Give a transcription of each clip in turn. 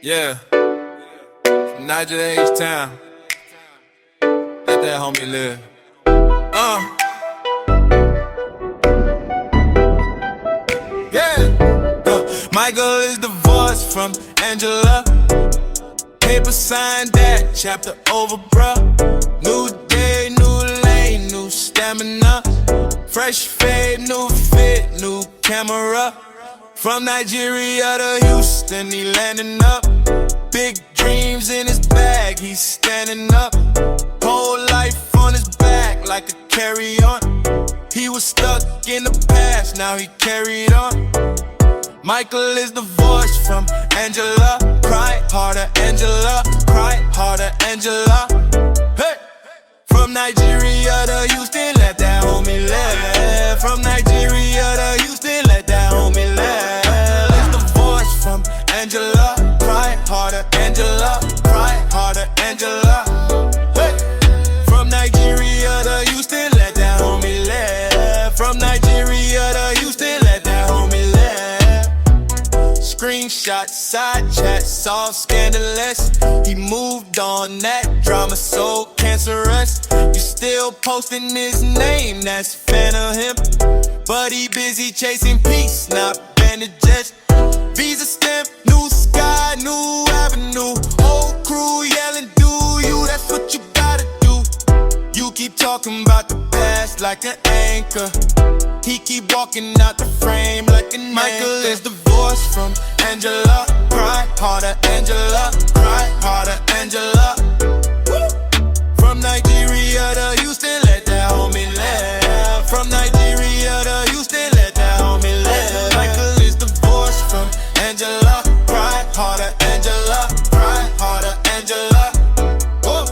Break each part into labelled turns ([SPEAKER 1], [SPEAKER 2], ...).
[SPEAKER 1] Yeah, from Niger H-Town, let that homie live. Yeah, Michael is divorced from Angela. Paper signed that, chapter over, bruh. New day, new lane, new stamina. Fresh fade, new fit, new camera. From Nigeria to Houston, he landing up. Big dreams in his bag, he's standing up. Whole life on his back like a carry-on. He was stuck in the past, now he carried on. Michael is divorced from Angela. Cry harder, Angela. Cry harder, Angela. Hey! From Nigeria to Houston, let that homie live. From Nigeria to Houston, let that homie live. It's divorced from Angela. Cry harder, Angela. Cry harder, Angela. Hey! From Nigeria to Houston, let that homie live. From Nigeria to Houston, let that homie live. Screenshots, side chats, all scandalous. He moved on, that drama so cancerous. You still posting his name, that's fan of him. But he busy chasing peace, not bandages. Visa stamp, new sky, new avenue. Whole crew yelling, do you, that's what you gotta do. You keep talking about the past like an anchor. He keep walking out the frame like an Michael is divorced from Angela. Cry harder, Angela. Cry harder, Angela. Woo! From Nigeria to Houston, let that homie live. From Nigeria to Houston, let that homie live. Michael is divorced from Angela. Cry harder, Angela. Cry harder, Angela. Woo!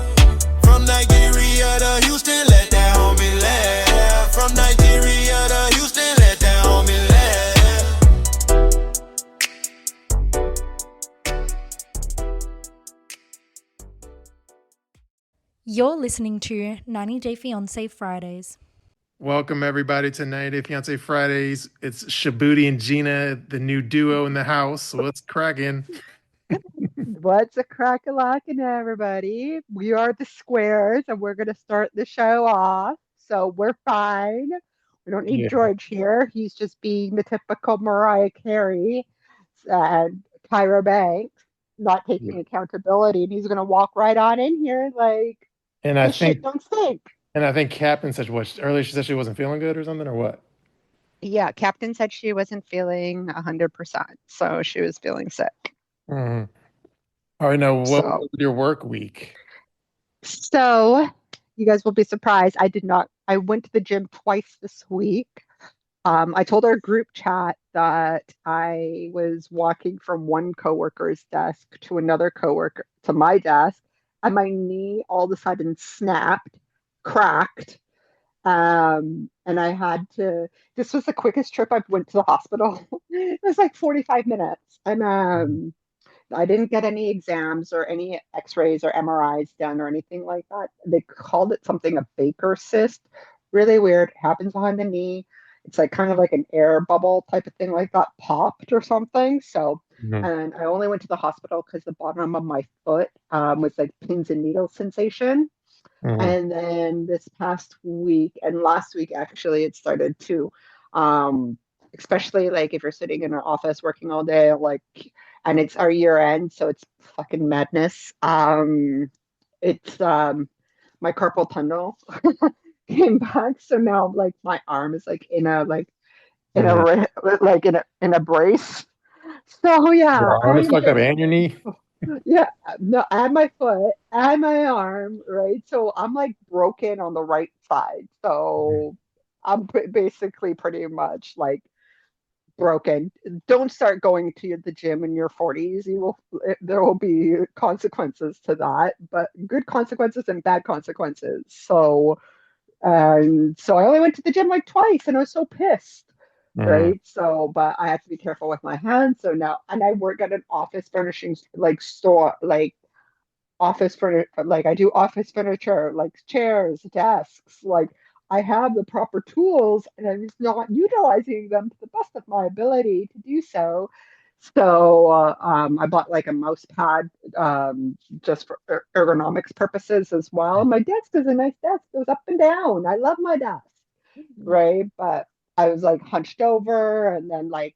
[SPEAKER 1] From Nigeria to Houston, let that homie live. From Nigeria to Houston, let that homie live.
[SPEAKER 2] You're listening to 90 Day Fiancé Fridays.
[SPEAKER 3] Welcome everybody to 90 Day Fiancé Fridays. It's Shabooty and Gina, the new duo in the house. What's cracking?
[SPEAKER 4] What's a crack-a-lackin', everybody? We are the Squares, and we're going to start the show off. So we're fine. We don't need George here. He's just being the typical Mariah Carey and Tyra Banks, not taking accountability. And he's going to walk right on in here like,
[SPEAKER 3] And I
[SPEAKER 4] this shit
[SPEAKER 3] think
[SPEAKER 4] don't stink.
[SPEAKER 3] and I think Captain said what earlier she said she wasn't feeling good or something or what?
[SPEAKER 4] Yeah, Captain said she wasn't feeling 100%, so she was feeling sick.
[SPEAKER 3] Mm-hmm. All right, now what was your work week?
[SPEAKER 4] So you guys will be surprised. I went to the gym twice this week. I told our group chat that I was walking from one coworker's desk to another coworker to my desk, and my knee all of a sudden snapped, cracked. And I had to, this was the quickest trip I've went to the hospital. It was like 45 minutes. And I didn't get any exams or any x-rays or MRIs done or anything like that. They called it something a Baker cyst. Really weird. It happens behind the knee. It's like kind of like an air bubble type of thing like that popped or something. So, and I only went to the hospital because the bottom of my foot was like pins and needles sensation. And then this past week and last week, actually, it started to, especially like if you're sitting in an office working all day, like, and it's our year end, so it's fucking madness. It's my carpal tunnel came back, so now like my arm is like in a brace. So yeah,
[SPEAKER 3] your arm is fucked up and your knee.
[SPEAKER 4] Yeah, no, and my foot and my arm, right? So I'm like broken on the right side. So I'm basically pretty much like broken. Don't start going to the gym in your 40s. There will be consequences to that, but good consequences and bad consequences. So so I only went to the gym like twice and I was so pissed. Right. So, but I have to be careful with my hands. So now, and I work at an office furnishings like store, like office furniture, like I do office furniture, like chairs, desks. Like I have the proper tools and I'm just not utilizing them to the best of my ability to do so. So I bought like a mouse pad just for ergonomics purposes as well. My desk is a nice desk, goes up and down. I love my desk, right? But I was like hunched over, and then like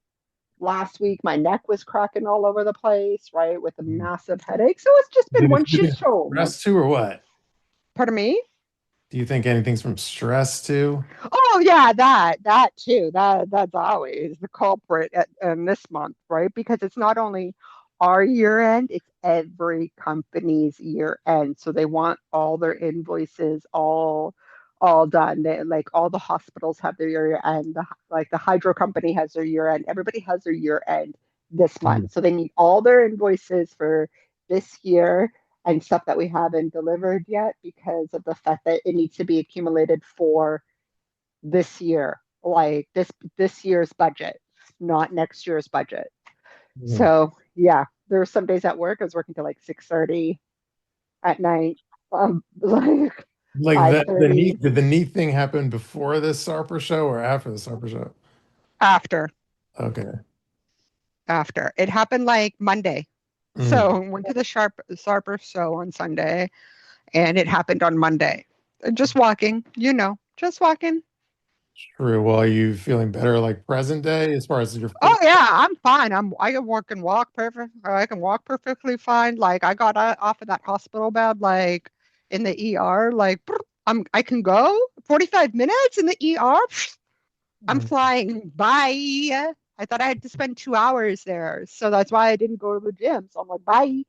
[SPEAKER 4] last week my neck was cracking all over the place, right, with a massive headache. So it's just been
[SPEAKER 3] Did
[SPEAKER 4] one
[SPEAKER 3] you
[SPEAKER 4] shit
[SPEAKER 3] think
[SPEAKER 4] show.
[SPEAKER 3] stress too, or what?
[SPEAKER 4] Pardon me?
[SPEAKER 3] Do you think anything's from stress too?
[SPEAKER 4] Oh yeah, that too. That's always the culprit in this month, right? Because it's not only our year end, it's every company's year end. So they want all their invoices all done. Like all the hospitals have their year end. Like the hydro company has their year end. Everybody has their year end this
[SPEAKER 3] Mm.
[SPEAKER 4] month. So they need all their invoices for this year and stuff that we haven't delivered yet because of the fact that it needs to be accumulated for this year, like this year's budget, not next year's budget.
[SPEAKER 3] Mm.
[SPEAKER 4] So yeah, there were some days at work I was working till like 6:30 at night. Like
[SPEAKER 3] Like the
[SPEAKER 4] 5:30
[SPEAKER 3] neat did the neat thing happen before this Sarper show or after the Sarper show?
[SPEAKER 4] after
[SPEAKER 3] Okay.
[SPEAKER 4] after. It happened like Monday.
[SPEAKER 3] Mm.
[SPEAKER 4] So went to the Sarper show on Sunday and it happened on Monday. Just walking, just walking.
[SPEAKER 3] True. Well, are you feeling better like present day as far as your
[SPEAKER 4] Oh yeah, I'm fine. I can work and walk perfect. I can walk perfectly fine. Like I got off of that hospital bed, like in the ER. Like I can go 45 minutes in the ER. I'm
[SPEAKER 3] Mm.
[SPEAKER 4] flying. Bye. I thought I had to spend 2 hours there, so that's why I didn't go to the gym. So I'm like, bye.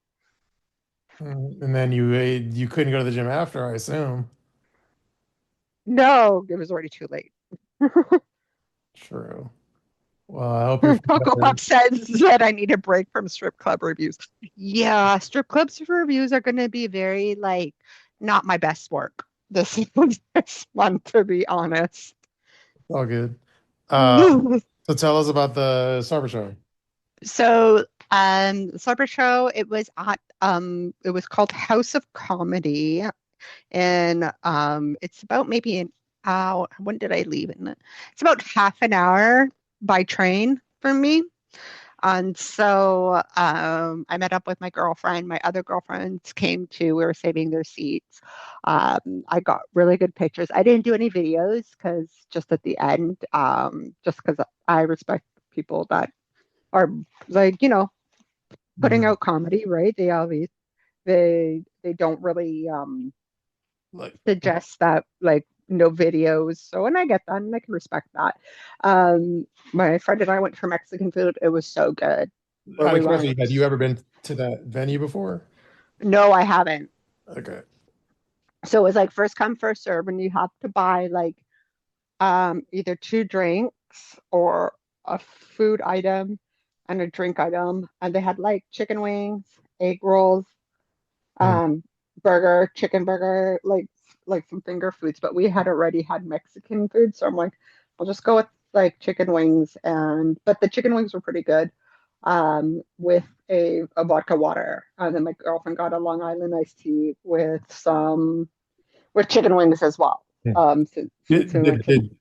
[SPEAKER 3] And then you couldn't go to the gym after, I assume.
[SPEAKER 4] No, it was already too late.
[SPEAKER 3] True. Well, I hope you're feeling
[SPEAKER 4] Coco
[SPEAKER 3] better.
[SPEAKER 4] Pop said I need a break from strip club reviews. Yeah, strip clubs reviews are going to be very like not my best work this this month, to be honest.
[SPEAKER 3] All good. So tell us about the Sarper show.
[SPEAKER 4] So, Sarper show, it was called House of Comedy, and it's about maybe an hour. When did I leave? It's about half an hour by train for me. And so I met up with my girlfriend. My other girlfriends came too. We were saving their seats. I got really good pictures. I didn't do any videos because just at the end, just because I respect people that are like, putting
[SPEAKER 3] Mm.
[SPEAKER 4] out comedy, right? They don't really
[SPEAKER 3] Like,
[SPEAKER 4] suggest that like no videos. So, and I get that and I can respect that. My friend and I went for Mexican food. It was so good where
[SPEAKER 3] out
[SPEAKER 4] we
[SPEAKER 3] of curiosity,
[SPEAKER 4] went.
[SPEAKER 3] had you ever been to that venue before?
[SPEAKER 4] No, I haven't.
[SPEAKER 3] Okay.
[SPEAKER 4] So it was like first come, first serve, and you have to buy like either two drinks or a food item and a drink item. And they had like chicken wings, egg rolls,
[SPEAKER 3] Mm.
[SPEAKER 4] um, burger, chicken burger, like some finger foods. But we had already had Mexican food, so I'm like, I'll just go with like chicken wings. And but the chicken wings were pretty good, with a vodka water. And then my girlfriend got a Long Island iced tea with chicken wings as well.
[SPEAKER 3] Mm.
[SPEAKER 4] Since
[SPEAKER 3] Did,
[SPEAKER 4] we went
[SPEAKER 3] did,
[SPEAKER 4] to
[SPEAKER 3] did,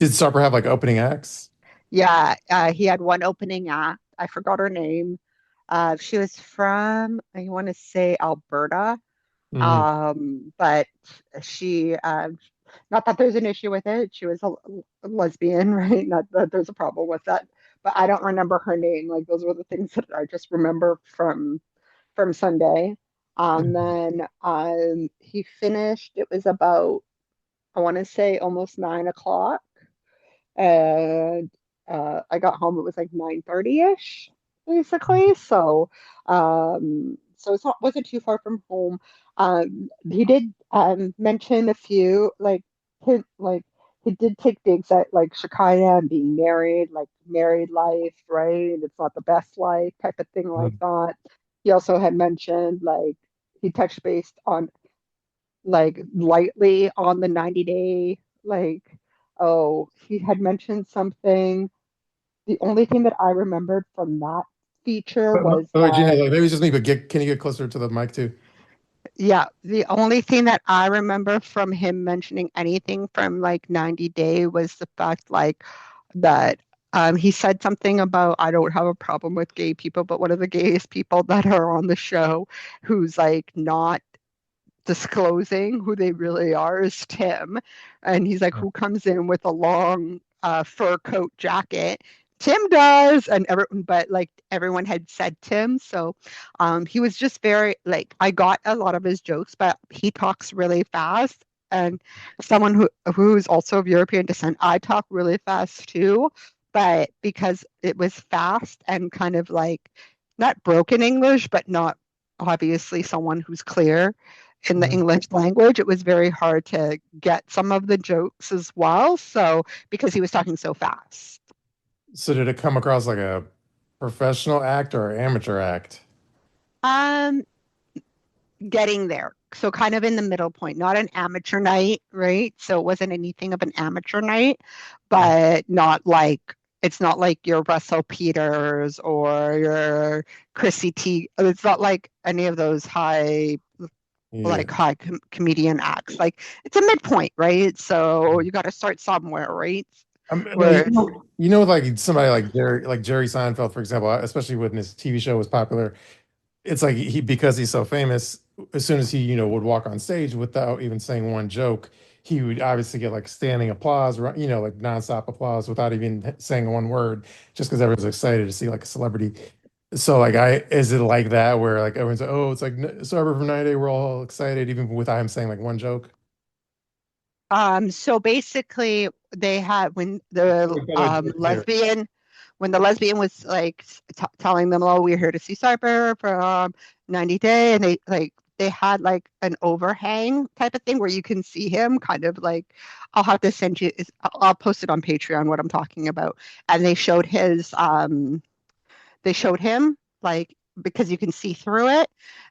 [SPEAKER 3] did Sarper have like opening acts?
[SPEAKER 4] Yeah, he had one opening act. I forgot her name. She was from, I want to say Alberta.
[SPEAKER 3] Mm.
[SPEAKER 4] But she, not that there's an issue with it. She was a lesbian, right? Not that there's a problem with that. But I don't remember her name. Like those were the things that I just remember from Sunday. Then he finished. It was about, I want to say almost 9 o'clock, and I got home. It was like 9:30 ish, basically. So it's not wasn't too far from home. He did mention a few like he did take digs at like Shekinah and being married, like married life, right? It's not the best life type of thing like
[SPEAKER 3] Mm.
[SPEAKER 4] that. He also had mentioned like he touched base on like lightly on the 90-day, like, oh, he had mentioned something. The only thing that I remembered from that feature was
[SPEAKER 3] Oh, Gina,
[SPEAKER 4] that,
[SPEAKER 3] like maybe it's just me, but can you get closer to the mic too?
[SPEAKER 4] yeah, the only thing that I remember from him mentioning anything from like 90 Day was the fact like that He said something about I don't have a problem with gay people, but one of the gayest people that are on the show who's like not disclosing who they really are is Tim. And he's like, who comes in with a long fur coat jacket? Tim does. And everyone, but like everyone had said Tim. So he was just very like I got a lot of his jokes, but he talks really fast. And someone who's also of European descent, I talk really fast too. But because it was fast and kind of like not broken English, but not obviously someone who's clear in the
[SPEAKER 3] Mhm.
[SPEAKER 4] English language, it was very hard to get some of the jokes as well. So, because he was talking so fast.
[SPEAKER 3] So did it come across like a professional act or amateur act?
[SPEAKER 4] Um, Getting there. So kind of in the middle point, not an amateur night, right? So it wasn't anything of an amateur night, but not like it's not like your Russell Peters or your Chrissy T. It's not like any of those
[SPEAKER 3] Yeah.
[SPEAKER 4] high comedian acts. Like it's a midpoint, right? So you got to start somewhere, right?
[SPEAKER 3] Well,
[SPEAKER 4] Where
[SPEAKER 3] like somebody like Jerry Seinfeld, for example, especially when his TV show was popular, it's like because he's so famous, as soon as he, would walk on stage without even saying one joke, he would obviously get like standing applause, like nonstop applause without even saying one word, just because everyone's excited to see like a celebrity. So like is it like that where like everyone's like, oh, it's like Sarper from 90 we're all excited even without him saying like one joke?
[SPEAKER 4] so basically they had
[SPEAKER 3] By the way, George here.
[SPEAKER 4] when the lesbian was like telling them, "Oh, we're here to see Sarper from 90 Day," and they had like an overhang type of thing where you can see him kind of like I'll have to send you I'll post it on Patreon what I'm talking about. And they showed him like because you can see through it.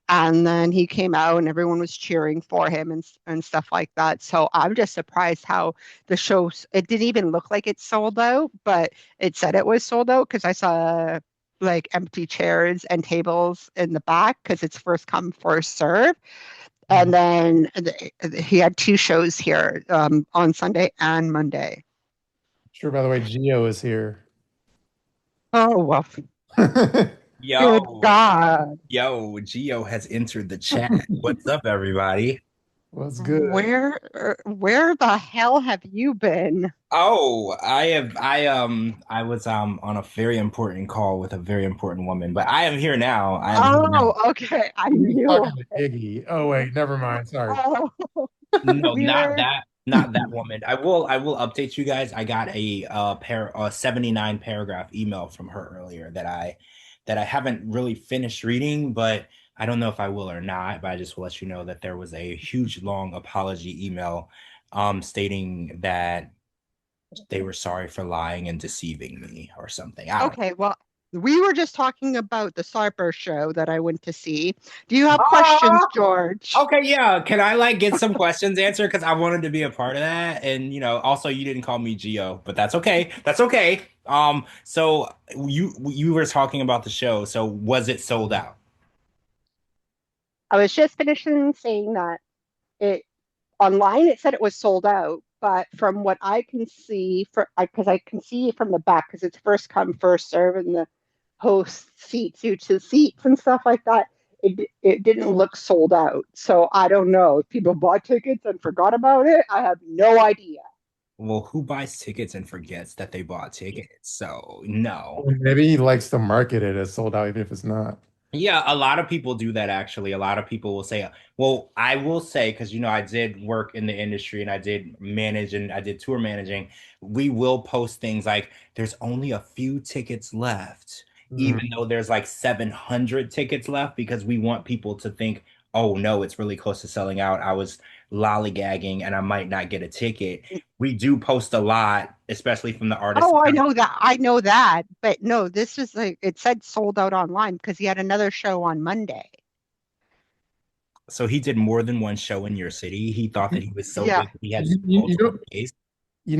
[SPEAKER 4] And then he came out and everyone was cheering for him and stuff like that. So I'm just surprised how the show, it didn't even look like it sold out, but it said it was sold out because I saw like empty chairs and tables in the back because it's first come, first serve.
[SPEAKER 3] Mhm.
[SPEAKER 4] And then he had two shows here on Sunday and Monday.
[SPEAKER 3] Sure, by the way, Gio is here.
[SPEAKER 4] Oh, well, good
[SPEAKER 5] Yo,
[SPEAKER 4] God.
[SPEAKER 5] yo, Gio has entered the chat. What's up, everybody?
[SPEAKER 3] What's good?
[SPEAKER 4] Where the hell have you been?
[SPEAKER 5] Oh, I was on a very important call with a very important woman, but I am here now. I am here now.
[SPEAKER 4] Oh, okay. I
[SPEAKER 3] He was
[SPEAKER 4] knew
[SPEAKER 3] talking to Iggy. Oh wait, never mind. Sorry.
[SPEAKER 4] Oh,
[SPEAKER 5] No,
[SPEAKER 4] we were.
[SPEAKER 5] not that woman. I will update you guys. I got a 79 paragraph email from her earlier that I haven't really finished reading, but I don't know if I will or not, but I just will let you know that there was a huge long apology email stating that they were sorry for lying and deceiving me or something. I don't
[SPEAKER 4] Okay, well, we were just talking about the Sarper show that I went to see. Do you have questions,
[SPEAKER 5] know.
[SPEAKER 4] George?
[SPEAKER 5] Okay, yeah. Can I like get some questions answered? Because I wanted to be a part of that. And also you didn't call me Geo, but that's okay. That's okay. So you were talking about the show. So was it sold out?
[SPEAKER 4] I was just finishing saying that it online it said it was sold out, but from what I can see, because I can see from the back because it's first come first serve, and the host seats you to seats and stuff like that. It didn't look sold out, so I don't know if people bought tickets and forgot about it. I have no idea.
[SPEAKER 5] Well, who buys tickets and forgets that they bought tickets? So no.
[SPEAKER 3] Maybe he likes to market it as sold out, even if it's not.
[SPEAKER 5] Yeah, a lot of people do that actually. A lot of people will say, well, I will say, because I did work in the industry and I did manage and I did tour managing. We will post things like there's only a few tickets left,
[SPEAKER 3] Mhm.
[SPEAKER 5] even though there's like 700 tickets left, because we want people to think, oh no, it's really close to selling out. I was lollygagging and I might not get a ticket. We do post a lot, especially from the artists.
[SPEAKER 4] Oh, I know that. I know that. But no, this is like it said sold out online because he had another show on Monday.
[SPEAKER 5] So he did more than one show in your city. He thought that he was so
[SPEAKER 4] Yeah.
[SPEAKER 5] big, he had
[SPEAKER 3] You, you, you
[SPEAKER 5] multiple
[SPEAKER 3] know,
[SPEAKER 5] days.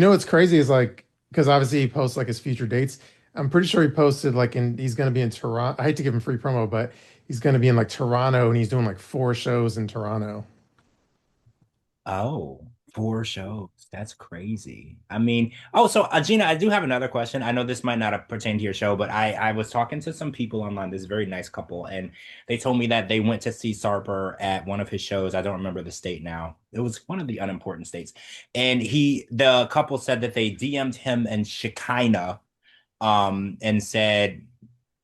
[SPEAKER 3] what's crazy is like because obviously he posts like his future dates. I'm pretty sure he posted like he's gonna be in Toronto. I hate to give him free promo, but he's gonna be in like Toronto and he's doing like 4 shows in Toronto.
[SPEAKER 5] Oh, 4 shows. That's crazy. I mean, oh, so Gina, I do have another question. I know this might not pertain to your show, but I was talking to some people online, this very nice couple, and they told me that they went to see Sarper at one of his shows. I don't remember the state now. It was one of the unimportant states. And the couple said that they DM'd him and Shekinah, and said,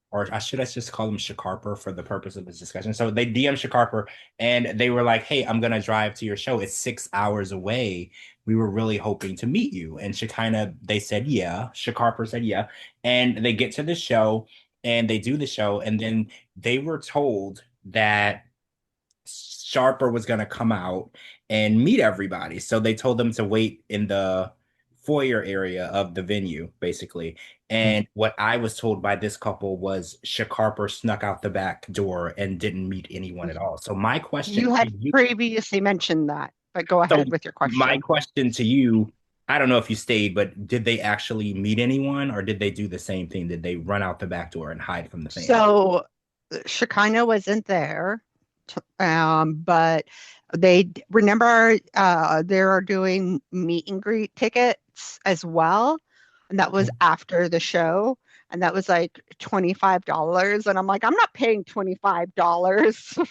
[SPEAKER 5] or should I just call him Shakarper for the purpose of this discussion? So they DM Shakarper and they were like, "Hey, I'm gonna drive to your show. It's 6 hours away. We were really hoping to meet you." And Shekinah, they said, "Yeah." Shakarper said, "Yeah." And they get to the show and they do the show, and then they were told that Sharper was gonna come out and meet everybody. So they told them to wait in the foyer area of the venue, basically. And what I was told by this couple was Shakarper snuck out the back door and didn't meet anyone at all. So my question
[SPEAKER 4] You
[SPEAKER 5] to
[SPEAKER 4] had
[SPEAKER 5] you,
[SPEAKER 4] previously mentioned that, but go
[SPEAKER 5] so
[SPEAKER 4] ahead with your
[SPEAKER 5] my
[SPEAKER 4] question.
[SPEAKER 5] question to you, I don't know if you stayed, but did they actually meet anyone or did they do the same thing? Did they run out the back door and hide from the fans?
[SPEAKER 4] So Shekinah wasn't there, but they remember they're doing meet and greet tickets as well, and that was after the show, and that was like $25, and I'm like, I'm not paying $25 to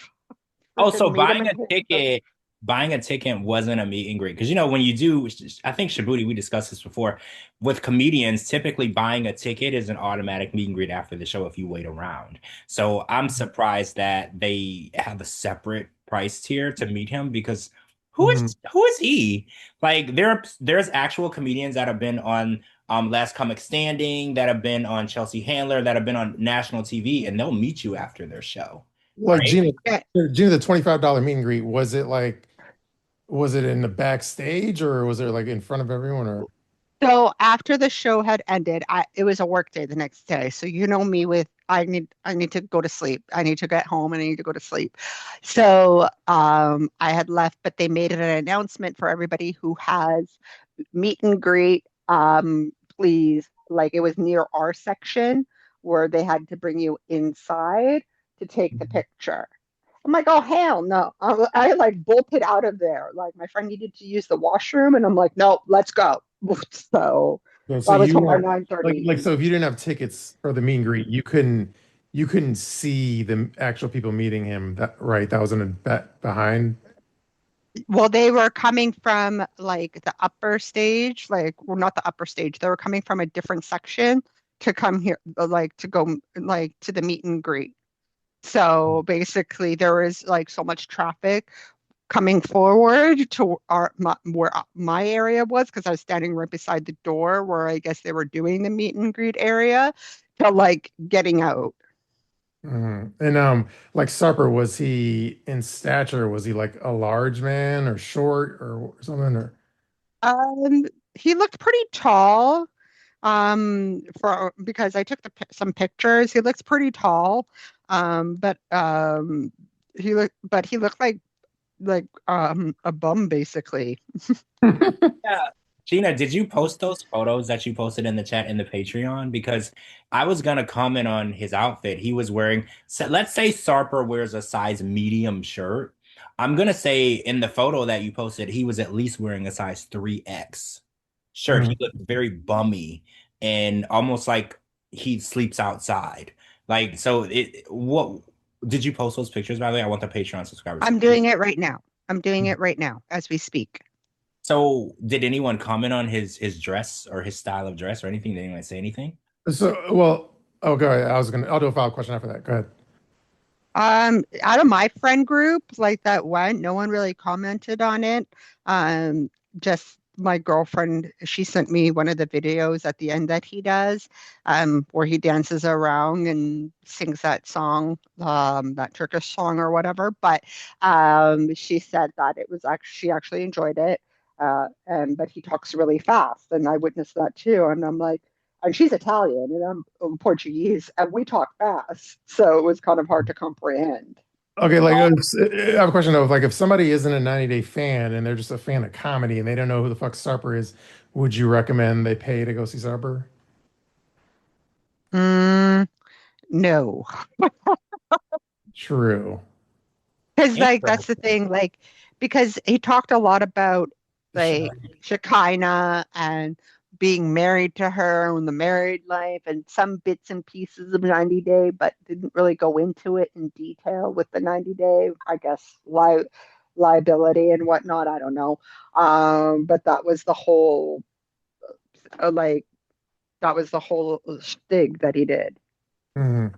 [SPEAKER 5] Also,
[SPEAKER 4] meet him in person.
[SPEAKER 5] buying a ticket wasn't a meet and greet. Because, you know, when you do, I think Shabooty, we discussed this before, with comedians, typically buying a ticket is an automatic meet and greet after the show if you wait around. So I'm surprised that they have a separate price tier to meet him because
[SPEAKER 3] Mhm.
[SPEAKER 5] who is he? Like there's actual comedians that have been on Last Comic Standing, that have been on Chelsea Handler, that have been on national TV, and they'll meet you after their show,
[SPEAKER 3] Like
[SPEAKER 5] right?
[SPEAKER 3] Gina, the $25 meet and greet, was it like, was it in the backstage or was it like in front of everyone or?
[SPEAKER 4] So after the show had ended, it was a work day the next day. So you know me with I need to go to sleep. I need to get home and I need to go to sleep. So I had left, but they made an announcement for everybody who has meet and greet. Please, like it was near our section where they had to bring you inside to take the picture. I'm like, oh hell no. I like bolted out of there. Like my friend needed to use the washroom and I'm like, no, let's go. So
[SPEAKER 3] No, so
[SPEAKER 4] I was
[SPEAKER 3] you
[SPEAKER 4] home by
[SPEAKER 3] weren't like
[SPEAKER 4] 9:30.
[SPEAKER 3] so if you didn't have tickets for the meet and greet, you couldn't see the actual people meeting him. That right? That was in the back behind.
[SPEAKER 4] Well, they were coming from like the upper stage, like well, not the upper stage. They were coming from a different section to come here, like to go like to the meet and greet. So basically, there was like so much traffic coming forward to where my area was because I was standing right beside the door where I guess they were doing the meet and greet area to like getting out.
[SPEAKER 3] And like Sarper, was he in stature? Was he like a large man or short or something? Or
[SPEAKER 4] Um, he looked pretty tall. For because I took some pictures. He looks pretty tall. But he looked like a bum basically.
[SPEAKER 5] Yeah. Gina, did you post those photos that you posted in the chat in the Patreon? Because I was gonna comment on his outfit. He was wearing, so let's say Sarper wears a size medium shirt. I'm gonna say in the photo that you posted, he was at least wearing a size 3X shirt. He
[SPEAKER 3] Mhm.
[SPEAKER 5] looked very bummy and almost like he sleeps outside. Like, so what did you post those pictures, by the way? I want the Patreon subscribers to
[SPEAKER 4] I'm
[SPEAKER 5] see.
[SPEAKER 4] doing it right now. I'm doing it right now as we speak.
[SPEAKER 5] So, did anyone comment on his dress or his style of dress or anything? Did anyone say anything?
[SPEAKER 3] So, well, oh, go ahead. I'll do a follow-up question after that. Go ahead.
[SPEAKER 4] Out of my friend group, like that went, no one really commented on it. Just my girlfriend, she sent me one of the videos at the end that he does, where he dances around and sings that song, that Turkish song or whatever. But she said that it was actually she actually enjoyed it, and but he talks really fast, and I witnessed that too. And I'm like, and she's Italian and I'm Portuguese, and we talk fast, so it was kind of hard to comprehend.
[SPEAKER 3] Okay, like I have a question though. Like, if somebody isn't a 90 Day fan and they're just a fan of comedy and they don't know who the fuck Sarper is, would you recommend they pay to go see Sarper?
[SPEAKER 4] Mm, no,
[SPEAKER 3] True.
[SPEAKER 4] because like that's the
[SPEAKER 5] Interesting.
[SPEAKER 4] thing, like because he talked a lot about like Shekinah and being married to her and the married life and some bits and pieces of 90 Day, but didn't really go into it in detail with the 90 Day, I guess, liability and whatnot. I don't know. But that was the whole, like, that was the whole stig that he did.
[SPEAKER 3] Mhm.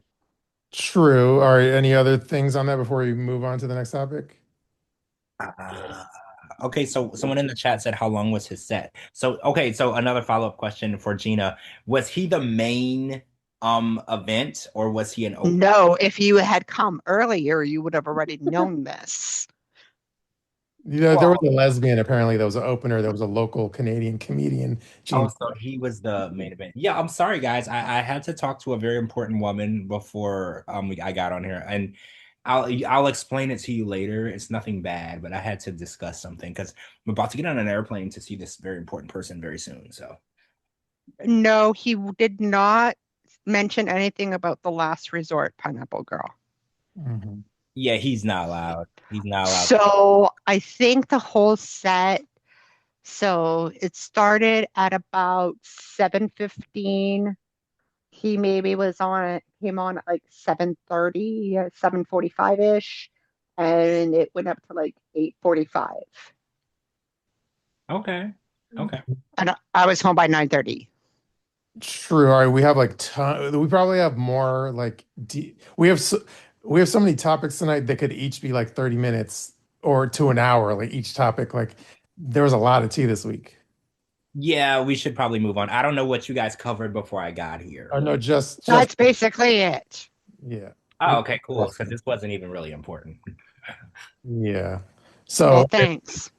[SPEAKER 3] True. All right. Any other things on that before we move on to the next topic?
[SPEAKER 5] Okay, so someone in the chat said how long was his set? So okay, so another follow-up question for Gina. Was he the main event or was he an opener?
[SPEAKER 4] No, if you had come earlier, you would have already known this.
[SPEAKER 3] There was a lesbian apparently that was an opener. There was a local Canadian comedian.
[SPEAKER 5] Oh,
[SPEAKER 3] Jean.
[SPEAKER 5] so he was the main event. Yeah, I'm sorry, guys. I had to talk to a very important woman before I got on here, and I'll explain it to you later. It's nothing bad, but I had to discuss something because I'm about to get on an airplane to see this very important person very soon. So
[SPEAKER 4] No, he did not mention anything about the last resort, Pineapple Girl.
[SPEAKER 3] Mhm.
[SPEAKER 5] yeah, he's not allowed. He's not allowed.
[SPEAKER 4] So I think the whole set, so it started at about 7:15. He maybe came on at like 7:30, 7:45-ish, and it went up to like 8:45.
[SPEAKER 5] Okay. Okay.
[SPEAKER 4] And I was home by 9:30.
[SPEAKER 3] True. All right. We have like we probably have more like we have so many topics tonight that could each be like 30 minutes or to an hour, like each topic. Like there was a lot of tea this week.
[SPEAKER 5] Yeah, we should probably move on. I don't know what you guys covered before I got here.
[SPEAKER 3] Oh no, just
[SPEAKER 4] That's basically it.
[SPEAKER 3] yeah.
[SPEAKER 5] Oh, okay, cool. Because this wasn't even really important.
[SPEAKER 3] Yeah.
[SPEAKER 4] Well,
[SPEAKER 3] So
[SPEAKER 4] thanks.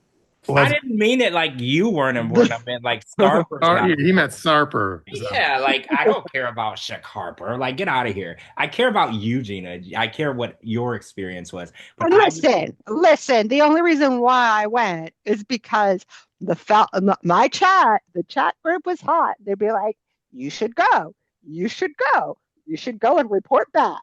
[SPEAKER 5] I didn't mean it like you weren't important. I meant like Sarper's not
[SPEAKER 3] he meant Sarper.
[SPEAKER 5] Yeah, like I don't care about Shaq Harper. Like, get out of here. I care about you, Gina. I care what your experience was. But
[SPEAKER 4] Listen. The only reason why I went is because my the chat group was hot. They'd be like, "You should go. You should go. You should go and report back."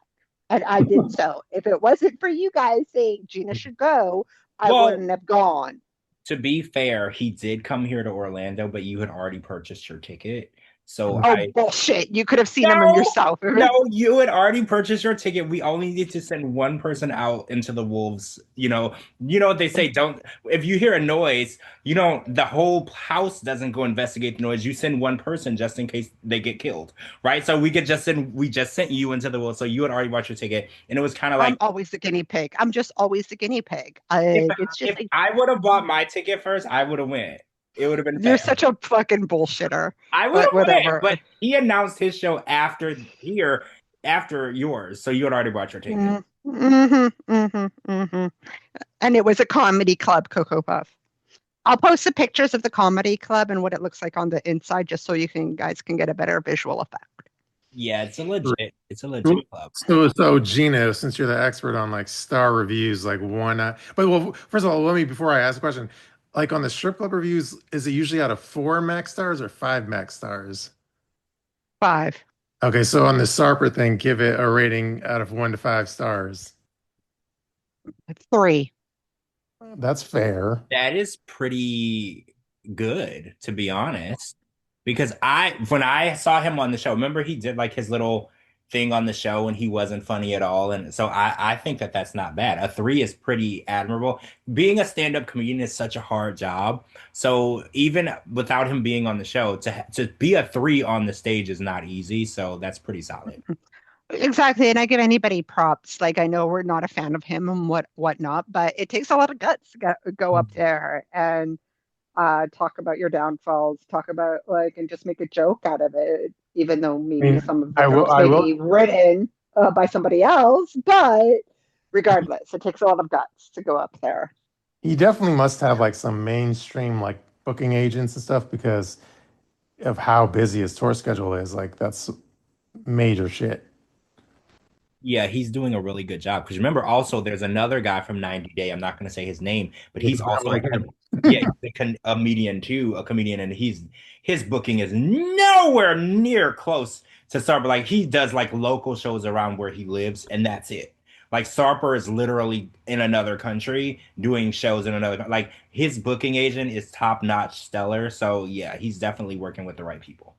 [SPEAKER 4] And I did so. If it wasn't for you guys saying Gina should go, I wouldn't have gone.
[SPEAKER 5] To be fair, he did come here to Orlando, but you had already purchased your ticket. So
[SPEAKER 4] bullshit. You could have seen him yourself.
[SPEAKER 5] No, you had already purchased your ticket. We only need to send one person out into the wolves. You know what they say, if you hear a noise, the whole house doesn't go investigate the noise. You send one person just in case they get killed. Right? So we just sent you into the wolves. So you had already bought your ticket. And it was kind of like
[SPEAKER 4] I'm always the guinea pig. I'm just always the guinea pig.
[SPEAKER 5] If I would have bought my ticket first, I would have went. It would have been
[SPEAKER 4] You're such a fucking bullshitter.
[SPEAKER 5] I would have whatever. But he announced his show after yours, so you had already bought your ticket.
[SPEAKER 4] And it was a comedy club, Cocoa Puff. I'll post the pictures of the comedy club and what it looks like on the inside, just so you guys can get a better visual effect.
[SPEAKER 5] Yeah, it's a legit club.
[SPEAKER 3] So Gina, since you're the expert on like star reviews, like first of all, before I ask a question. Like on the strip club reviews, is it usually out of 4 max stars or 5 max stars?
[SPEAKER 4] 5.
[SPEAKER 3] Okay, so on the Sarper thing, give it a rating out of 1 to 5 stars.
[SPEAKER 4] 3.
[SPEAKER 3] That's fair.
[SPEAKER 5] That is pretty good, to be honest. Because when I saw him on the show, remember he did like his little thing on the show and he wasn't funny at all. And so I think that's not bad. A 3 is pretty admirable. Being a stand-up comedian is such a hard job. So even without him being on the show, to be a 3 on the stage is not easy. So that's pretty solid.
[SPEAKER 4] Exactly. And I give anybody props. Like, I know we're not a fan of him and whatnot, but it takes a lot of guts to go up there and talk about your downfalls, talk about and just make a joke out of it, even though maybe some of the jokes may be written by somebody else. But regardless, it takes a lot of guts to go up there.
[SPEAKER 3] He definitely must have like some mainstream like booking agents and stuff because of how busy his tour schedule is. Like that's major shit.
[SPEAKER 5] Yeah, he's doing a really good job. Because remember, also, there's another guy from 90 Day. I'm not going to say his name, but he's also a comedian too, and his booking is nowhere near close to Sarper. Like he does like local shows around where he lives, and that's it. Like Sarper is literally in another country doing shows in another, like his booking agent is top notch stellar. So yeah, he's definitely working with the right people.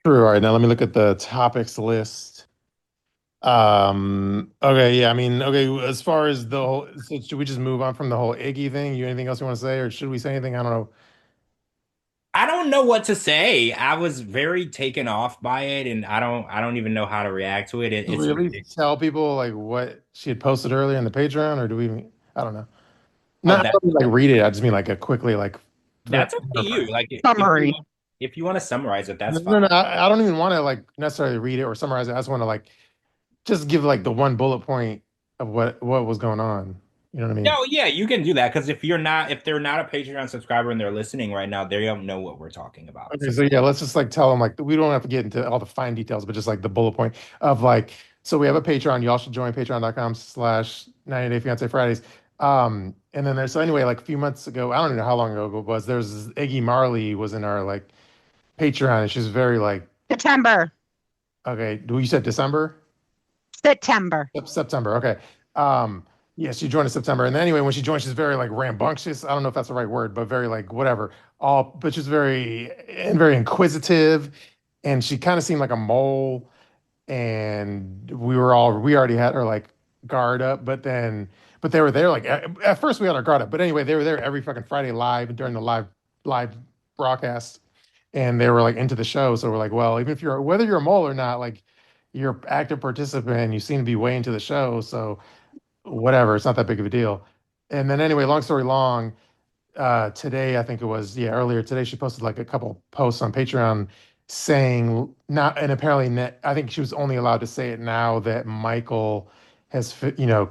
[SPEAKER 3] True. All right, now let me look at the topics list. Okay, yeah, I mean, okay, as far as the whole, so should we just move on from the whole Iggy thing? You anything else you want to say, or should we say anything? I don't know.
[SPEAKER 5] I don't know what to say. I was very taken off by it, and I don't even know how to react to it.
[SPEAKER 3] Should
[SPEAKER 5] It's
[SPEAKER 3] we at least tell people like what she had posted earlier in the Patreon, or do we even, I don't know.
[SPEAKER 5] oh
[SPEAKER 3] Not
[SPEAKER 5] that
[SPEAKER 3] really, like read it. I just mean like a quickly like
[SPEAKER 5] that's up to you. Like
[SPEAKER 4] Summary.
[SPEAKER 5] if you want to summarize it, that's
[SPEAKER 3] no, no,
[SPEAKER 5] fine.
[SPEAKER 3] no, I don't even want to like necessarily read it or summarize it. I just want to like just give like the one bullet point of what was going on. You know what I mean?
[SPEAKER 5] No, yeah, you can do that because if they're not a Patreon subscriber and they're listening right now, they don't know what we're talking about.
[SPEAKER 3] Okay,
[SPEAKER 5] So
[SPEAKER 3] so yeah, let's just like tell them like we don't have to get into all the fine details, but just like the bullet point of like, so we have a Patreon. Y'all should join patreon.com/90 Day Fiance Fridays. And then there's so anyway, like a few months ago, I don't even know how long ago it was. There's this Iggy Marley was in our like Patreon, and she's very like,
[SPEAKER 4] September.
[SPEAKER 3] okay, you said December?
[SPEAKER 4] September.
[SPEAKER 3] September. Okay. Yeah, she joined in September. And then anyway, when she joined, she's very like rambunctious. I don't know if that's the right word, but very like whatever. But she's very inquisitive, and she kind of seemed like a mole. And we already had her like guard up, but they were there like at first we had our guard up, but anyway, they were there every fucking Friday live during the live broadcast, and they were like into the show. So we're like, well, even if you're whether you're a mole or not, like you're an active participant, you seem to be way into the show, so whatever, it's not that big of a deal. And then anyway, long story long, today I think it was, yeah, earlier today she posted like a couple posts on Patreon saying not, and apparently I think she was only allowed to say it now that Michael has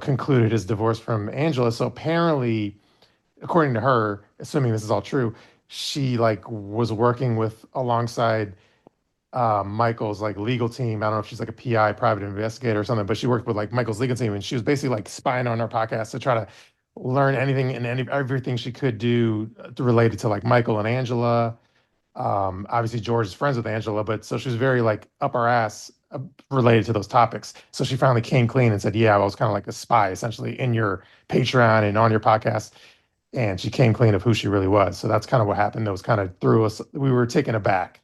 [SPEAKER 3] concluded his divorce from Angela. So apparently, according to her, assuming this is all true, she like was working with alongside Michael's like legal team. I don't know if she's like a PI, private investigator or something, but she worked with like Michael's legal team, and she was basically like spying on our podcast to try to learn anything and everything she could do related to like Michael and Angela. Obviously George is friends with Angela, but so she was very like up our ass related to those topics. So she finally came clean and said, "Yeah, I was kind of like a spy essentially in your Patreon and on your podcast." And she came clean of who she really was. So that's kind of what happened. That was kind of threw us. We were taken aback.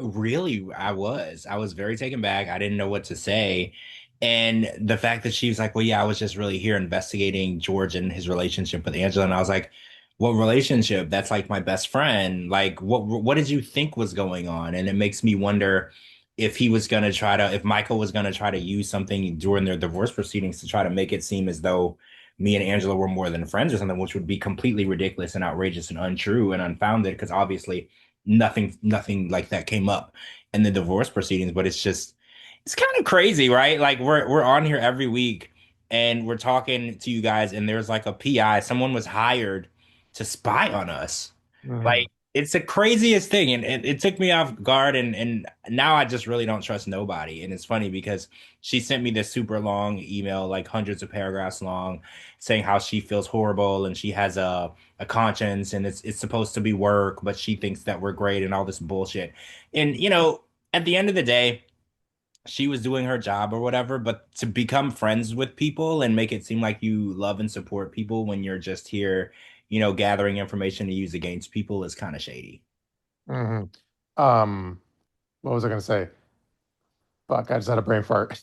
[SPEAKER 5] really, I was very taken back. I didn't know what to say. And the fact that she was like, well, yeah, I was just really here investigating George and his relationship with Angela. And I was like, what relationship? That's like my best friend. Like, what did you think was going on? And it makes me wonder if he was going to if Michael was going to try to use something during their divorce proceedings to try to make it seem as though me and Angela were more than friends or something, which would be completely ridiculous and outrageous and untrue and unfounded because obviously nothing like that came up in the divorce proceedings. But it's kind of crazy, right? Like we're on here every week and we're talking to you guys, and there's like a PI, someone was hired to spy on us.
[SPEAKER 3] Mhm.
[SPEAKER 5] Like it's the craziest thing, and it took me off guard, and now I just really don't trust nobody. And it's funny because she sent me this super long email, like hundreds of paragraphs long, saying how she feels horrible and she has a conscience and it's supposed to be work, but she thinks that we're great and all this bullshit. And at the end of the day, she was doing her job or whatever, but to become friends with people and make it seem like you love and support people when you're just here, gathering information to use against people is kind of shady.
[SPEAKER 3] Mhm. What was I gonna say? Fuck, I just had a brain fart.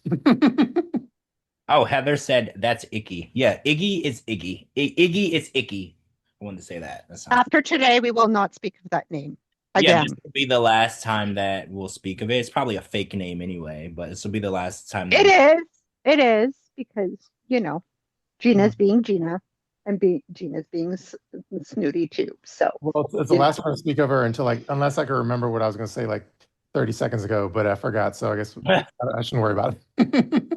[SPEAKER 5] Oh, Heather said that's icky. Yeah, Iggy is Iggy. Iggy is icky. I wanted to say that. That sounds
[SPEAKER 4] After today, we will not speak of that name
[SPEAKER 5] Yeah,
[SPEAKER 4] again.
[SPEAKER 5] this will be the last time that we'll speak of it. It's probably a fake name anyway, but this will be the last time that
[SPEAKER 4] It is. It is because, Gina's being Gina and Gina's being snooty too. So,
[SPEAKER 3] Well, it's the last time I speak of her until like, unless I can remember what I was gonna say like 30 seconds ago, but I forgot. So I guess I shouldn't worry about it.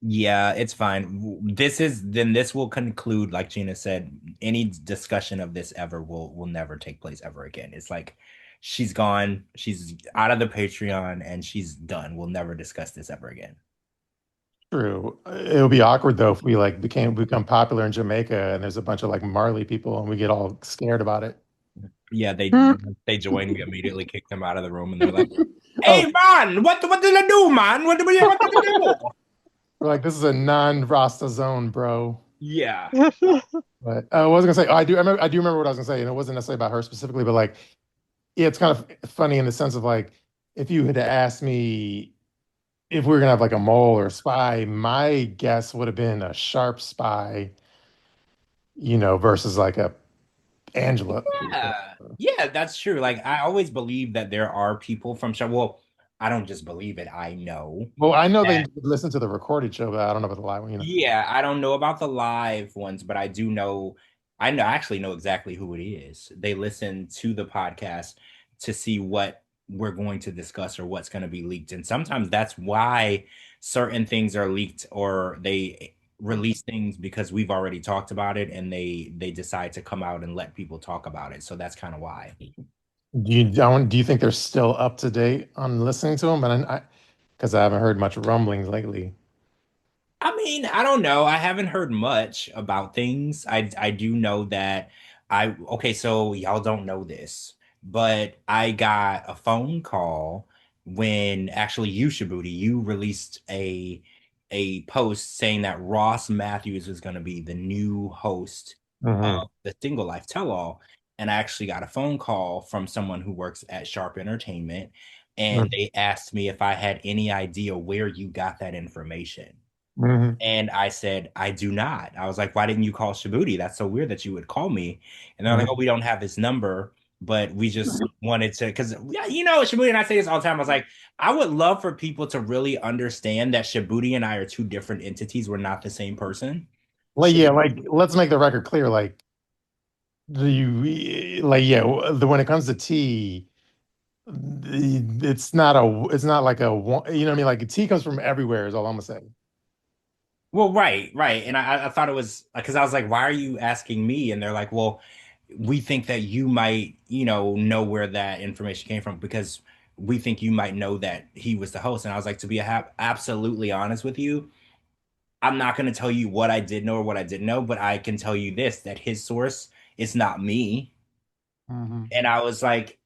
[SPEAKER 5] Yeah, it's fine. This will conclude, like Gina said, any discussion of this ever will never take place ever again. It's like she's gone, she's out of the Patreon and she's done. We'll never discuss this ever again.
[SPEAKER 3] True. It would be awkward though if we like become popular in Jamaica and there's a bunch of like Marley people and we get all scared about it.
[SPEAKER 5] Yeah,
[SPEAKER 4] Hmm.
[SPEAKER 5] they join, we immediately kick them out of the room and they're like,
[SPEAKER 3] Oh,
[SPEAKER 5] "Hey man, what did I do, man? What did I do?"
[SPEAKER 3] We're like, this is a non-Rasta zone, bro.
[SPEAKER 5] Yeah.
[SPEAKER 3] But I was gonna say, oh, I do remember what I was gonna say, and it wasn't necessarily about her specifically, but like, yeah, it's kind of funny in the sense of like, if you had asked me if we were gonna have like a mole or a spy, my guess would have been a sharp spy, versus like a Angela.
[SPEAKER 5] Yeah. Yeah, that's true. Like I always believe that there are people from show. Well, I don't just believe it. I know
[SPEAKER 3] Well, I know they
[SPEAKER 5] that.
[SPEAKER 3] listen to the recorded show, but I don't know about the live one.
[SPEAKER 5] Yeah, I don't know about the live ones, but I do know. I actually know exactly who it is. They listen to the podcast to see what we're going to discuss or what's going to be leaked. And sometimes that's why certain things are leaked or they release things because we've already talked about it and they decide to come out and let people talk about it. So that's kind of why.
[SPEAKER 3] Do you think they're still up to date on listening to them? And because I haven't heard much rumblings lately.
[SPEAKER 5] I mean, I don't know. I haven't heard much about things. I do know that okay, so y'all don't know this, but I got a phone call when actually you, Shabooty, you released a post saying that Ross Mathews was going to be the new host
[SPEAKER 3] Hmm.
[SPEAKER 5] of the Single Life Tell All. And I actually got a phone call from someone who works at Sharp Entertainment, and they asked me if I had any idea where you got that information.
[SPEAKER 3] Hmm.
[SPEAKER 5] And I said, I do not. I was like, why didn't you call Shabooty? That's so weird that you would call me. And they're like, oh,
[SPEAKER 3] Hmm.
[SPEAKER 5] we don't have his number, but we just wanted to, because, yeah, Shabooty and I say this all the time. I was like, I would love for people to really understand that Shabooty and I are two different entities. We're not the same person.
[SPEAKER 3] Like, yeah,
[SPEAKER 5] Shabooty,
[SPEAKER 3] like let's make the record clear. Like, yeah, when it comes to tea, it's not like a one, you know what I mean? Like tea comes from everywhere is all I'm gonna say.
[SPEAKER 5] well, right, right. And I thought it was because I was like, why are you asking me? And they're like, well, we think that you might, know where that information came from because we think you might know that he was the host. And I was like, to be absolutely honest with you, I'm not going to tell you what I did know or what I didn't know, but I can tell you this, that his source is not me.
[SPEAKER 3] Hmm.
[SPEAKER 5] And I was like,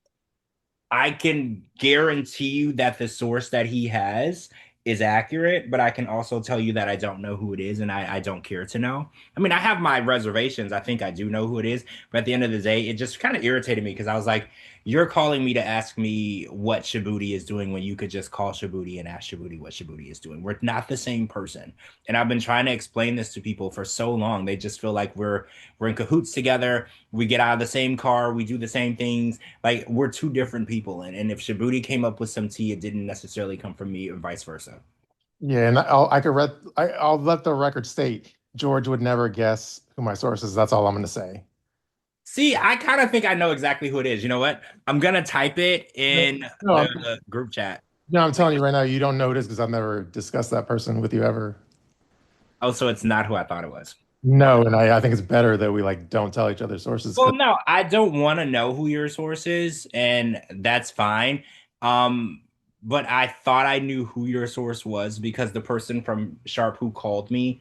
[SPEAKER 5] I can guarantee you that the source that he has is accurate, but I can also tell you that I don't know who it is and I don't care to know. I mean, I have my reservations. I think I do know who it is, but at the end of the day, it just kind of irritated me because I was like, you're calling me to ask me what Shabooty is doing when you could just call Shabooty and ask Shabooty what Shabooty is doing. We're not the same person. And I've been trying to explain this to people for so long. They just feel like we're in cahoots together. We get out of the same car, we do the same things, like we're two different people, and if Shabooty came up with some tea, it didn't necessarily come from me, or vice versa.
[SPEAKER 3] Yeah, and I'll let the record state George would never guess who my source is. That's all I'm gonna say.
[SPEAKER 5] See, I kind of think I know exactly who it is. You know what? I'm gonna type it in
[SPEAKER 3] No,
[SPEAKER 5] the group chat.
[SPEAKER 3] no, I'm telling you right now, you don't know this because I've never discussed that person with you ever.
[SPEAKER 5] Oh, so it's not who I thought it was.
[SPEAKER 3] No, and I think it's better that we like don't tell each other sources
[SPEAKER 5] Well,
[SPEAKER 3] because
[SPEAKER 5] no, I don't want to know who your source is, and that's fine. Um, but I thought I knew who your source was because the person from Sharp who called me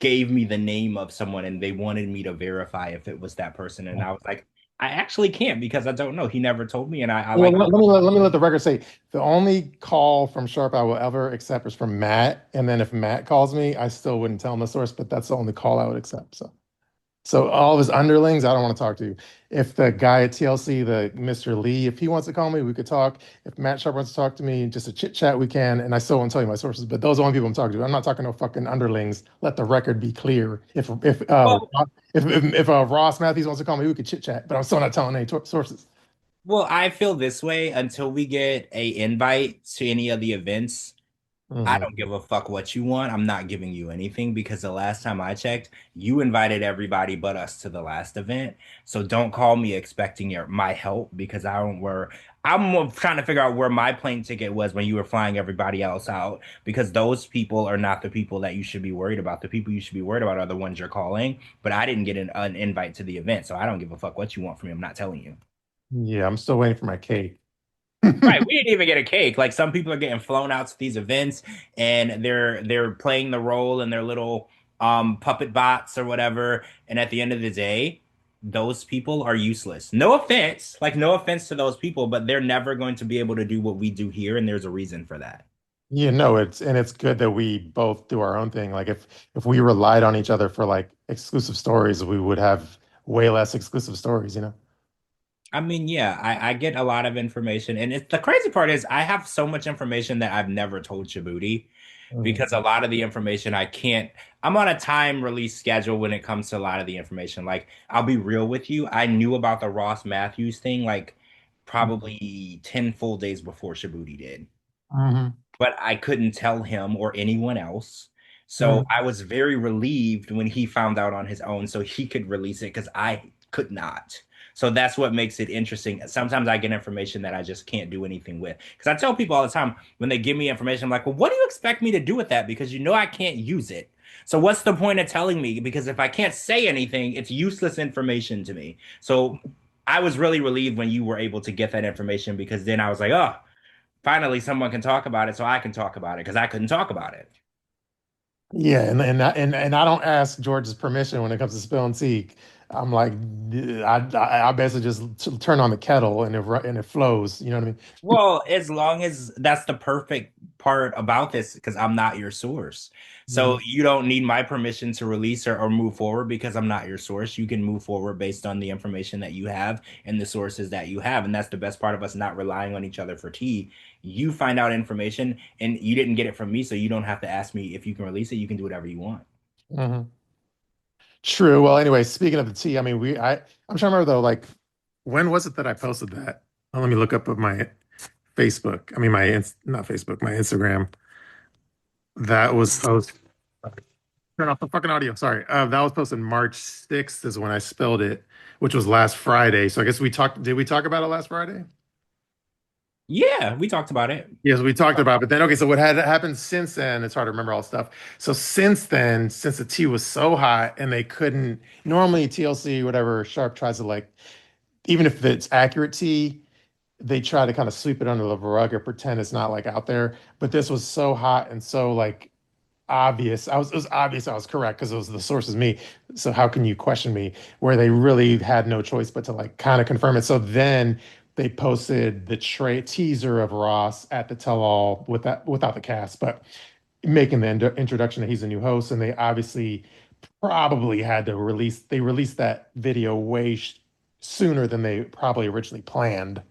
[SPEAKER 5] gave me the name of someone and they wanted me to verify if it was that person. And I was like, I actually can't because I don't know. He never told me. And I
[SPEAKER 3] well,
[SPEAKER 5] like,
[SPEAKER 3] let me let the record say the only call from Sharp I will ever accept is from Matt, and then if Matt calls me, I still wouldn't tell him the source, but that's the only call I would accept. So all of his underlings, I don't want to talk to. If the guy at TLC, the Mr. Lee, if he wants to call me, we could talk. If Matt Sharp wants to talk to me, just a chit chat, we can. And I still won't tell you my sources, but those are the only people I'm talking to. I'm not talking to fucking underlings. Let the record be clear.
[SPEAKER 5] well,
[SPEAKER 3] If Ross Matthews wants to call me, we could chit chat. But I'm still not telling any sources.
[SPEAKER 5] well, I feel this way until we get a invite to any of the events. I
[SPEAKER 3] Mhm.
[SPEAKER 5] don't give a fuck what you want. I'm not giving you anything because the last time I checked, you invited everybody but us to the last event. So don't call me expecting my help because I don't where I'm trying to figure out where my plane ticket was when you were flying everybody else out because those people are not the people that you should be worried about. The people you should be worried about are the ones you're calling. But I didn't get an invite to the event, so I don't give a fuck what you want from me. I'm not telling you.
[SPEAKER 3] Yeah, I'm still waiting for my cake.
[SPEAKER 5] Right, we didn't even get a cake. Like some people are getting flown out to these events and they're playing the role in their little puppet bots or whatever. And at the end of the day, those people are useless. No offense, like no offense to those people, but they're never going to be able to do what we do here, and there's a reason for that.
[SPEAKER 3] You know, it's good that we both do our own thing. Like if we relied on each other for like exclusive stories, we would have way less exclusive stories, you know?
[SPEAKER 5] I mean, yeah, I get a lot of information, and the crazy part is I have so much information that I've never told Shabooty
[SPEAKER 3] Mhm.
[SPEAKER 5] because a lot of the information I can't. I'm on a time release schedule when it comes to a lot of the information. Like, I'll be real with you, I knew about the Ross Mathews thing like probably 10 full days before Shabooty did,
[SPEAKER 3] Mhm.
[SPEAKER 5] but I couldn't tell him or anyone else. So
[SPEAKER 3] Mhm.
[SPEAKER 5] I was very relieved when he found out on his own so he could release it because I could not. So that's what makes it interesting. Sometimes I get information that I just can't do anything with. Because I tell people all the time when they give me information, I'm like, well, what do you expect me to do with that? Because you know I can't use it. So what's the point of telling me? Because if I can't say anything, it's useless information to me. So I was really relieved when you were able to get that information because then I was like, oh, finally someone can talk about it so I can talk about it because I couldn't talk about it.
[SPEAKER 3] Yeah, and I don't ask George's permission when it comes to spilling tea. I'm like, I basically just turn on the kettle and it flows. You know what I mean?
[SPEAKER 5] Well, as long as that's the perfect part about this, because I'm not your source. So
[SPEAKER 3] Mhm.
[SPEAKER 5] you don't need my permission to release or move forward because I'm not your source. You can move forward based on the information that you have and the sources that you have. And that's the best part of us not relying on each other for tea. You find out information and you didn't get it from me, so you don't have to ask me if you can release it. You can do whatever you want.
[SPEAKER 3] Mhm. True. Well, anyway, speaking of the tea, I mean, I'm trying to remember though, like, when was it that I posted that? Let me look up of my Facebook. I mean, not Facebook, my Instagram. That was post. Turn off the fucking audio. Sorry. That was posted March 6th is when I spilled it, which was last Friday. So I guess did we talk about it last Friday?
[SPEAKER 5] Yeah, we talked about it.
[SPEAKER 3] Yes, we talked about it. But then, okay, so what had happened since then, it's hard to remember all the stuff. So since then, since the tea was so hot and they couldn't, normally TLC, whatever, Sharp tries to like, even if it's accurate tea, they try to kind of sweep it under the rug or pretend it's not like out there. But this was so hot and so like obvious. It was obvious I was correct because it was the source is me. So how can you question me? Where they really had no choice but to like kind of confirm it. So then they posted the teaser of Ross at the tell-all without the cast, but making the introduction that he's a new host, and they obviously probably had to release. They released that video way sooner than they probably originally planned.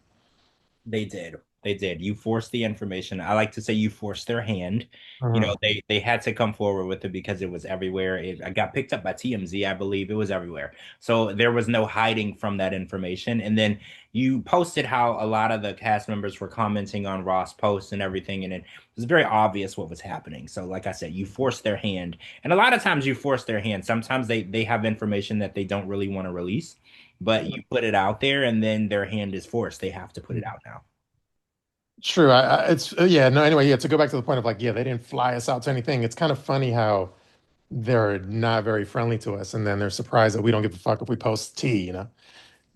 [SPEAKER 5] They did. They did. You forced the information. I like to say you forced their hand. You know,
[SPEAKER 3] Mhm.
[SPEAKER 5] they had to come forward with it because it was everywhere. I got picked up by TMZ, I believe. It was everywhere. So there was no hiding from that information. And then you posted how a lot of the cast members were commenting on Ross' posts and everything, and it was very obvious what was happening. So, like I said, you forced their hand. And a lot of times you force their hand. Sometimes they have information that they don't really want to release, but you put it out there and then their hand is forced. They have to put it out now.
[SPEAKER 3] True. It's yeah. No. Anyway, yeah. To go back to the point of like, yeah, they didn't fly us out to anything. It's kind of funny how they're not very friendly to us, and then they're surprised that we don't give a fuck if we post tea. You know.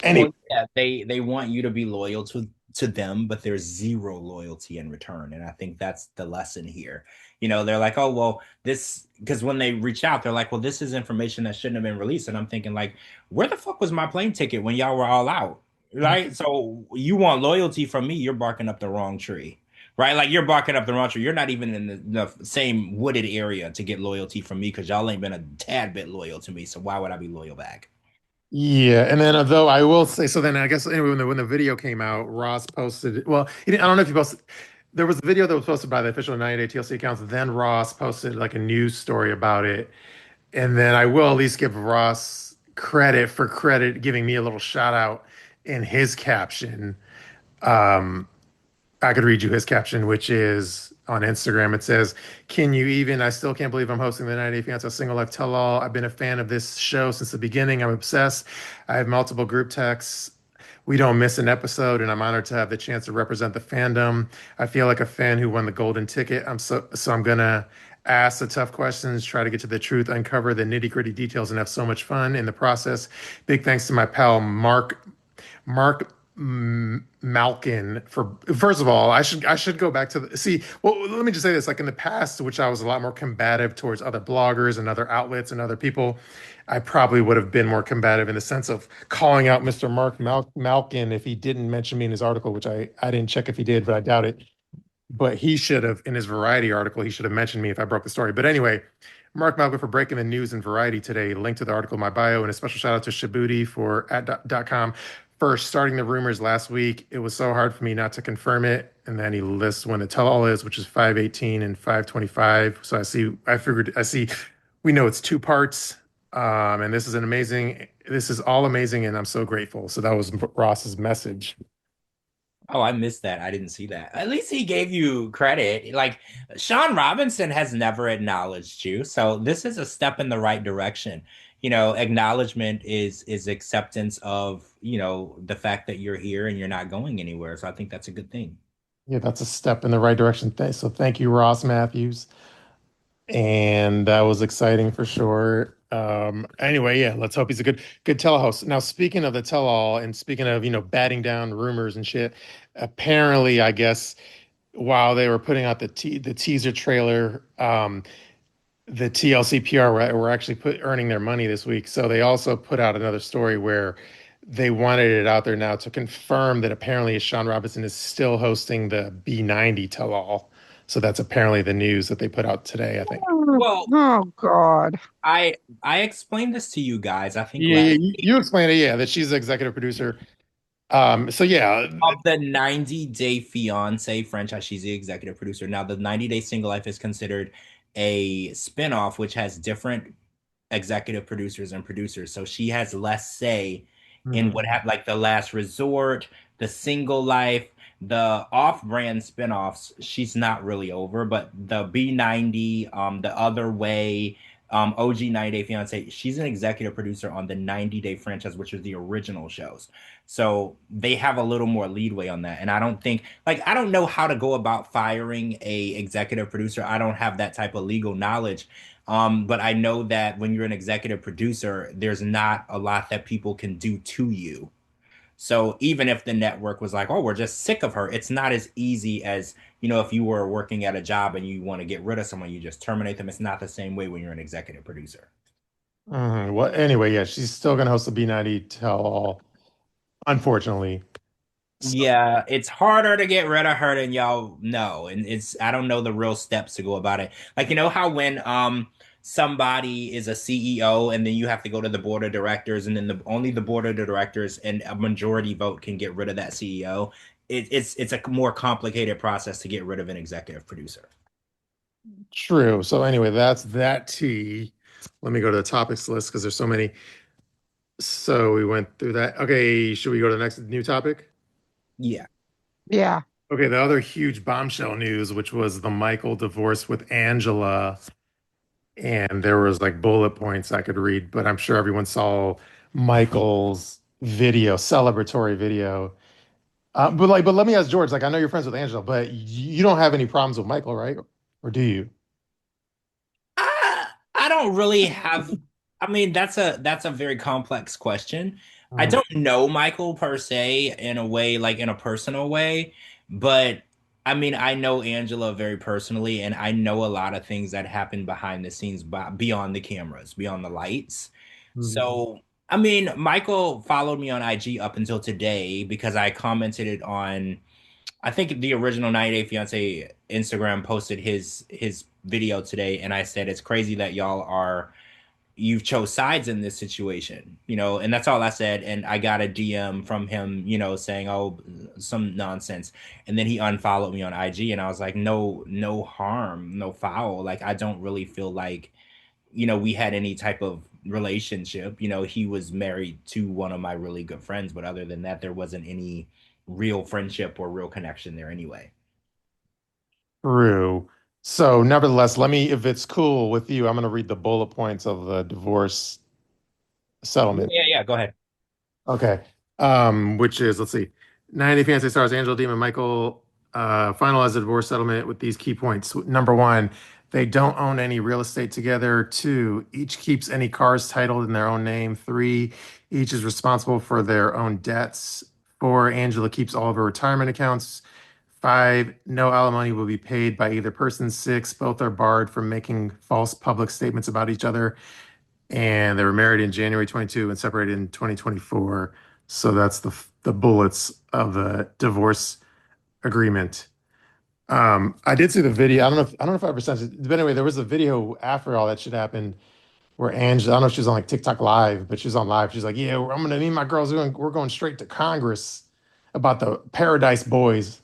[SPEAKER 3] Anyway,
[SPEAKER 5] Well, yeah, they want you to be loyal to them, but there's zero loyalty in return, and I think that's the lesson here. You know, they're like, "Oh, well, this," because when they reach out, they're like, "Well, this is information that shouldn't have been released," and I'm thinking, like, where the fuck was my plane ticket when y'all were all out, right? So you want loyalty from me? You're barking up the wrong tree. Right, like you're barking up the wrong tree. You're not even in the same wooded area to get loyalty from me because y'all ain't been a tad bit loyal to me. So why would I be loyal back?
[SPEAKER 3] yeah, and then though I will say, so then I guess anyway, when the video came out, Ross posted. Well, I don't know if he posted. There was a video that was posted by the official 90-day TLC accounts. Then Ross posted like a news story about it, and then I will at least give Ross credit for credit, giving me a little shout out in his caption. Um, I could read you his caption, which is on Instagram. It says, "Can you even? I still can't believe I'm hosting the 90 Day Fiance Single Life Tell All. I've been a fan of this show since the beginning. I'm obsessed. I have multiple group texts. We don't miss an episode, and I'm honored to have the chance to represent the fandom. I feel like a fan who won the golden ticket. I'm gonna ask the tough questions, try to get to the truth, uncover the nitty-gritty details, and have so much fun in the process. Big thanks to my pal Mark Malkin for first of all, I should go back to the see. Well, let me just say this: like in the past, which I was a lot more combative towards other bloggers and other outlets and other people, I probably would have been more combative in the sense of calling out Mr. Malkin if he didn't mention me in his article, which I didn't check if he did, but I doubt it. but he should have, in his Variety article, he should have mentioned me if I broke the story. But anyway, Mark Malcolm for breaking the news in Variety today. Link to the article in my bio, and a special shout out to Shabooty for at.com for starting the rumors last week. It was so hard for me not to confirm it. And then he lists when the tell-all is, which is 518 and 525. So I see, we know it's two parts. And this is all amazing, and I'm so grateful. So that was Ross's message.
[SPEAKER 5] Oh, I missed that. I didn't see that. At least he gave you credit. Like Sean Robinson has never acknowledged you, so this is a step in the right direction. Acknowledgement is acceptance of, the fact that you're here and you're not going anywhere. So I think that's a good thing.
[SPEAKER 3] Yeah, that's a step in the right direction. So thank you, Ross Mathews. And that was exciting for sure. Anyway, yeah, let's hope he's a good telehost. Now, speaking of the tell-all and speaking of, batting down rumors and shit, apparently, I guess while they were putting out the teaser trailer, the TLC PR were actually earning their money this week. So they also put out another story where they wanted it out there now to confirm that apparently Sean Robinson is still hosting the B90 tell-all. So that's apparently the news that they put out today, I think.
[SPEAKER 5] Well,
[SPEAKER 4] Oh God.
[SPEAKER 5] I explained this to you guys, I think
[SPEAKER 3] Yeah, yeah,
[SPEAKER 5] last
[SPEAKER 3] you explained it, yeah, that she's the executive producer. So yeah,
[SPEAKER 5] of the 90 Day Fiance franchise. She's the executive producer. Now, the 90 Day Single Life is considered a spinoff, which has different executive producers and producers. So she has less say in what happened, like The Last Resort, The Single Life, the off-brand spinoffs. She's not really over, but the B90, The Other Way, OG 90 Day Fiance, she's an executive producer on the 90 Day franchise, which is the original shows. So they have a little more leadway on that. And I don't think, like, I don't know how to go about firing a executive producer. I don't have that type of legal knowledge. But I know that when you're an executive producer, there's not a lot that people can do to you. So even if the network was like, oh, we're just sick of her, it's not as easy as, if you were working at a job and you want to get rid of someone, you just terminate them. It's not the same way when you're an executive producer.
[SPEAKER 3] Well, anyway, yeah, she's still gonna host the B90 tell all, unfortunately. So,
[SPEAKER 5] Yeah, it's harder to get rid of her than y'all know. And I don't know the real steps to go about it. Like, how when somebody is a CEO and then you have to go to the board of directors, and then only the board of directors and a majority vote can get rid of that CEO. It's a more complicated process to get rid of an executive producer.
[SPEAKER 3] true. So anyway, that's that tea. Let me go to the topics list because there's so many. So we went through that. Okay, should we go to the next new topic?
[SPEAKER 5] Yeah.
[SPEAKER 4] Yeah.
[SPEAKER 3] Okay, the other huge bombshell news, which was the Michael divorce with Angela. And there was like bullet points I could read, but I'm sure everyone saw Michael's video, celebratory video. But let me ask George, like I know you're friends with Angela, but you don't have any problems with Michael, right? Or do you?
[SPEAKER 5] I don't really have. I mean, that's a very complex question. I
[SPEAKER 3] Mm,
[SPEAKER 5] don't know Michael per se in a way, like in a personal way, but I mean, I know Angela very personally, and I know a lot of things that happen behind the scenes, beyond the cameras, beyond the lights.
[SPEAKER 3] mm,
[SPEAKER 5] So, I mean, Michael followed me on IG up until today because I commented it on. I think the original 90 Day Fiance Instagram posted his video today, and I said it's crazy that you've chose sides in this situation, and that's all I said. And I got a DM from him, saying, oh, some nonsense. And then he unfollowed me on IG, and I was like, no, no harm, no foul. Like, I don't really feel like, we had any type of relationship. He was married to one of my really good friends, but other than that, there wasn't any real friendship or real connection there anyway.
[SPEAKER 3] true. So, nevertheless, if it's cool with you, I'm going to read the bullet points of the divorce settlement.
[SPEAKER 5] Yeah, yeah, go ahead.
[SPEAKER 3] Okay. Which is, let's see, 90 Fiancé stars Angela Dean and Michael finalized the divorce settlement with these key points. Number one, they don't own any real estate together. Two, each keeps any cars titled in their own name. Three, each is responsible for their own debts. Four, Angela keeps all of her retirement accounts. Five, no alimony will be paid by either person. Six, both are barred from making false public statements about each other. And they were married in January 22 and separated in 2024. So that's the bullets of the divorce agreement. I did see the video. I don't know if I ever sent it, but anyway, there was a video after all that shit happened where Angela, I don't know if she was on like TikTok live, but she was on live. She's like, "Yeah, I'm gonna me and my girls we're going straight to Congress about the Paradise Boys."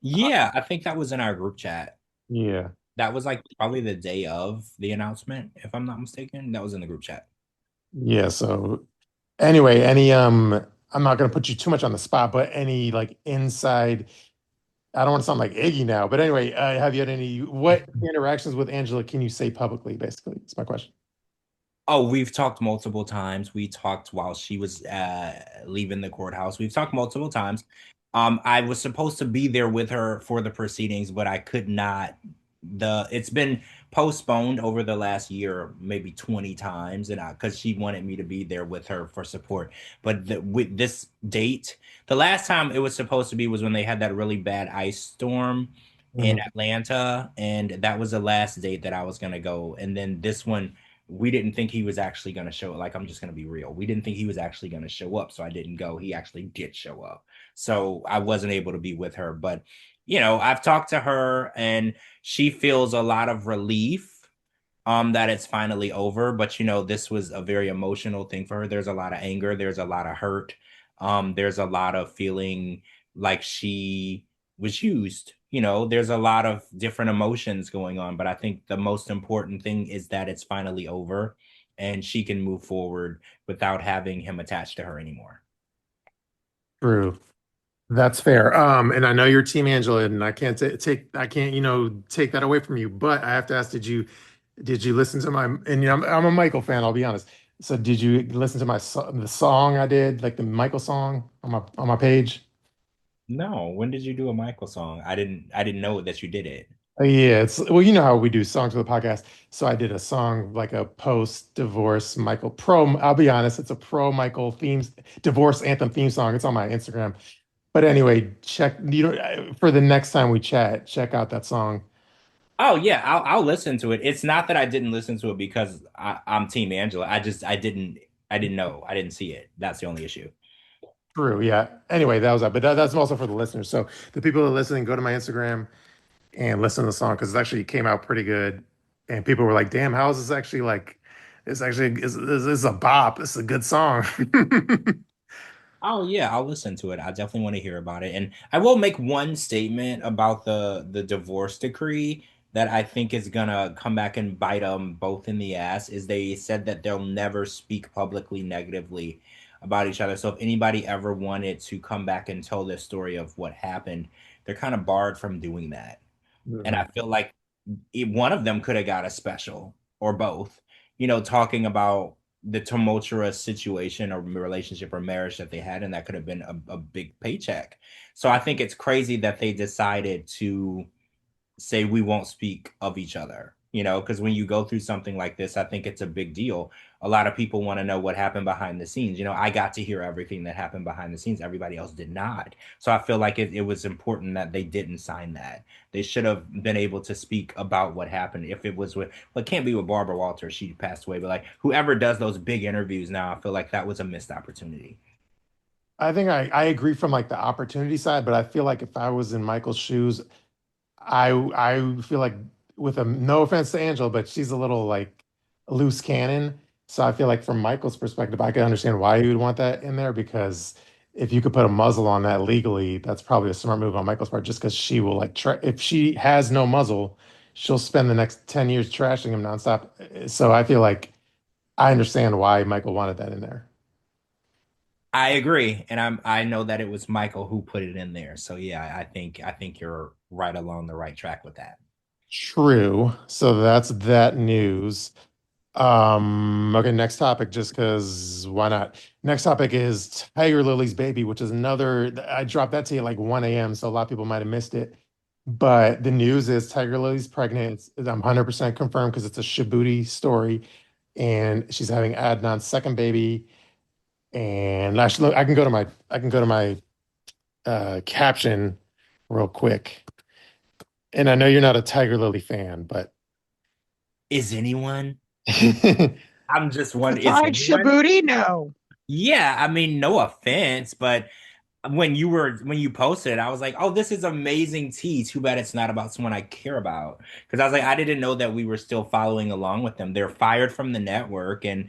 [SPEAKER 5] Yeah, I think that was in our group chat.
[SPEAKER 3] Yeah,
[SPEAKER 5] That was like probably the day of the announcement, if I'm not mistaken. That was in the group chat.
[SPEAKER 3] yeah. So anyway, I'm not gonna put you too much on the spot, but any like inside. I don't want to sound like Iggy now, but anyway, have you had any what interactions with Angela can you say publicly? Basically, it's my question.
[SPEAKER 5] Oh, we've talked multiple times. We talked while she was leaving the courthouse. We've talked multiple times. I was supposed to be there with her for the proceedings, but I could not. It's been postponed over the last year, maybe 20 times, and because she wanted me to be there with her for support. But with this date, the last time it was supposed to be was when they had that really bad ice storm in
[SPEAKER 3] Mhm.
[SPEAKER 5] Atlanta, and that was the last date that I was gonna go. And then this one we didn't think he was actually going to show up. Like, I'm just going to be real. We didn't think he was actually going to show up. So I didn't go. He actually did show up. So I wasn't able to be with her. But, I've talked to her and she feels a lot of relief that it's finally over. But, this was a very emotional thing for her. There's a lot of anger. There's a lot of hurt. There's a lot of feeling like she was used. There's a lot of different emotions going on, but I think the most important thing is that it's finally over and she can move forward without having him attached to her anymore.
[SPEAKER 3] True. That's fair. And I know you're Team Angela, and I can't I can't, take that away from you. But I have to ask, did you listen to my, and I'm a Michael fan, I'll be honest. So did you listen to the song I did, like the Michael song on my page?
[SPEAKER 5] No, when did you do a Michael song? I didn't know that you did it.
[SPEAKER 3] Yeah, it's well, you know how we do songs for the podcast. So I did a song like a post-divorce Michael pro. I'll be honest, it's a pro Michael themes divorce anthem theme song. It's on my Instagram. But anyway, for the next time we chat, check out that song.
[SPEAKER 5] Oh yeah, I'll listen to it. It's not that I didn't listen to it because I'm Team Angela. I didn't know. I didn't see it. That's the only issue.
[SPEAKER 3] True, yeah. Anyway, that was that. But that's also for the listeners. So the people that are listening, go to my Instagram and listen to the song because it actually came out pretty good. And people were like, "Damn, how is this actually like? It's actually is a bop. It's a good song."
[SPEAKER 5] Oh yeah, I'll listen to it. I definitely want to hear about it. And I will make one statement about the divorce decree that I think is gonna come back and bite them both in the ass is they said that they'll never speak publicly negatively about each other. So if anybody ever wanted to come back and tell their story of what happened, they're kind of barred from doing that. And I
[SPEAKER 3] Mhm.
[SPEAKER 5] feel like one of them could have got a special or both, talking about the tumultuous situation or relationship or marriage that they had, and that could have been a big paycheck. So I think it's crazy that they decided to say we won't speak of each other, because when you go through something like this, I think it's a big deal. A lot of people want to know what happened behind the scenes. I got to hear everything that happened behind the scenes. Everybody else did not. So I feel like it was important that they didn't sign that. They should have been able to speak about what happened. If it was with, well, it can't be with Barbara Walters, she passed away, but like whoever does those big interviews now, I feel like that was a missed opportunity.
[SPEAKER 3] I think I agree from like the opportunity side, but I feel like if I was in Michael's shoes, I feel like with a no offense to Angela, but she's a little like a loose cannon. So I feel like from Michael's perspective, I can understand why you would want that in there because if you could put a muzzle on that legally, that's probably a smart move on Michael's part. Just because she will like try if she has no muzzle, she'll spend the next 10 years trashing him nonstop. So I feel like I understand why Michael wanted that in there.
[SPEAKER 5] I agree, and I know that it was Michael who put it in there. So yeah, I think you're right along the right track with that.
[SPEAKER 3] True. So that's that news. Okay, next topic, just because why not? Next topic is Tiger Lily's baby, which is another, I dropped that to you at like 1 a.m., so a lot of people might have missed it. But the news is Tiger Lily's pregnant. I'm 100% confirmed because it's a Shabooty story, and she's having Adnan's second baby. And actually, look, I can go to my caption real quick. And I know you're not a Tiger Lily fan, but
[SPEAKER 5] Is anyone? I'm just wondering, is
[SPEAKER 4] Besides
[SPEAKER 5] anyone?
[SPEAKER 4] Shabooty, no.
[SPEAKER 5] Yeah, I mean, no offense, but when you posted it, I was like, oh, this is amazing tea. Too bad it's not about someone I care about. Because I was like, I didn't know that we were still following along with them. They're fired from the network, and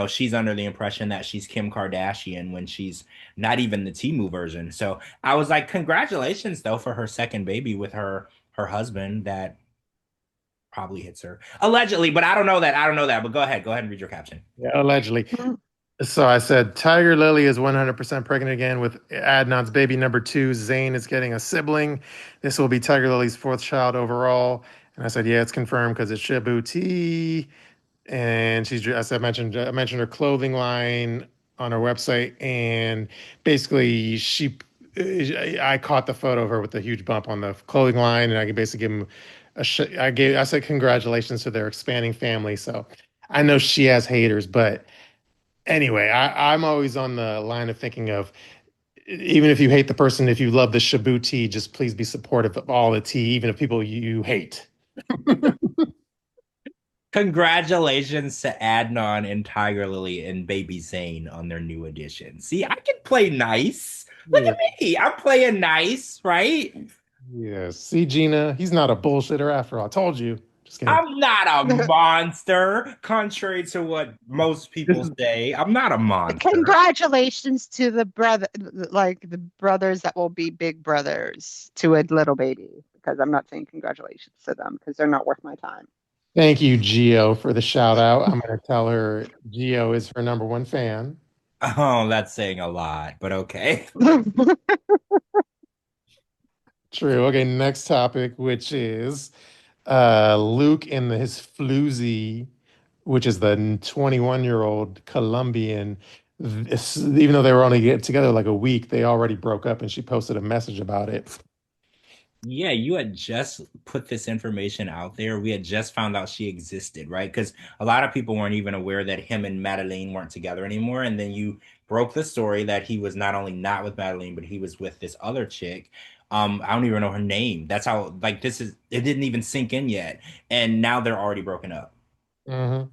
[SPEAKER 5] she's under the impression that she's Kim Kardashian when she's not even the Temu version. So I was like, congratulations though for her second baby with her husband that probably hits her allegedly, but I don't know that. I don't know that. But go ahead and read your caption.
[SPEAKER 3] Yeah, allegedly. So I said, TigerLily is 100% pregnant again with Adnan's baby number 2. Zayn is getting a sibling. This will be TigerLily's 4th child overall. And I said, yeah, it's confirmed because it's Shabooty. And I mentioned her clothing line on her website, and basically I caught the photo of her with the huge bump on the clothing line, and I can basically give him I said congratulations to their expanding family. So I know she has haters, but anyway, I'm always on the line of thinking of, even if you hate the person, if you love the Shabu tea, just please be supportive of all the tea, even of people you hate.
[SPEAKER 5] Congratulations to Adnan and TigerLily and Baby Zayn on their new edition. See, I can play nice. Look
[SPEAKER 3] Yeah.
[SPEAKER 5] at me. I'm playing nice, right?
[SPEAKER 3] Yeah. See, Gina, he's not a bullshitter after all. I told you. Just kidding.
[SPEAKER 5] I'm not a monster, contrary to what most people say. I'm not a monster.
[SPEAKER 4] Congratulations to the the brothers that will be big brothers to a little baby, because I'm not saying congratulations to them because they're not worth my time.
[SPEAKER 3] Thank you, Gio, for the shout out. I'm going to tell her Gio is her number 1 fan.
[SPEAKER 5] Oh, that's saying a lot, but okay.
[SPEAKER 3] True. Okay, next topic, which is Luke and his floozy, which is the 21-year-old Colombian. Even though they were only get together like a week, they already broke up, and she posted a message about it.
[SPEAKER 5] Yeah, you had just put this information out there. We had just found out she existed, right? Because a lot of people weren't even aware that him and Madeline weren't together anymore. And then you broke the story that he was not only not with Madeline, but he was with this other chick. I don't even know her name. That's how, like, it didn't even sink in yet. And now they're already broken up.
[SPEAKER 3] Mm-hmm.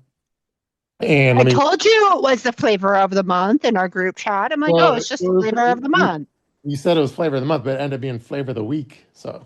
[SPEAKER 3] And
[SPEAKER 4] I told you it was the flavor of the month in our group chat. I'm like,
[SPEAKER 3] well,
[SPEAKER 4] oh, it's just the flavor of the month.
[SPEAKER 3] You said it was flavor of the month, but it ended up being flavor of the week. So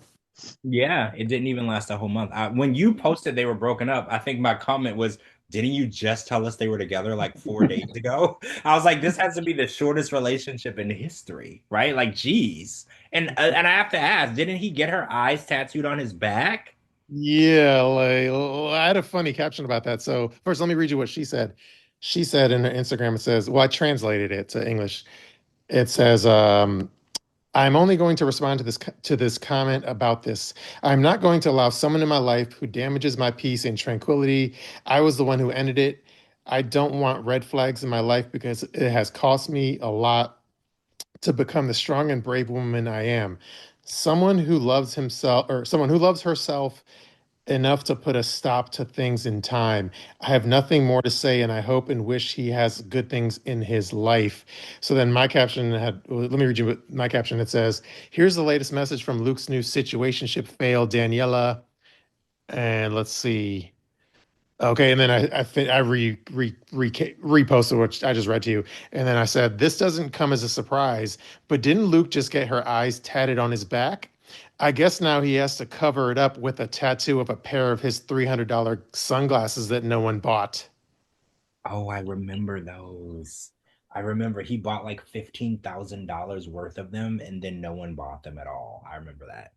[SPEAKER 5] Yeah, it didn't even last a whole month. When you posted they were broken up, I think my comment was, didn't you just tell us they were together like 4 days ago? I was like, this has to be the shortest relationship in history, right? Like, geez. And I have to ask, didn't he get her eyes tattooed on his back?
[SPEAKER 3] yeah, like I had a funny caption about that. So first, let me read you what she said. She said in her Instagram, it says, well, I translated it to English. It says, I'm only going to respond to this comment about this. I'm not going to allow someone in my life who damages my peace and tranquility. I was the one who ended it. I don't want red flags in my life because it has cost me a lot to become the strong and brave woman I am. Someone who loves himself, or someone who loves herself enough to put a stop to things in time. I have nothing more to say, and I hope and wish he has good things in his life. So then my caption had, well, let me read you my caption. It says, here's the latest message from Luke's new situationship fail, Daniela. And let's see. Okay, and then reposted what I just read to you, and then I said, "This doesn't come as a surprise, but didn't Luke just get her eyes tatted on his back? I guess now he has to cover it up with a tattoo of a pair of his $300 sunglasses that no one bought."
[SPEAKER 5] Oh, I remember those. I remember he bought like $15,000 worth of them and then no one bought them at all. I remember that.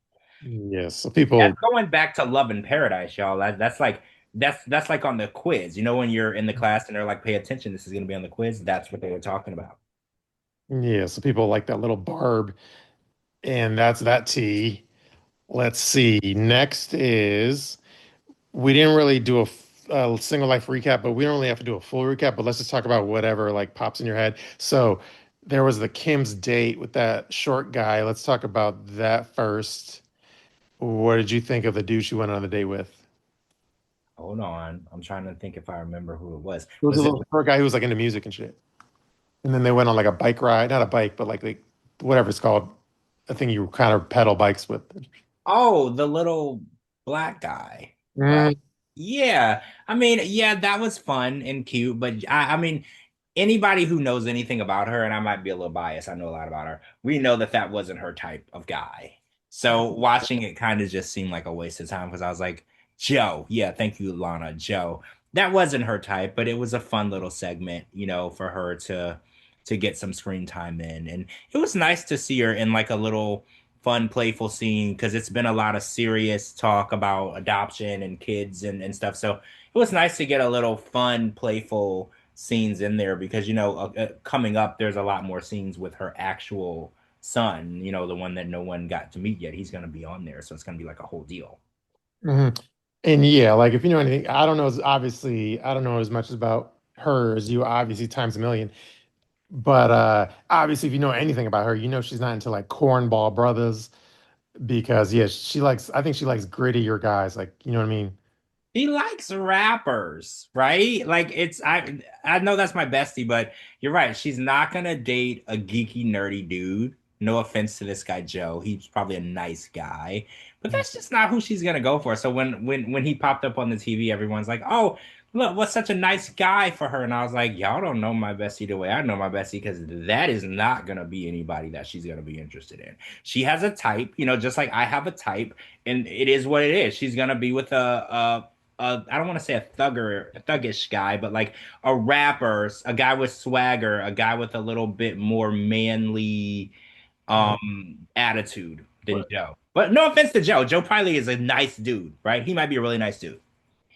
[SPEAKER 3] Yes, so people.
[SPEAKER 5] That's going back to Love in Paradise, y'all. That's like on the quiz. You know, when you're in the class and they're like, pay attention, this is gonna be on the quiz. That's what they were talking about.
[SPEAKER 3] Yeah, so people like that little barb, and that's that tea. Let's see. Next is, we didn't really do a single life recap, but we don't really have to do a full recap. But let's just talk about whatever like pops in your head. So there was the Kim's date with that short guy. Let's talk about that first. What did you think of the dude she went on the date with?
[SPEAKER 5] Hold on. I'm trying to think if I remember who it was.
[SPEAKER 3] It was a
[SPEAKER 5] Was it
[SPEAKER 3] little short guy who was like into music and shit. And then they went on like a bike ride, not a bike, but like whatever it's called. I think you kind of pedal bikes with.
[SPEAKER 5] oh, the little black guy,
[SPEAKER 3] Mm,
[SPEAKER 5] right? Yeah. I mean, yeah, that was fun and cute, but I mean, anybody who knows anything about her, and I might be a little biased, I know a lot about her, we know that that wasn't her type of guy. So watching it kind of just seemed like a waste of time because I was like, Joe, yeah, thank you, Lana, Joe. That wasn't her type, but it was a fun little segment, for her to get some screen time in. And it was nice to see her in like a little fun, playful scene because it's been a lot of serious talk about adoption and kids and stuff. So it was nice to get a little fun, playful scenes in there because coming up there's a lot more scenes with her actual son, the one that no one got to meet yet. He's going to be on there, so it's going to be like a whole deal.
[SPEAKER 3] Mhm. And yeah, like if you know anything, I don't know, obviously, I don't know as much about her as you, obviously, times a million. But obviously, if you know anything about her, you know she's not into like cornball brothers because yeah, I think she likes grittier guys, like you know what I mean?
[SPEAKER 5] He likes rappers, right? Like I know that's my bestie, but you're right. She's not gonna date a geeky, nerdy dude. No offense to this guy Joe. He's probably a nice guy, but that's just not who she's gonna go for. So when he popped up on the TV, everyone's like, "Oh, look, what's such a nice guy for her?" And I was like, "Y'all don't know my bestie the way I know my bestie, because that is not gonna be anybody that she's gonna be interested in. She has a type, just like I have a type, and it is what it is. She's gonna be with I don't want to say a thuggish guy, but like a rapper, a guy with swagger, a guy with a little bit more manly attitude than Joe. But no offense to Joe. Joe probably is a nice dude, right? He might be a really nice dude.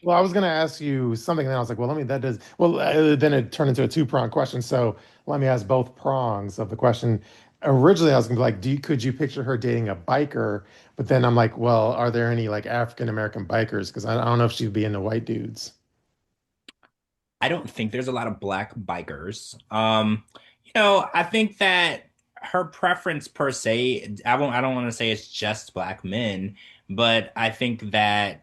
[SPEAKER 3] Well, I was gonna ask you something, and I was like, well, let me that does well. Then it turned into a two-prong question. So let me ask both prongs of the question. Originally, I was gonna be like, could you picture her dating a biker? But then I'm like, well, are there any like African American bikers? Because I don't know if she'd be into white dudes.
[SPEAKER 5] I don't think there's a lot of black bikers. I think that her preference per se, I don't want to say it's just black men, but I think that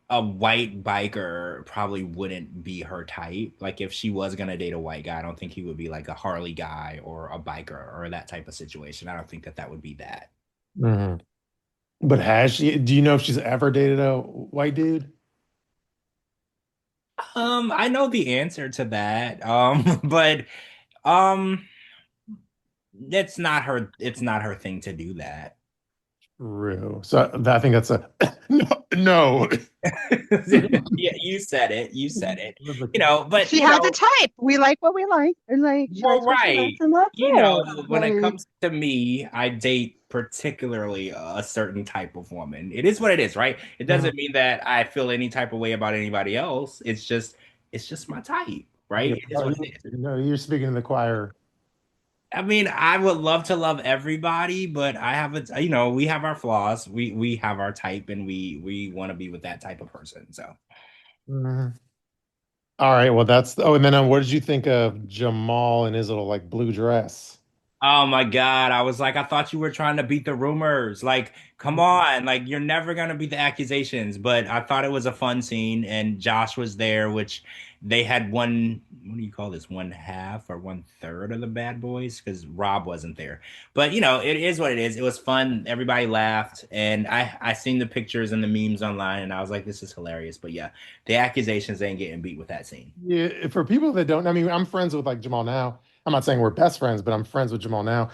[SPEAKER 5] a white biker probably wouldn't be her type. Like if she was gonna date a white guy, I don't think he would be like a Harley guy or a biker or that type of situation. I don't think that that would be that.
[SPEAKER 3] Mhm. But has she? Do you know if she's ever dated a white dude?
[SPEAKER 5] I know the answer to that. But um, it's not her. It's not her thing to do that.
[SPEAKER 3] True. So I think that's a no. No.
[SPEAKER 5] Yeah, you said it. You said it. But
[SPEAKER 4] She has a type. We like what we like, and like she
[SPEAKER 5] well,
[SPEAKER 4] likes what she
[SPEAKER 5] right.
[SPEAKER 4] likes, and that's it.
[SPEAKER 5] When it
[SPEAKER 4] Like,
[SPEAKER 5] comes to me, I date particularly a certain type of woman. It is what it is, right? It
[SPEAKER 3] Mhm.
[SPEAKER 5] doesn't mean that I feel any type of way about anybody else. It's just my type, right?
[SPEAKER 3] Yeah,
[SPEAKER 5] It is what it is.
[SPEAKER 3] no, you're speaking to the choir.
[SPEAKER 5] I mean, I would love to love everybody, but I have we have our flaws. We have our type, and we want to be with that type of person. So.
[SPEAKER 3] Mhm. All right, well that's oh, and then what did you think of Jamal and his little like blue dress?
[SPEAKER 5] Oh my God. I was like, I thought you were trying to beat the rumors. Like, come on. Like, you're never going to beat the accusations. But I thought it was a fun scene. And Josh was there, which they had what do you call this? One half or one third of the bad boys because Rob wasn't there. But, it is what it is. It was fun. Everybody laughed. And I seen the pictures and the memes online and I was like, this is hilarious. But yeah, the accusations ain't getting beat with that scene.
[SPEAKER 3] Yeah, for people that don't, I mean, I'm friends with like Jamal now. I'm not saying we're best friends, but I'm friends with Jamal now.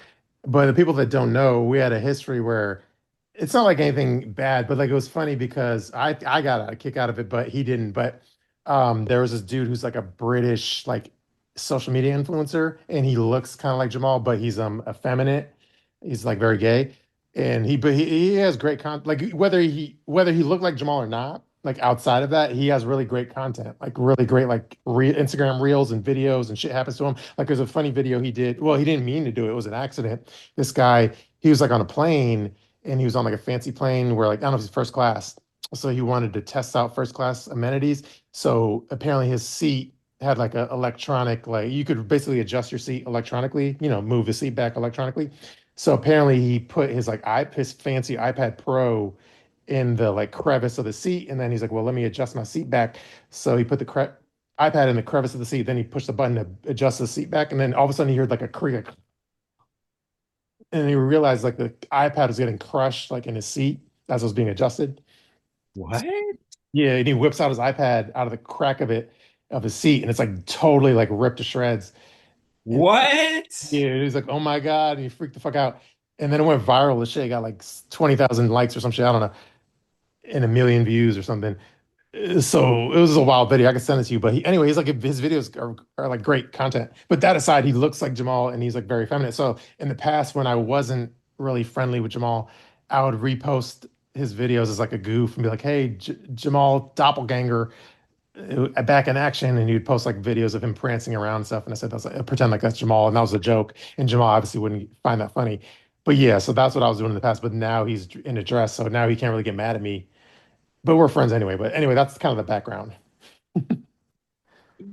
[SPEAKER 3] But the people that don't know, we had a history where it's not like anything bad, but like it was funny because I got a kick out of it, but he didn't. But there was this dude who's like a British like social media influencer, and he looks kind of like Jamal, but he's effeminate. He's like very gay, and he has great content. Like whether he looked like Jamal or not, like outside of that, he has really great content, like really great like Instagram reels and videos and shit happens to him. Like there's a funny video he did. Well, he didn't mean to do it. It was an accident. This guy, he was like on a plane and he was on like a fancy plane where like I don't know if it's first class. So he wanted to test out first class amenities. So apparently his seat had like a electronic, like you could basically adjust your seat electronically, move the seat back electronically. So apparently he put his fancy iPad Pro in the like crevice of the seat, and then he's like, "Well, let me adjust my seat back." So he put the iPad in the crevice of the seat. Then he pushed the button to adjust the seat back, and then all of a sudden he heard like a creak, and he realized like the iPad was getting crushed like in his seat as it was being adjusted.
[SPEAKER 5] What?
[SPEAKER 3] Yeah, and he whips out his iPad out of the crack of it, of his seat, and it's like totally like ripped to shreds. And
[SPEAKER 5] What?
[SPEAKER 3] yeah, he's like, "Oh my God," and he freaked the fuck out. And then it went viral. The shit got like 20,000 likes or some shit. I don't know, and a million views or something. So it was a wild video. I could send it to you, but anyway, he's like his videos are like great content. But that aside, he looks like Jamal, and he's like very feminine. So in the past, when I wasn't really friendly with Jamal, I would repost his videos as like a goof and be like, "Hey, Jamal doppelganger, back in action," and he'd post like videos of him prancing around and stuff. And I said, "That's like, pretend like that's Jamal," and that was a joke. And Jamal obviously wouldn't find that funny. But yeah, so that's what I was doing in the past. But now he's in a dress, so now he can't really get mad at me. But we're friends anyway. But anyway, that's kind of the background.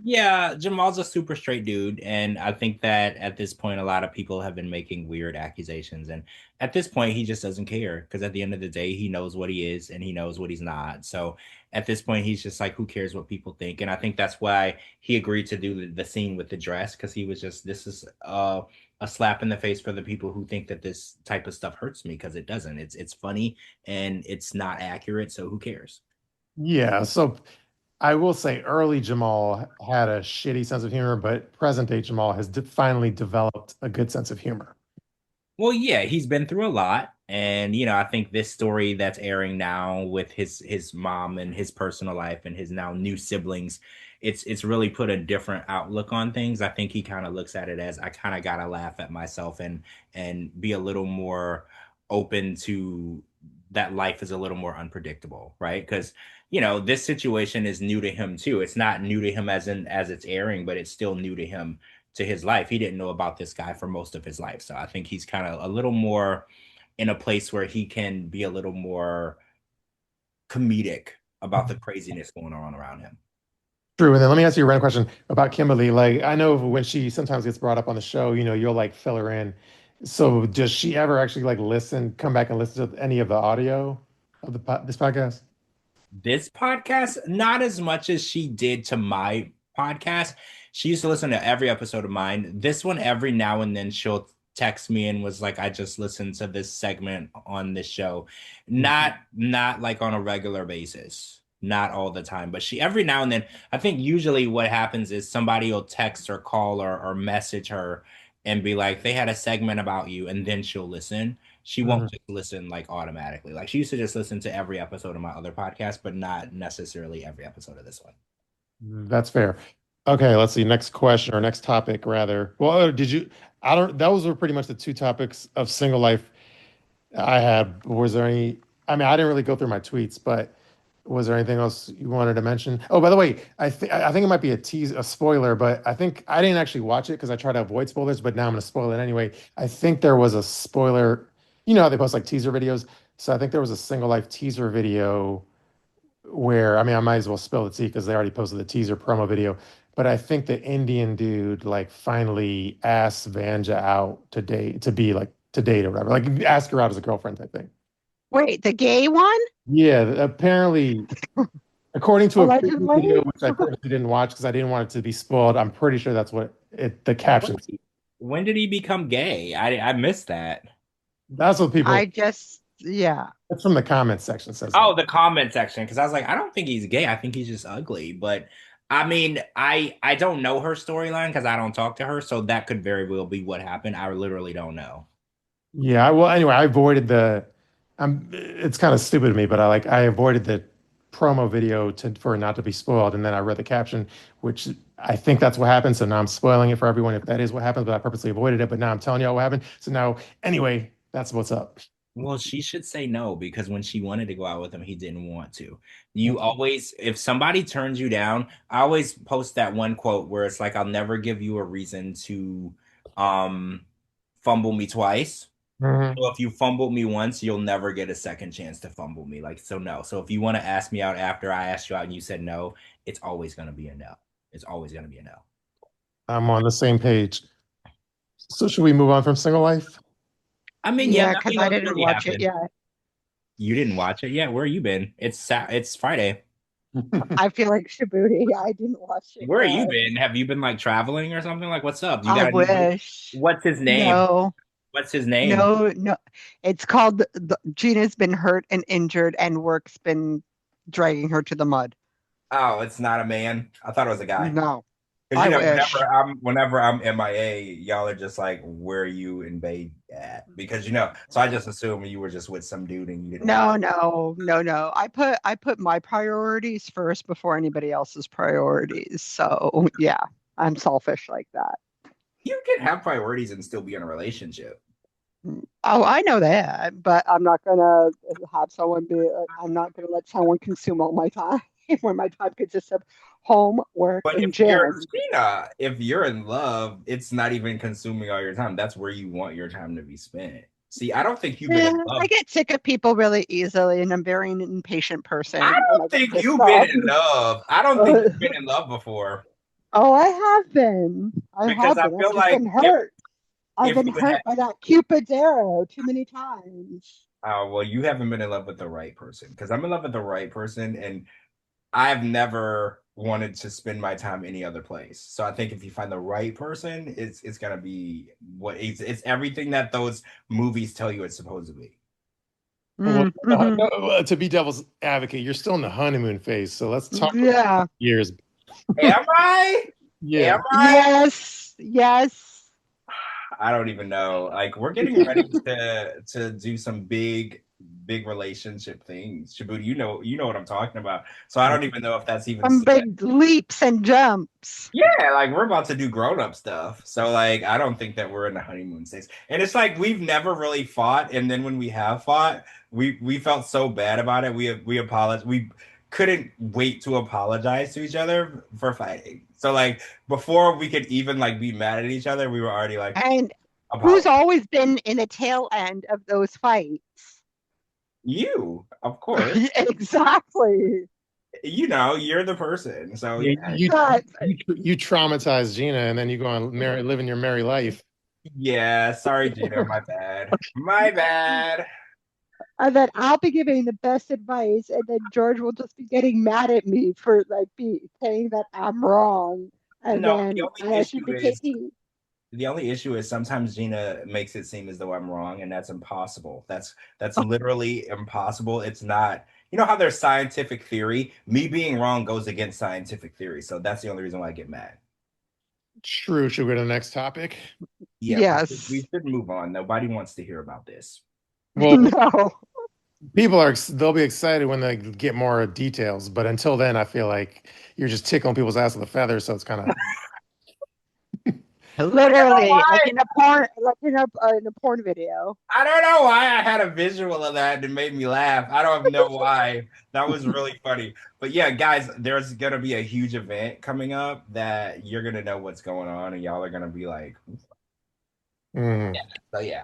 [SPEAKER 5] Yeah, Jamal's a super straight dude, and I think that at this point, a lot of people have been making weird accusations, and at this point, he just doesn't care because at the end of the day, he knows what he is and he knows what he's not. So at this point, he's just like, who cares what people think? And I think that's why he agreed to do the scene with the dress because he was just, this is a slap in the face for the people who think that this type of stuff hurts me because it doesn't. It's funny and it's not accurate, so who cares?
[SPEAKER 3] Yeah, so I will say early Jamal had a shitty sense of humor, but present day Jamal has finally developed a good sense of humor.
[SPEAKER 5] Well, yeah, he's been through a lot, and I think this story that's airing now with his mom and his personal life and his now new siblings, it's really put a different outlook on things. I think he kind of looks at it as I kind of gotta laugh at myself and be a little more open to that life is a little more unpredictable, right? Because this situation is new to him too. It's not new to him as it's airing, but it's still new to him to his life. He didn't know about this guy for most of his life. So I think he's kind of a little more in a place where he can be a little more comedic about the craziness going on around him.
[SPEAKER 3] True. And then let me ask you a random question about Kimberly. Like, I know when she sometimes gets brought up on the show, you'll like fill her in. So does she ever actually like come back and listen to any of the audio of this podcast?
[SPEAKER 5] This podcast, not as much as she did to my podcast. She used to listen to every episode of mine. This one, every now and then, she'll text me and was like, "I just listened to this segment on this show." Not like on a regular basis, not all the time, but she every now and then. I think usually what happens is somebody will text or call or message her and be like, "They had a segment about you," and then she'll listen. She won't just listen like automatically. Like she used to just listen to every episode of my other podcast, but not necessarily every episode of this one.
[SPEAKER 3] That's fair. Okay, let's see. Next question or next topic, rather. Well, did you? I don't. Those were pretty much the two topics of single life I had. Was there any? I mean, I didn't really go through my tweets, but was there anything else you wanted to mention? Oh, by the way, I think it might be a spoiler, but I think I didn't actually watch it because I try to avoid spoilers. But now I'm going to spoil it anyway. I think there was a spoiler. You know how they post like teaser videos, so I think there was a single life teaser video where, I mean, I might as well spill the tea because they already posted the teaser promo video. But I think the Indian dude like finally asked Vanja out to date or whatever, like ask her out as a girlfriend type thing.
[SPEAKER 4] Wait, the gay one?
[SPEAKER 3] Yeah, apparently, according to a preview
[SPEAKER 4] Allegedly?
[SPEAKER 3] video, which I purposely didn't watch because I didn't want it to be spoiled. I'm pretty sure that's what the caption.
[SPEAKER 5] When did he become gay? I missed that.
[SPEAKER 3] That's what people.
[SPEAKER 4] Yeah.
[SPEAKER 3] That's from the comments section says.
[SPEAKER 5] Oh, the comment section. Because I was like, I don't think he's gay. I think he's just ugly. But I mean, I don't know her storyline because I don't talk to her. So that could very well be what happened. I literally don't know.
[SPEAKER 3] Yeah, well, anyway, I avoided the. It's kind of stupid of me, but I avoided the promo video for it not to be spoiled, and then I read the caption, which I think that's what happened. So now I'm spoiling it for everyone if that is what happened, but I purposely avoided it. But now I'm telling y'all what happened. So now, anyway, that's what's up.
[SPEAKER 5] Well, she should say no because when she wanted to go out with him, he didn't want to. You always, if somebody turns you down, I always post that one quote where it's like, I'll never give you a reason to fumble me twice.
[SPEAKER 3] Mhm.
[SPEAKER 5] So if you fumbled me once, you'll never get a second chance to fumble me. Like, so no. So if you want to ask me out after I asked you out and you said no, it's always going to be a no. It's always going to be a no.
[SPEAKER 3] I'm on the same page. So should we move on from single life?
[SPEAKER 5] I mean,
[SPEAKER 4] Yeah,
[SPEAKER 5] nothing
[SPEAKER 4] because I
[SPEAKER 5] else
[SPEAKER 4] didn't
[SPEAKER 5] really
[SPEAKER 4] watch
[SPEAKER 5] happened.
[SPEAKER 4] it yet.
[SPEAKER 5] You didn't watch it yet? Where you been? It's Friday.
[SPEAKER 4] I feel like Shabooty. I didn't watch it
[SPEAKER 5] Where you
[SPEAKER 4] yet.
[SPEAKER 5] been? Have you been like traveling or something? Like, what's up? You
[SPEAKER 4] I
[SPEAKER 5] got any?
[SPEAKER 4] wish.
[SPEAKER 5] What's his name?
[SPEAKER 4] No,
[SPEAKER 5] What's his name?
[SPEAKER 4] no. It's called Gina's been hurt and injured, and work's been dragging her to the mud.
[SPEAKER 5] Oh, it's not a man. I thought it was a guy.
[SPEAKER 4] No,
[SPEAKER 5] Because
[SPEAKER 4] I
[SPEAKER 5] whenever
[SPEAKER 4] wish.
[SPEAKER 5] I'm MIA, y'all are just like, where are you and babe at? Because so I just assumed you were just with some dude and you didn't want.
[SPEAKER 4] No, no, no, no. I put my priorities first before anybody else's priorities. So yeah, I'm selfish like that.
[SPEAKER 5] You can have priorities and still be in a relationship.
[SPEAKER 4] Oh, I know that, but I'm not gonna have someone be. I'm not gonna let someone consume all my time when my time consists of home, work,
[SPEAKER 5] But
[SPEAKER 4] and gym.
[SPEAKER 5] If you're in love, it's not even consuming all your time. That's where you want your time to be spent. See, I don't think you've been
[SPEAKER 4] Yeah,
[SPEAKER 5] in
[SPEAKER 4] I
[SPEAKER 5] love.
[SPEAKER 4] get sick of people really easily, and I'm very an impatient person,
[SPEAKER 5] I
[SPEAKER 4] and I
[SPEAKER 5] don't
[SPEAKER 4] get
[SPEAKER 5] think
[SPEAKER 4] pissed
[SPEAKER 5] you've been
[SPEAKER 4] off.
[SPEAKER 5] in love. I don't think you've been in love before
[SPEAKER 4] Oh, I have been. I
[SPEAKER 5] because
[SPEAKER 4] have
[SPEAKER 5] I
[SPEAKER 4] been. I've
[SPEAKER 5] feel
[SPEAKER 4] just
[SPEAKER 5] like
[SPEAKER 4] been hurt. I've
[SPEAKER 5] if
[SPEAKER 4] been
[SPEAKER 5] you would have,
[SPEAKER 4] hurt by that Cupid's arrow too many times.
[SPEAKER 5] well, you haven't been in love with the right person because I'm in love with the right person and I've never wanted to spend my time any other place. So I think if you find the right person, it's gonna be it's everything that those movies tell you it's supposed to be.
[SPEAKER 3] Well,
[SPEAKER 4] Mm-hmm.
[SPEAKER 3] to be devil's advocate, you're still in the honeymoon phase, so let's talk about
[SPEAKER 4] Yeah.
[SPEAKER 3] years.
[SPEAKER 5] Am I?
[SPEAKER 3] Yeah.
[SPEAKER 5] Am I?
[SPEAKER 4] Yes. Yes.
[SPEAKER 5] I don't even know. Like we're getting ready to do some big relationship things. Shabooty, you know what I'm talking about. So I don't even know if that's even
[SPEAKER 4] Some
[SPEAKER 5] still.
[SPEAKER 4] big leaps and jumps.
[SPEAKER 5] Yeah, like we're about to do grown-up stuff. So like I don't think that we're in the honeymoon stage. And it's like we've never really fought and then when we have fought, we felt so bad about it. We apologized. We couldn't wait to apologize to each other for fighting. So like before we could even like be mad at each other, we were already like
[SPEAKER 4] And who's
[SPEAKER 5] apologize.
[SPEAKER 4] always been in the tail end of those fights?
[SPEAKER 5] You, of course.
[SPEAKER 4] Exactly.
[SPEAKER 5] You're the person. So
[SPEAKER 3] Yeah,
[SPEAKER 5] yeah.
[SPEAKER 4] But
[SPEAKER 3] you traumatize Gina, and then you go on living your merry life.
[SPEAKER 5] Yeah, sorry, Gina, my bad. My bad.
[SPEAKER 4] and then I'll be giving the best advice, and then George will just be getting mad at me for like be saying that I'm wrong, and
[SPEAKER 5] No,
[SPEAKER 4] then I should be taking.
[SPEAKER 5] the only issue is sometimes Gina makes it seem as though I'm wrong, and that's impossible. That's literally impossible. It's not. You know how there's scientific theory? Me being wrong goes against scientific theory, so that's the only reason why I get mad.
[SPEAKER 3] True. Should we go to the next topic?
[SPEAKER 5] Yeah, we
[SPEAKER 4] Yes.
[SPEAKER 5] should move on. Nobody wants to hear about this.
[SPEAKER 3] Well,
[SPEAKER 4] No.
[SPEAKER 3] they'll be excited when they get more details, but until then, I feel like you're just tickling people's ass with a feather, so it's kind of.
[SPEAKER 5] I don't know
[SPEAKER 4] Literally, like
[SPEAKER 5] why.
[SPEAKER 4] in a porn, like in a porn video.
[SPEAKER 5] I don't know why I had a visual of that and it made me laugh. I don't know why. That was really funny. But yeah, guys, there's gonna be a huge event coming up that you're gonna know what's going on, and y'all are gonna be like,
[SPEAKER 3] Mm.
[SPEAKER 5] yeah. So yeah.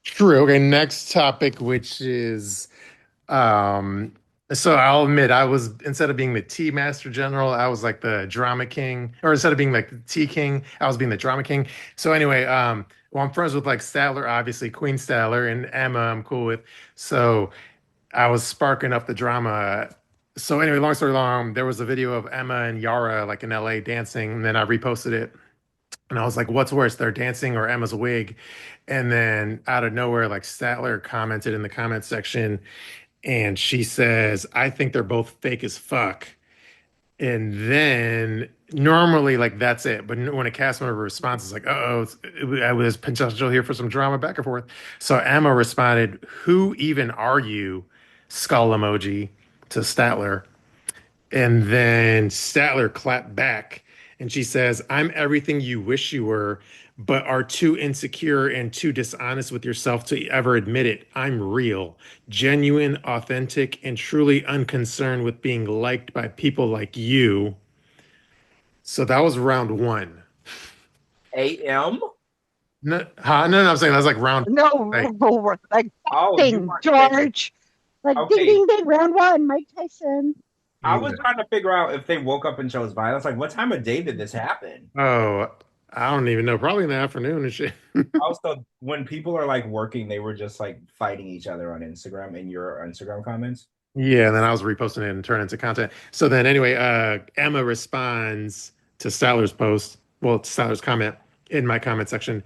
[SPEAKER 3] True. Okay, next topic, which is um so I'll admit I was instead of being the tea master general, I was like the drama king, or instead of being like the tea king, I was being the drama king. So anyway, well, I'm friends with like Statler, obviously Queen Statler, and Emma I'm cool with. So I was sparking up the drama. So anyway, long story long, there was a video of Emma and Yara like in LA dancing, and then I reposted it. And I was like, what's worse, they're dancing or Emma's wig? And then out of nowhere, like Statler commented in the comment section and she says, I think they're both fake as fuck. And then normally, like, that's it. But when a cast member responds, it's like, oh, I was potential here for some drama back and forth. So Emma responded, who even are you? Skull emoji to Statler. And then Statler clapped back and she says, I'm everything you wish you were, but are too insecure and too dishonest with yourself to ever admit it. I'm real, genuine, authentic, and truly unconcerned with being liked by people like you. So that was round one.
[SPEAKER 5] AM?
[SPEAKER 3] No, huh? No, I'm saying that's like round. Like,
[SPEAKER 4] No, like
[SPEAKER 5] Oh, you
[SPEAKER 4] ding,
[SPEAKER 5] weren't there.
[SPEAKER 4] George. Like ding,
[SPEAKER 5] Okay.
[SPEAKER 4] ding, ding. Round one, Mike Tyson.
[SPEAKER 5] I
[SPEAKER 3] yeah.
[SPEAKER 5] was trying to figure out if they woke up and chose violence. Like, what time of day did this happen?
[SPEAKER 3] Oh, I don't even know. Probably in the afternoon and shit.
[SPEAKER 5] Also, when people are like working, they were just like fighting each other on Instagram in your Instagram comments.
[SPEAKER 3] Yeah, and then I was reposting it and turn it into content. So then anyway, Emma responds to Statler's post, well, to Statler's comment in my comment section.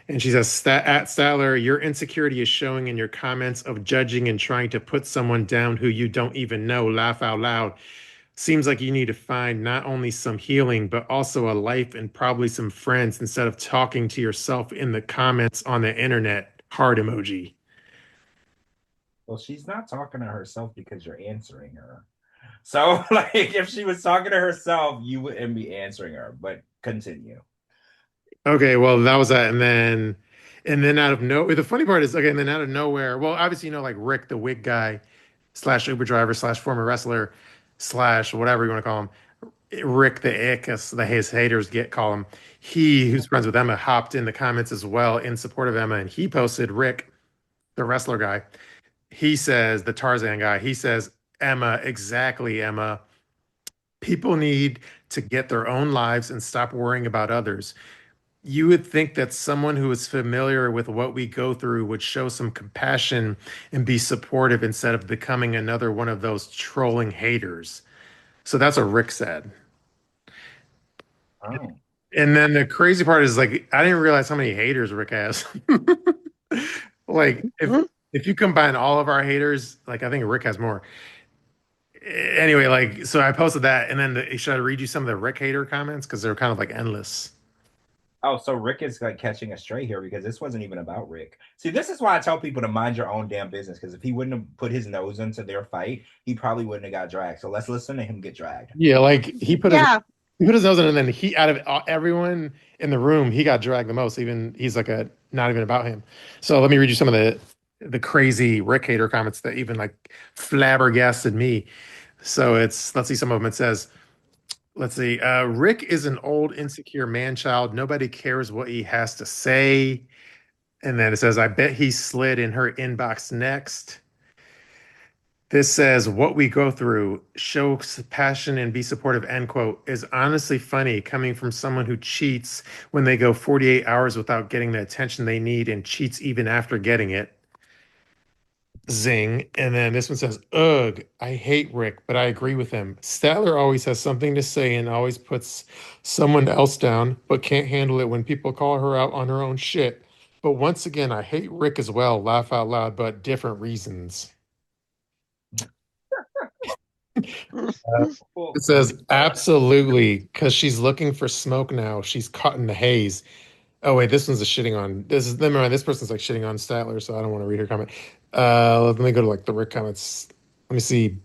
[SPEAKER 3] And she says, at Statler, your insecurity is showing in your comments of judging and trying to put someone down who you don't even know. Laugh out loud. Seems like you need to find not only some healing, but also a life and probably some friends instead of talking to yourself in the comments on the internet. Heart emoji.
[SPEAKER 5] Well, she's not talking to herself because you're answering her. So, like, if she was talking to herself, you wouldn't be answering her. But continue.
[SPEAKER 3] Okay, well, that was that. And then out of nowhere, the funny part is, okay, and then out of nowhere, well, obviously, like Rick, the wig guy, slash Uber driver, slash former wrestler, slash whatever you want to call him, Rick the Ick, as his haters call him. He, who's friends with Emma, hopped in the comments as well in support of Emma, and he posted Rick, the wrestler guy. He says, the Tarzan guy, he says, Emma, exactly, Emma. People need to get their own lives and stop worrying about others. You would think that someone who is familiar with what we go through would show some compassion and be supportive instead of becoming another one of those trolling haters. So that's what Rick said.
[SPEAKER 5] Oh.
[SPEAKER 3] And then the crazy part is like I didn't realize how many haters Rick has. Like if you combine all of our haters, like I think Rick has more. Anyway, like so I posted that, and then should I read you some of the Rick hater comments because they're kind of like endless.
[SPEAKER 5] Oh, so Rick is like catching a stray here because this wasn't even about Rick. See, this is why I tell people to mind your own damn business because if he wouldn't have put his nose into their fight, he probably wouldn't have got dragged. So let's listen to him get dragged.
[SPEAKER 3] Yeah, like
[SPEAKER 4] Yeah.
[SPEAKER 3] he put his nose in, and then he out of everyone in the room, he got dragged the most. Even he's like a not even about him. So let me read you some of the crazy Rick hater comments that even like flabbergasted me. So let's see some of them. It says, let's see, Rick is an old insecure man child. Nobody cares what he has to say. And then it says, I bet he slid in her inbox next. This says, what we go through, show passion and be supportive, end quote, is honestly funny coming from someone who cheats when they go 48 hours without getting the attention they need and cheats even after getting it. Zing. And then this one says, ugh, I hate Rick, but I agree with him. Statler always has something to say and always puts someone else down, but can't handle it when people call her out on her own shit. But once again, I hate Rick as well. Laugh out loud, but different reasons.
[SPEAKER 5] Well,
[SPEAKER 3] It says absolutely because she's looking for smoke now. She's caught in the haze. Oh wait, this one's a shitting on. This is never mind. This person's like shitting on Statler, so I don't want to read her comment. Let me go to like the Rick comments. Let me see.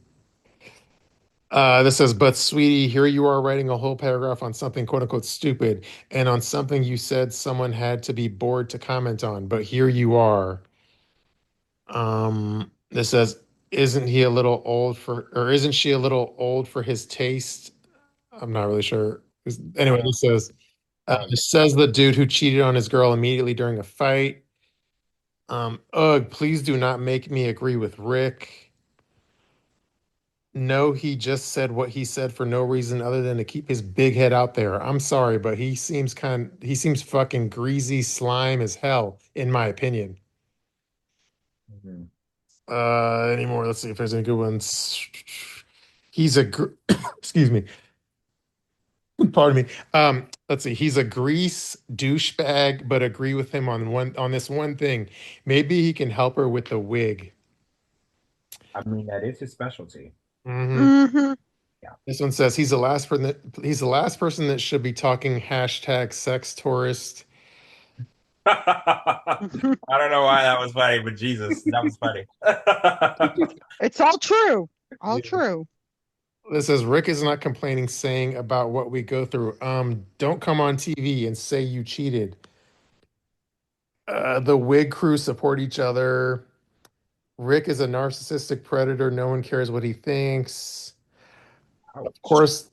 [SPEAKER 3] This says, but sweetie, here you are writing a whole paragraph on something quote unquote stupid and on something you said someone had to be bored to comment on, but here you are. This says, isn't he a little old for, or isn't she a little old for his taste? I'm not really sure. Anyway, this says the dude who cheated on his girl immediately during a fight. Ugh, please do not make me agree with Rick. No, he just said what he said for no reason other than to keep his big head out there. I'm sorry, but he seems fucking greasy slime as hell, in my opinion.
[SPEAKER 5] mhm.
[SPEAKER 3] Anymore. Let's see if there's any good ones. Excuse me. Pardon me. Let's see. He's a grease douchebag, but agree with him on this one thing. Maybe he can help her with the wig.
[SPEAKER 5] I mean, that is his specialty.
[SPEAKER 3] Hmm.
[SPEAKER 5] Yeah.
[SPEAKER 3] This one says he's the last person that should be talking hashtag sex tourist.
[SPEAKER 5] I don't know why that was funny, but Jesus, that was funny.
[SPEAKER 4] It's all true. All
[SPEAKER 3] Yeah.
[SPEAKER 4] true.
[SPEAKER 3] This says Rick is not complaining, saying about what we go through. Don't come on TV and say you cheated. The wig crew support each other. Rick is a narcissistic predator. No one cares what he thinks. Of
[SPEAKER 5] Ouch.
[SPEAKER 3] course,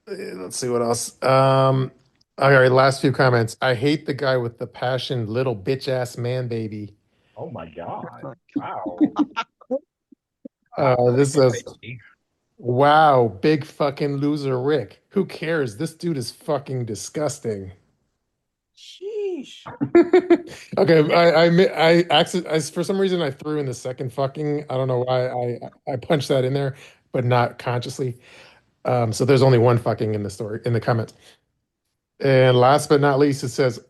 [SPEAKER 3] let's see what else. All right, last few comments. I hate the guy with the passion, little bitch ass man baby.
[SPEAKER 5] Oh my God. Wow.
[SPEAKER 3] This says, wow, big fucking loser Rick. Who cares? This dude is fucking disgusting.
[SPEAKER 5] Sheesh.
[SPEAKER 3] Okay, for some reason I threw in the second fucking. I don't know why I punched that in there, but not consciously. So there's only one fucking in the story in the comments. And last but not least, it says,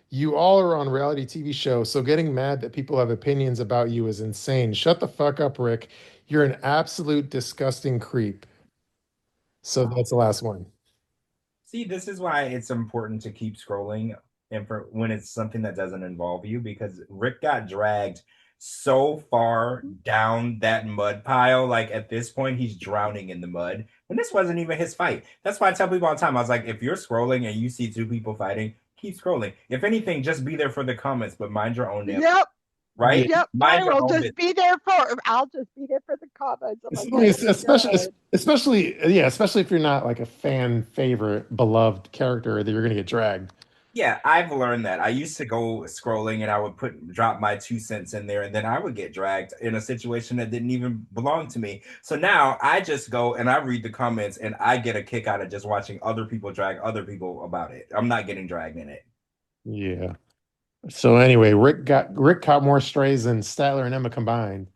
[SPEAKER 3] you all are on reality TV show, so getting mad that people have opinions about you is insane. Shut the fuck up, Rick. You're an absolute disgusting creep. So that's the last one.
[SPEAKER 5] See, this is why it's important to keep scrolling and for when it's something that doesn't involve you, because Rick got dragged so far down that mud pile. Like at this point, he's drowning in the mud. And this wasn't even his fight. That's why I tell people all the time. I was like, if you're scrolling and you see two people fighting, keep scrolling. If anything, just be there for the comments, but mind your own damn.
[SPEAKER 4] Yep.
[SPEAKER 5] Right?
[SPEAKER 4] Yep.
[SPEAKER 5] Mind
[SPEAKER 4] I
[SPEAKER 5] your
[SPEAKER 4] will
[SPEAKER 5] own
[SPEAKER 4] just
[SPEAKER 5] business.
[SPEAKER 4] be there for. I'll just be there for the comments. I'm like,
[SPEAKER 3] I mean,
[SPEAKER 4] oh my God.
[SPEAKER 3] especially if you're not like a fan favorite, beloved character, that you're gonna get dragged.
[SPEAKER 5] Yeah, I've learned that. I used to go scrolling and I would drop my 2 cents in there and then I would get dragged in a situation that didn't even belong to me. So now I just go and I read the comments and I get a kick out of just watching other people drag other people about it. I'm not getting dragged in it.
[SPEAKER 3] Yeah. So anyway, Rick caught more strays than Statler and Emma combined.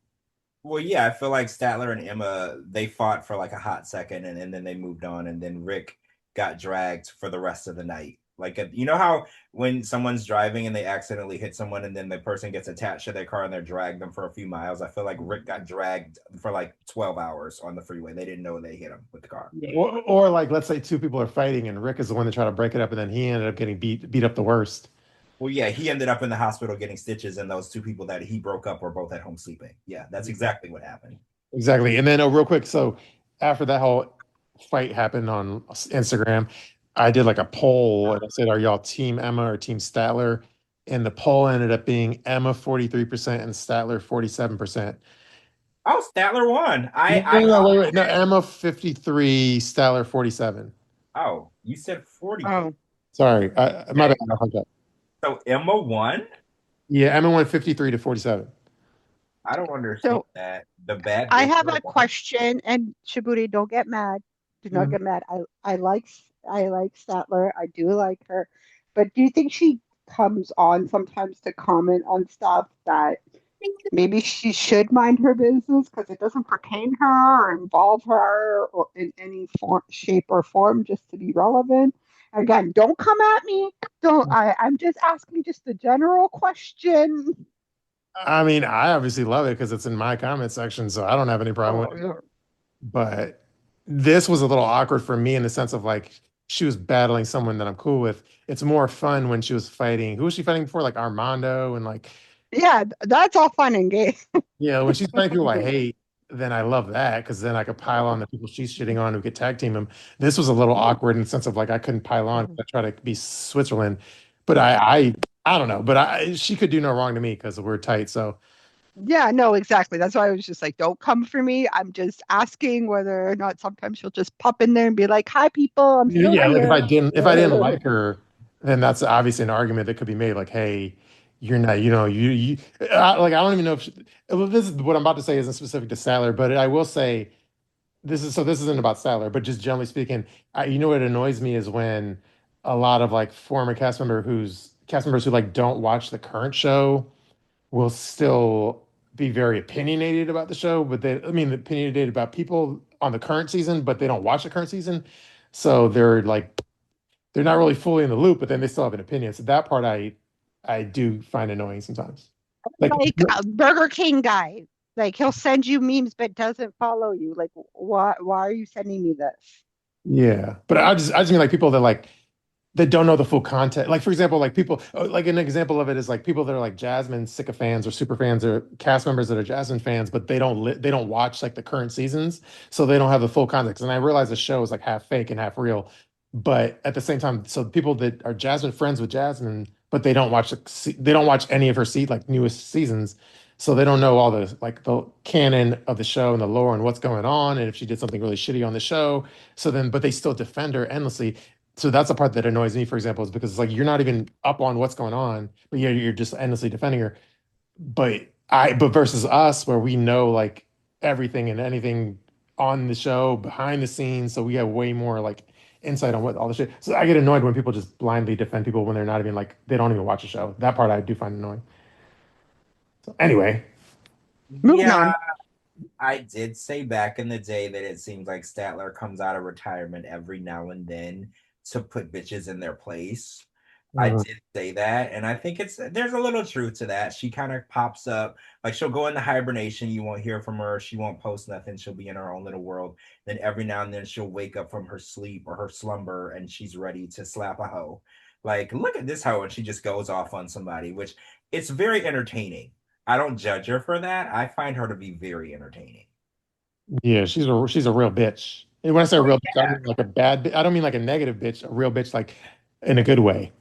[SPEAKER 5] Well, yeah, I feel like Statler and Emma, they fought for like a hot second and then they moved on and then Rick got dragged for the rest of the night. Like, you know how when someone's driving and they accidentally hit someone and then the person gets attached to their car and they're dragged them for a few miles? I feel like Rick got dragged for like 12 hours on the freeway. They didn't know they hit him with the car.
[SPEAKER 3] Or like, let's say two people are fighting and Rick is the one that tried to break it up, and then he ended up getting beat up the worst.
[SPEAKER 5] Well, yeah, he ended up in the hospital getting stitches, and those two people that he broke up were both at home sleeping. Yeah, that's exactly what happened.
[SPEAKER 3] Exactly. And then, real quick, so after that whole fight happened on Instagram, I did like a poll and I said, "Are y'all Team Emma or Team Statler?" And the poll ended up being Emma 43% and Statler 47%.
[SPEAKER 5] Oh, Statler won.
[SPEAKER 3] Wait. No, Emma 53, Statler 47.
[SPEAKER 5] Oh, you said 40.
[SPEAKER 4] Oh.
[SPEAKER 3] Sorry, my bad. I fucked up.
[SPEAKER 5] So Emma won?
[SPEAKER 3] Yeah, Emma went 53 to 47.
[SPEAKER 5] I don't understand
[SPEAKER 4] So
[SPEAKER 5] that. The bad.
[SPEAKER 4] I have a question, and Shabooty, don't get mad. Do not get mad. I like Statler. I do like her, but do you think she comes on sometimes to comment on stuff that maybe she should mind her business because it doesn't pertain her or involve her or in any form, shape, or form, just to be relevant? Again, don't come at me. Don't. I'm just asking just a general question.
[SPEAKER 3] I mean, I obviously love it because it's in my comment section, so I don't have any problem with it. But this was a little awkward for me in the sense of like she was battling someone that I'm cool with. It's more fun when she was fighting. Who was she fighting before? Like Armando and like,
[SPEAKER 4] Yeah, that's all fun and game.
[SPEAKER 3] yeah, when she's fighting people I hate, then I love that because then I could pile on the people she's shitting on who could tag team him. This was a little awkward in the sense of like I couldn't pile on 'cause I try to be Switzerland, but I don't know, but she could do no wrong to me because we're tight. So
[SPEAKER 4] Yeah, no, exactly. That's why I was just like, don't come for me. I'm just asking whether or not sometimes she'll just pop in there and be like, "Hi, people, I'm still
[SPEAKER 3] yeah, like
[SPEAKER 4] here."
[SPEAKER 3] if I didn't like her, then that's obviously an argument that could be made. Like, hey, you're not, like I don't even know if well, this is what I'm about to say isn't specific to Statler, but I will say this isn't about Statler, but just generally speaking, you know what annoys me is when a lot of like former cast members who like don't watch the current show will still be very opinionated about the show, but opinionated about people on the current season, but they don't watch the current season. So they're not really fully in the loop, but then they still have an opinion. So that part I do find annoying sometimes. Like,
[SPEAKER 4] Like Burger King guy, like he'll send you memes but doesn't follow you. Like, why are you sending me this?
[SPEAKER 3] yeah, but I just mean like people that like that don't know the full content. Like for example, like people like an example of it is like people that are like Jasmine sycophants or super fans or cast members that are Jasmine fans, but they don't watch like the current seasons, so they don't have the full context. And I realize the show is like half fake and half real, but at the same time, so people that are Jasmine friends with Jasmine, but they don't watch any of her like newest seasons, so they don't know all the like the canon of the show and the lore and what's going on, and if she did something really shitty on the show. So then, but they still defend her endlessly. So that's the part that annoys me, for example, is because it's like you're not even up on what's going on, but you're just endlessly defending her. But versus us, where we know like everything and anything on the show behind the scenes, so we have way more like insight on what all the shit. So I get annoyed when people just blindly defend people when they're not even like they don't even watch the show. That part I do find annoying. So anyway,
[SPEAKER 4] Moving on.
[SPEAKER 5] I did say back in the day that it seems like Statler comes out of retirement every now and then to put bitches in their place. I
[SPEAKER 3] Mhm.
[SPEAKER 5] did say that, and I think there's a little truth to that. She kind of pops up, like she'll go into hibernation. You won't hear from her. She won't post nothing. She'll be in her own little world. Then every now and then she'll wake up from her sleep or her slumber, and she's ready to slap a hoe. Like, look at this hoe, and she just goes off on somebody, which it's very entertaining. I don't judge her for that. I find her to be very entertaining.
[SPEAKER 3] Yeah, she's a real bitch. And when I say a
[SPEAKER 5] Oh
[SPEAKER 3] real bitch, I don't mean like a bad bitch. I don't mean like a negative bitch. A real bitch, like in a good way.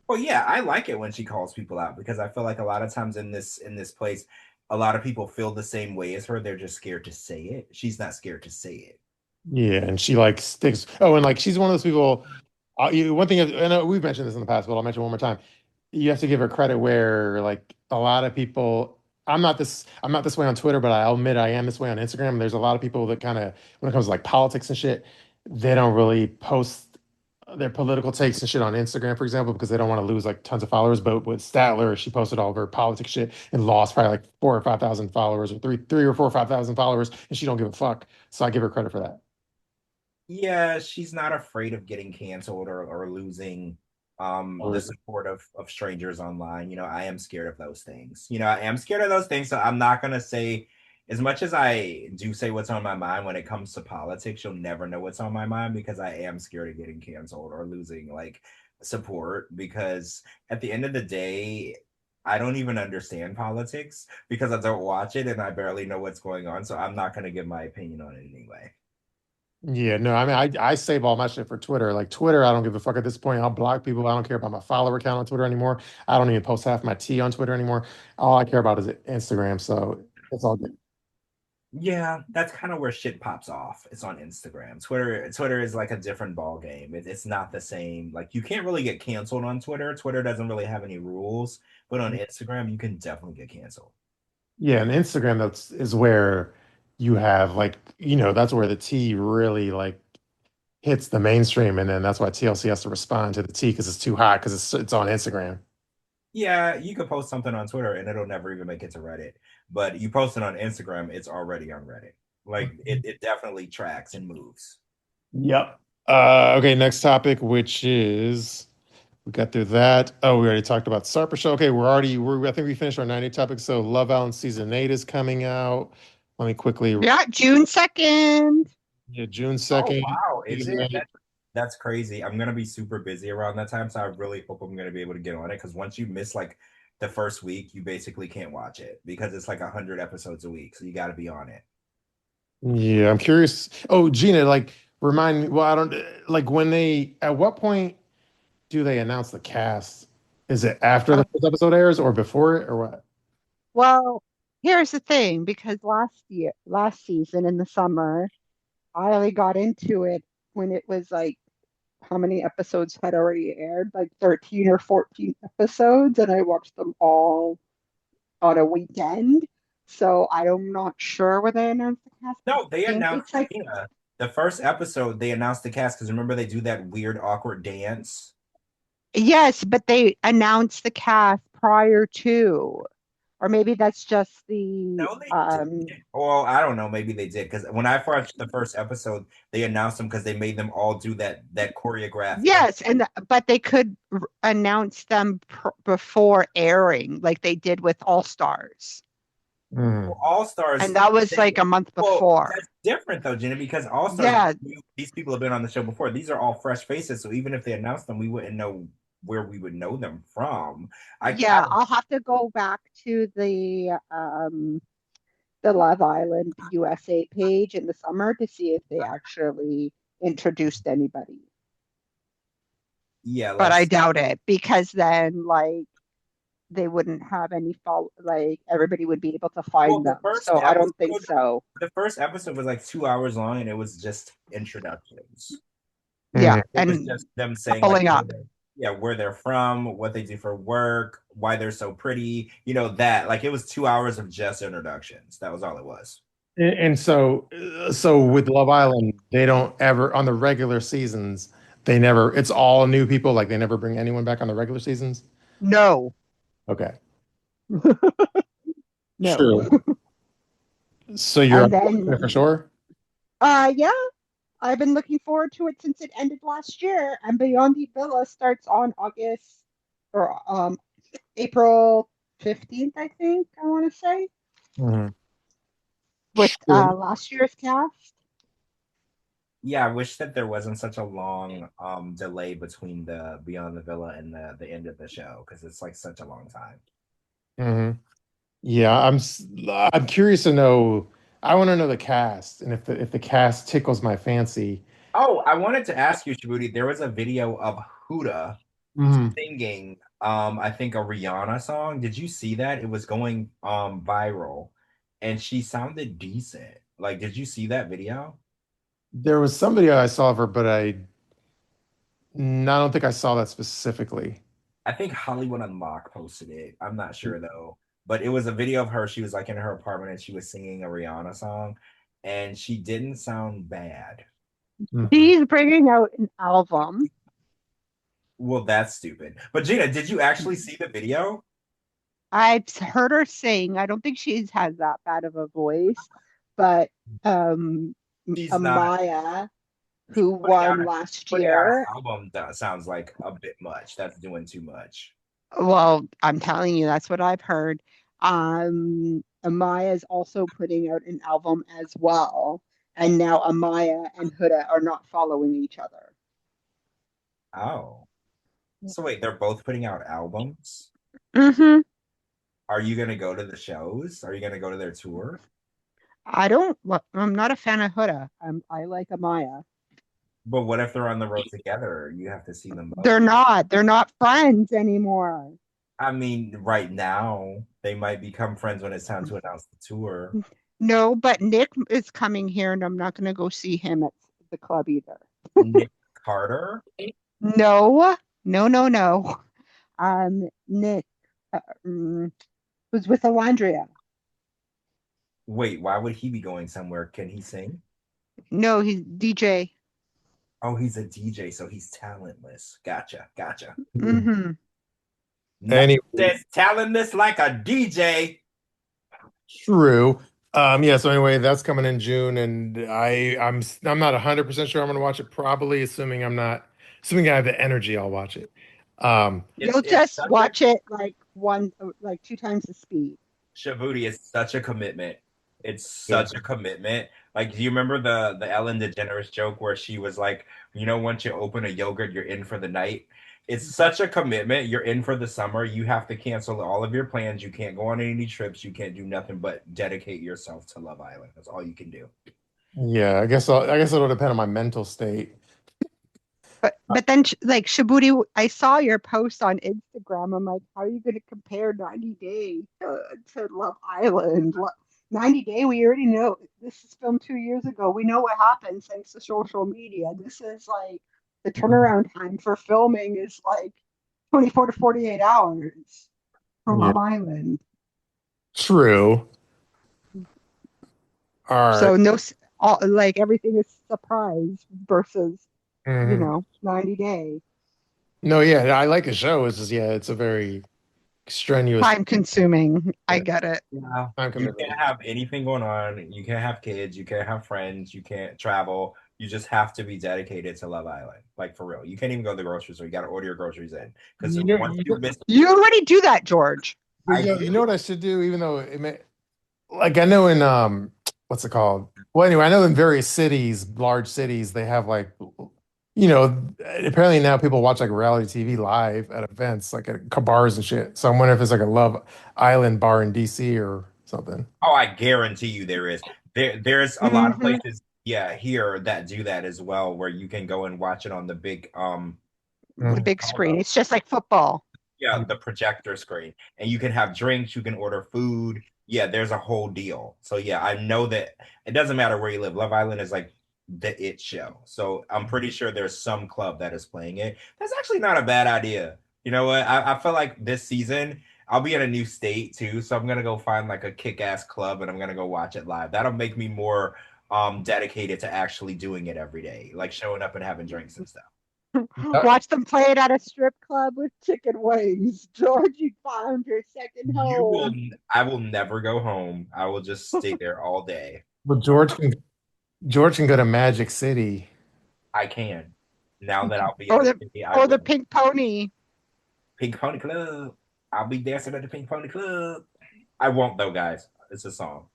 [SPEAKER 5] Well, yeah, I like it when she calls people out because I feel like a lot of times in this place, a lot of people feel the same way as her. They're just scared to say it. She's not scared to say it.
[SPEAKER 3] Yeah, and she like sticks. Oh, and like she's one of those people. One thing, I know we've mentioned this in the past, but I'll mention one more time. You have to give her credit where like a lot of people. I'm not this way on Twitter, but I'll admit I am this way on Instagram. There's a lot of people that kind of, when it comes to like politics and shit, they don't really post their political takes and shit on Instagram, for example, because they don't want to lose like tons of followers. But with Statler, she posted all of her politics shit and lost probably like 4 or 5 thousand followers, or three or four or 5 thousand followers, and she don't give a fuck. So I give her credit for that.
[SPEAKER 5] Yeah, she's not afraid of getting canceled or losing the support of strangers online. I am scared of those things. I am scared of those things. So I'm not gonna say, as much as I do say what's on my mind when it comes to politics, you'll never know what's on my mind because I am scared of getting canceled or losing like support because at the end of the day, I don't even understand politics because I don't watch it and I barely know what's going on. So I'm not gonna give my opinion on it anyway.
[SPEAKER 3] Yeah, no, I mean, I save all my shit for Twitter. Like Twitter, I don't give a fuck at this point. I'll block people. I don't care about my follower count on Twitter anymore. I don't even post half my tea on Twitter anymore. All I care about is Instagram. So it's all good.
[SPEAKER 5] Yeah, that's kind of where shit pops off. It's on Instagram. Twitter is like a different ball game. It's not the same. Like you can't really get canceled on Twitter. Twitter doesn't really have any rules, but on Instagram you can definitely get canceled.
[SPEAKER 3] Yeah, and Instagram is where you have like, that's where the tea really like hits the mainstream, and then that's why TLC has to respond to the tea because it's too hot because it's on Instagram.
[SPEAKER 5] Yeah, you could post something on Twitter and it'll never even make it to Reddit. But you post it on Instagram, it's already on Reddit. Like it definitely tracks and moves.
[SPEAKER 3] Yep. Okay, next topic, which is we got through that. Oh, we already talked about Sarper show. Okay, I think we finished our 90 topics. So Love Island season 8 is coming out. Let me quickly,
[SPEAKER 4] Yeah, June 2nd.
[SPEAKER 3] yeah, June
[SPEAKER 5] Oh
[SPEAKER 3] 2nd.
[SPEAKER 5] wow, is it? That's crazy. I'm gonna be super busy around that time, so I really hope I'm gonna be able to get on it because once you miss like the first week, you basically can't watch it because it's like 100 episodes a week, so you got to be on it.
[SPEAKER 3] Yeah, I'm curious. Oh, Gina, like remind me. Well, I don't like at what point do they announce the cast? Is it after the
[SPEAKER 4] Uh,
[SPEAKER 3] first episode airs or before it or what?
[SPEAKER 4] well, here's the thing, because last season in the summer, I only got into it when it was like how many episodes had already aired, like 13 or 14 episodes, and I watched them all on a weekend. So I'm not sure when they announced the cast. I
[SPEAKER 5] No, they
[SPEAKER 4] think
[SPEAKER 5] announced
[SPEAKER 4] it's like,
[SPEAKER 5] the first episode. They announced the cast because remember they do that weird, awkward dance.
[SPEAKER 4] yes, but they announced the cast prior to, or maybe that's just the
[SPEAKER 5] No, they did. Well, I don't know. Maybe they did because when I watched the first episode, they announced them because they made them all do that choreographed.
[SPEAKER 4] yes, but they could announce them before airing, like they did with All Stars,
[SPEAKER 3] Mm.
[SPEAKER 5] All Stars.
[SPEAKER 4] and that was like a month
[SPEAKER 5] Well,
[SPEAKER 4] before.
[SPEAKER 5] that's different though, Jenna, because All Stars,
[SPEAKER 4] Yeah,
[SPEAKER 5] these people have been on the show before. These are all fresh faces, so even if they announced them, we wouldn't know where we would know them from. I
[SPEAKER 4] yeah, I'll have to go back to the Love Island USA page in the summer to see if they actually introduced anybody.
[SPEAKER 5] yeah,
[SPEAKER 4] But I
[SPEAKER 5] let's.
[SPEAKER 4] doubt it because then like they wouldn't have any follow, like everybody would be able to
[SPEAKER 5] Well,
[SPEAKER 4] find them. So I don't think so.
[SPEAKER 5] the first episode was like 2 hours long, and it was just introductions.
[SPEAKER 4] Yeah,
[SPEAKER 3] Mm.
[SPEAKER 5] It was
[SPEAKER 4] and
[SPEAKER 5] just them saying like
[SPEAKER 4] pulling up.
[SPEAKER 5] yeah, where they're from, what they do for work, why they're so pretty, that like it was 2 hours of just introductions. That was all it was.
[SPEAKER 3] And so with Love Island, they don't ever on the regular seasons, they never, it's all new people, like they never bring anyone back on the regular seasons.
[SPEAKER 4] No,
[SPEAKER 3] Okay.
[SPEAKER 4] no.
[SPEAKER 3] True. So you're
[SPEAKER 4] And then
[SPEAKER 3] for sure?
[SPEAKER 4] yeah, I've been looking forward to it since it ended last year, and Beyond the Villa starts on August or April 15th, I think, I want to say,
[SPEAKER 3] Mhm.
[SPEAKER 4] with
[SPEAKER 3] Sure.
[SPEAKER 4] last year's cast.
[SPEAKER 5] Yeah, I wish that there wasn't such a long delay between the Beyond the Villa and the end of the show because it's like such a long time.
[SPEAKER 3] Mhm. Yeah, I'm curious to know. I want to know the cast, and if the cast tickles my fancy.
[SPEAKER 5] Oh, I wanted to ask you, Shabooty, there was a video of Huda
[SPEAKER 3] Mhm.
[SPEAKER 5] singing I think a Rihanna song. Did you see that? It was going viral and she sounded decent. Like, did you see that video?
[SPEAKER 3] There was some video I saw of her, but don't think I saw that specifically.
[SPEAKER 5] I think Hollywood Unlocked posted it. I'm not sure though. But it was a video of her. She was like in her apartment and she was singing a Rihanna song and she didn't sound bad.
[SPEAKER 3] Mhm.
[SPEAKER 4] She's bringing out an album.
[SPEAKER 5] Well, that's stupid. But Gina, did you actually see the video?
[SPEAKER 4] I've heard her sing. I don't think she has that bad of a voice, but um,
[SPEAKER 5] She's not
[SPEAKER 4] Amaya, who
[SPEAKER 5] putting out
[SPEAKER 4] won
[SPEAKER 5] a
[SPEAKER 4] last
[SPEAKER 5] putting out
[SPEAKER 4] year.
[SPEAKER 5] an album that sounds like a bit much. That's doing too much.
[SPEAKER 4] Well, I'm telling you, that's what I've heard. Amaya is also putting out an album as well. And now Amaya and Huda are not following each other.
[SPEAKER 5] Oh. So wait, they're both putting out albums?
[SPEAKER 4] hmm
[SPEAKER 5] Are you gonna go to the shows? Are you gonna go to their tour?
[SPEAKER 4] I'm not a fan of Huda. I like Amaya.
[SPEAKER 5] But what if they're on the road together? You have to see them both.
[SPEAKER 4] They're not friends anymore.
[SPEAKER 5] I mean, right now, they might become friends when it's time to announce the tour.
[SPEAKER 4] No, but Nick is coming here and I'm not going to go see him at the club either.
[SPEAKER 5] Nick Carter?
[SPEAKER 4] No, no, no, no. Nick was with Alandria.
[SPEAKER 5] Wait, why would he be going somewhere? Can he sing?
[SPEAKER 4] No, he's DJ.
[SPEAKER 5] Oh, he's a DJ, so he's talentless. Gotcha, gotcha.
[SPEAKER 4] hmm
[SPEAKER 5] Nothing
[SPEAKER 3] Anyway,
[SPEAKER 5] says talentless like a DJ.
[SPEAKER 3] true. Yeah, so anyway, that's coming in June, and I'm not 100% sure I'm gonna watch it. Probably assuming I have the energy, I'll watch it.
[SPEAKER 5] It's
[SPEAKER 4] You'll
[SPEAKER 5] it's
[SPEAKER 4] just
[SPEAKER 5] such a
[SPEAKER 4] watch it like two times the speed.
[SPEAKER 5] Shabooty is such a commitment. It's
[SPEAKER 3] Yeah.
[SPEAKER 5] such a commitment. Like, do you remember the Ellen DeGeneres joke where she was like, once you open a yogurt, you're in for the night. It's such a commitment. You're in for the summer. You have to cancel all of your plans. You can't go on any trips. You can't do nothing but dedicate yourself to Love Island. That's all you can do.
[SPEAKER 3] Yeah, I guess it'll depend on my mental state.
[SPEAKER 4] But then like Shabooty, I saw your post on Instagram. I'm like, how are you going to compare 90 Day to Love Island? 90 Day, we already know this is filmed 2 years ago. We know what happens thanks to social media. This is like the turnaround time for filming is like 24 to 48 hours for
[SPEAKER 3] Yeah,
[SPEAKER 4] Love Island.
[SPEAKER 3] true. All right.
[SPEAKER 4] So no, like everything is surprise versus
[SPEAKER 3] Mhm.
[SPEAKER 4] 90 Day.
[SPEAKER 3] No, yeah, I like the show. It's just yeah, it's a very strenuous
[SPEAKER 4] Time consuming. I get it.
[SPEAKER 5] Yeah.
[SPEAKER 3] time
[SPEAKER 5] You
[SPEAKER 3] commitment.
[SPEAKER 5] can't have anything going on. You can't have kids. You can't have friends. You can't travel. You just have to be dedicated to Love Island. Like for real. You can't even go to the grocery store. You got to order your groceries in. Because
[SPEAKER 3] You know,
[SPEAKER 5] once
[SPEAKER 3] you
[SPEAKER 5] you
[SPEAKER 3] know,
[SPEAKER 5] miss,
[SPEAKER 4] You already do that, George.
[SPEAKER 3] but
[SPEAKER 5] I
[SPEAKER 3] you know
[SPEAKER 5] do.
[SPEAKER 3] what I should do, even though like I know in what's it called? Well, anyway, I know in various cities, large cities, they have like apparently now people watch like reality TV live at events, like at bars and shit. So I'm wondering if it's like a Love Island bar in DC or something.
[SPEAKER 5] Oh, I guarantee you there is. There's a lot of
[SPEAKER 4] hmm
[SPEAKER 5] places, yeah, here that do that as well, where you can go and watch it on the big
[SPEAKER 4] The
[SPEAKER 3] Mhm.
[SPEAKER 4] big screen. It's just like football.
[SPEAKER 5] yeah, the projector screen. And you can have drinks, you can order food. Yeah, there's a whole deal. So yeah, I know that it doesn't matter where you live. Love Island is like the it show. So I'm pretty sure there's some club that is playing it. That's actually not a bad idea. You know what? I feel like this season I'll be in a new state too. So I'm gonna go find like a kick-ass club and I'm gonna go watch it live. That'll make me more dedicated to actually doing it every day, like showing up and having drinks and stuff.
[SPEAKER 3] Uh,
[SPEAKER 4] Watch them play it at a strip club with chicken wings. George, you found your second
[SPEAKER 5] You will
[SPEAKER 4] home.
[SPEAKER 5] I will never go home. I will just stay there all day.
[SPEAKER 3] But George can George can go to Magic City.
[SPEAKER 5] I can. Now that I'll be in
[SPEAKER 4] Or
[SPEAKER 5] the
[SPEAKER 4] the
[SPEAKER 5] city, I
[SPEAKER 4] or the
[SPEAKER 5] will.
[SPEAKER 4] Pink Pony.
[SPEAKER 5] Pink Pony Club. I'll be dancing at the Pink Pony Club. I won't though, guys. It's a song.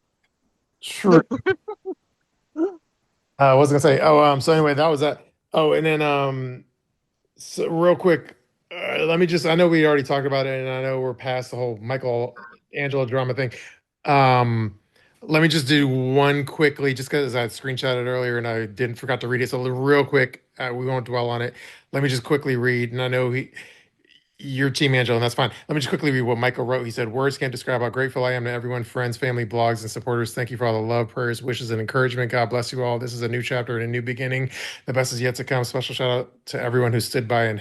[SPEAKER 3] True. I was gonna say. Oh, so anyway, that was that. Oh, and then so real quick, let me just. I know we already talked about it, and I know we're past the whole Michael Angela drama thing. Um, Let me just do one quickly, just because I screenshotted earlier and I didn't forgot to read it. So real quick, we won't dwell on it. Let me just quickly read, and I know you're Team Angela, and that's fine. Let me just quickly read what Michael wrote. He said, "Words can't describe how grateful I am to everyone, friends, family, blogs, and supporters. Thank you for all the love, prayers, wishes, and encouragement. God bless you all. This is a new chapter and a new beginning. The best is yet to come. Special shout out to everyone who stood by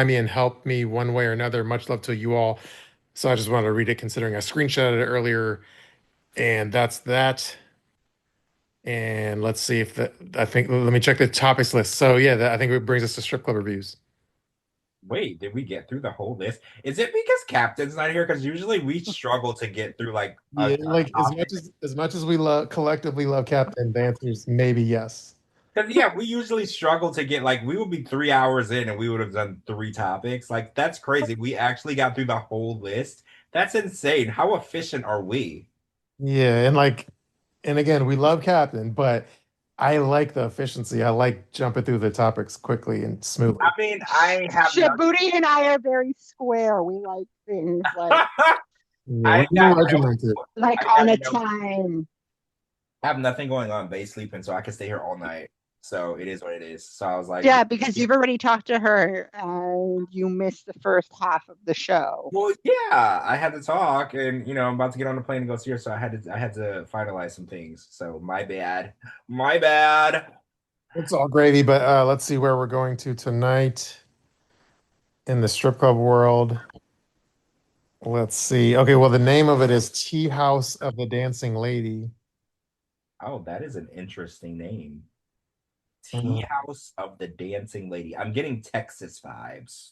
[SPEAKER 3] me and helped me one way or another. Much love to you all." So I just wanted to read it, considering I screenshotted it earlier, and that's that. And let's see if I think, let me check the topics list. So yeah, I think it brings us to strip club reviews.
[SPEAKER 5] Wait, did we get through the whole list? Is it because Captain's not here? Because usually we struggle to get through like
[SPEAKER 3] Yeah,
[SPEAKER 5] a
[SPEAKER 3] like
[SPEAKER 5] topic.
[SPEAKER 3] as much as we love collectively love Captain, the answer is maybe yes.
[SPEAKER 5] Because yeah, we usually struggle to get like we would be 3 hours in and we would have done three topics. Like that's crazy. We actually got through the whole list. That's insane. How efficient are we?
[SPEAKER 3] Yeah, and again, we love Captain, but I like the efficiency. I like jumping through the topics quickly and smoothly.
[SPEAKER 5] I mean, I have
[SPEAKER 4] Shabooty and I are very square. We like things like
[SPEAKER 3] Yeah,
[SPEAKER 5] I
[SPEAKER 3] we're more
[SPEAKER 5] got
[SPEAKER 3] regimented.
[SPEAKER 4] like
[SPEAKER 5] I
[SPEAKER 4] on
[SPEAKER 5] got
[SPEAKER 4] a
[SPEAKER 5] no
[SPEAKER 4] time.
[SPEAKER 5] I have nothing going on. They sleeping, so I can stay here all night. So it is what it is. So I was like,
[SPEAKER 4] Yeah, because you've already talked to her and you missed the first half of the show.
[SPEAKER 5] well, yeah, I had to talk, and I'm about to get on the plane and go see her, so I had to finalize some things. So my bad, my bad.
[SPEAKER 3] It's all gravy, but let's see where we're going to tonight in the strip club world. Let's see. Okay, well, the name of it is Tea House of the Dancing Lady.
[SPEAKER 5] Oh, that is an interesting name.
[SPEAKER 3] Uh,
[SPEAKER 5] Tea House of the Dancing Lady. I'm getting Texas vibes.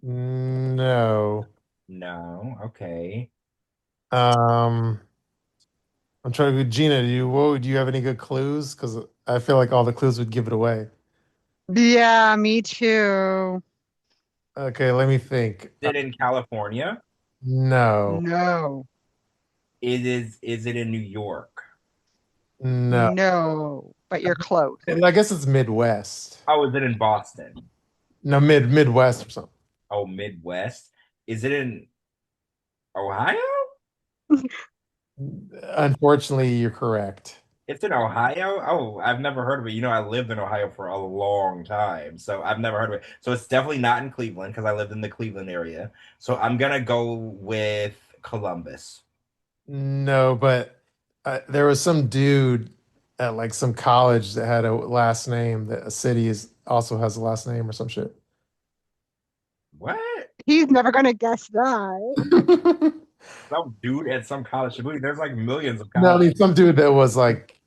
[SPEAKER 3] no.
[SPEAKER 5] No, okay.
[SPEAKER 3] Um, I'm trying to. Gina, do you have any good clues? Because I feel like all the clues would give it away.
[SPEAKER 4] Yeah, me too.
[SPEAKER 3] Okay, let me think.
[SPEAKER 5] Is it in California?
[SPEAKER 3] No,
[SPEAKER 4] No,
[SPEAKER 5] Is it in New York?
[SPEAKER 3] no.
[SPEAKER 4] no, but you're close.
[SPEAKER 3] And I guess it's Midwest.
[SPEAKER 5] Oh, is it in Boston?
[SPEAKER 3] No, Midwest or something.
[SPEAKER 5] Oh, Midwest. Is it in Ohio?
[SPEAKER 3] Unfortunately, you're correct.
[SPEAKER 5] It's in Ohio? Oh, I've never heard of it. I lived in Ohio for a long time, so I've never heard of it. So it's definitely not in Cleveland because I lived in the Cleveland area. So I'm gonna go with Columbus.
[SPEAKER 3] No, but there was some dude at like some college that had a last name that a city is also has a last name or some shit.
[SPEAKER 5] What?
[SPEAKER 4] He's never gonna guess that.
[SPEAKER 5] Some dude at some college. There's like millions of
[SPEAKER 3] No, I
[SPEAKER 5] colleges.
[SPEAKER 3] mean some dude that was like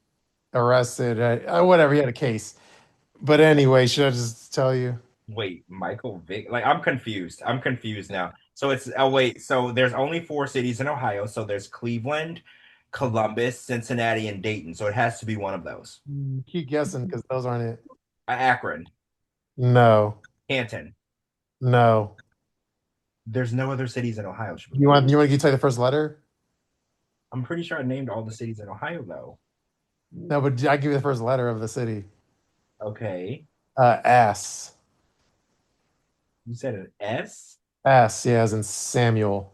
[SPEAKER 3] arrested, whatever. He had a case. But anyway, should I just tell you?
[SPEAKER 5] Wait, Michael Vick? Like I'm confused. I'm confused now. So it's oh wait, so there's only four cities in Ohio. So there's Cleveland, Columbus, Cincinnati, and Dayton. So it has to be one of those.
[SPEAKER 3] Keep guessing because those aren't it.
[SPEAKER 5] Akron,
[SPEAKER 3] No,
[SPEAKER 5] Canton.
[SPEAKER 3] no.
[SPEAKER 5] There's no other cities in Ohio.
[SPEAKER 3] You want to tell you the first letter?
[SPEAKER 5] I'm pretty sure I named all the cities in Ohio though.
[SPEAKER 3] No, but I give you the first letter of the city.
[SPEAKER 5] Okay.
[SPEAKER 3] S.
[SPEAKER 5] You said an S?
[SPEAKER 3] S, yeah, as in Samuel.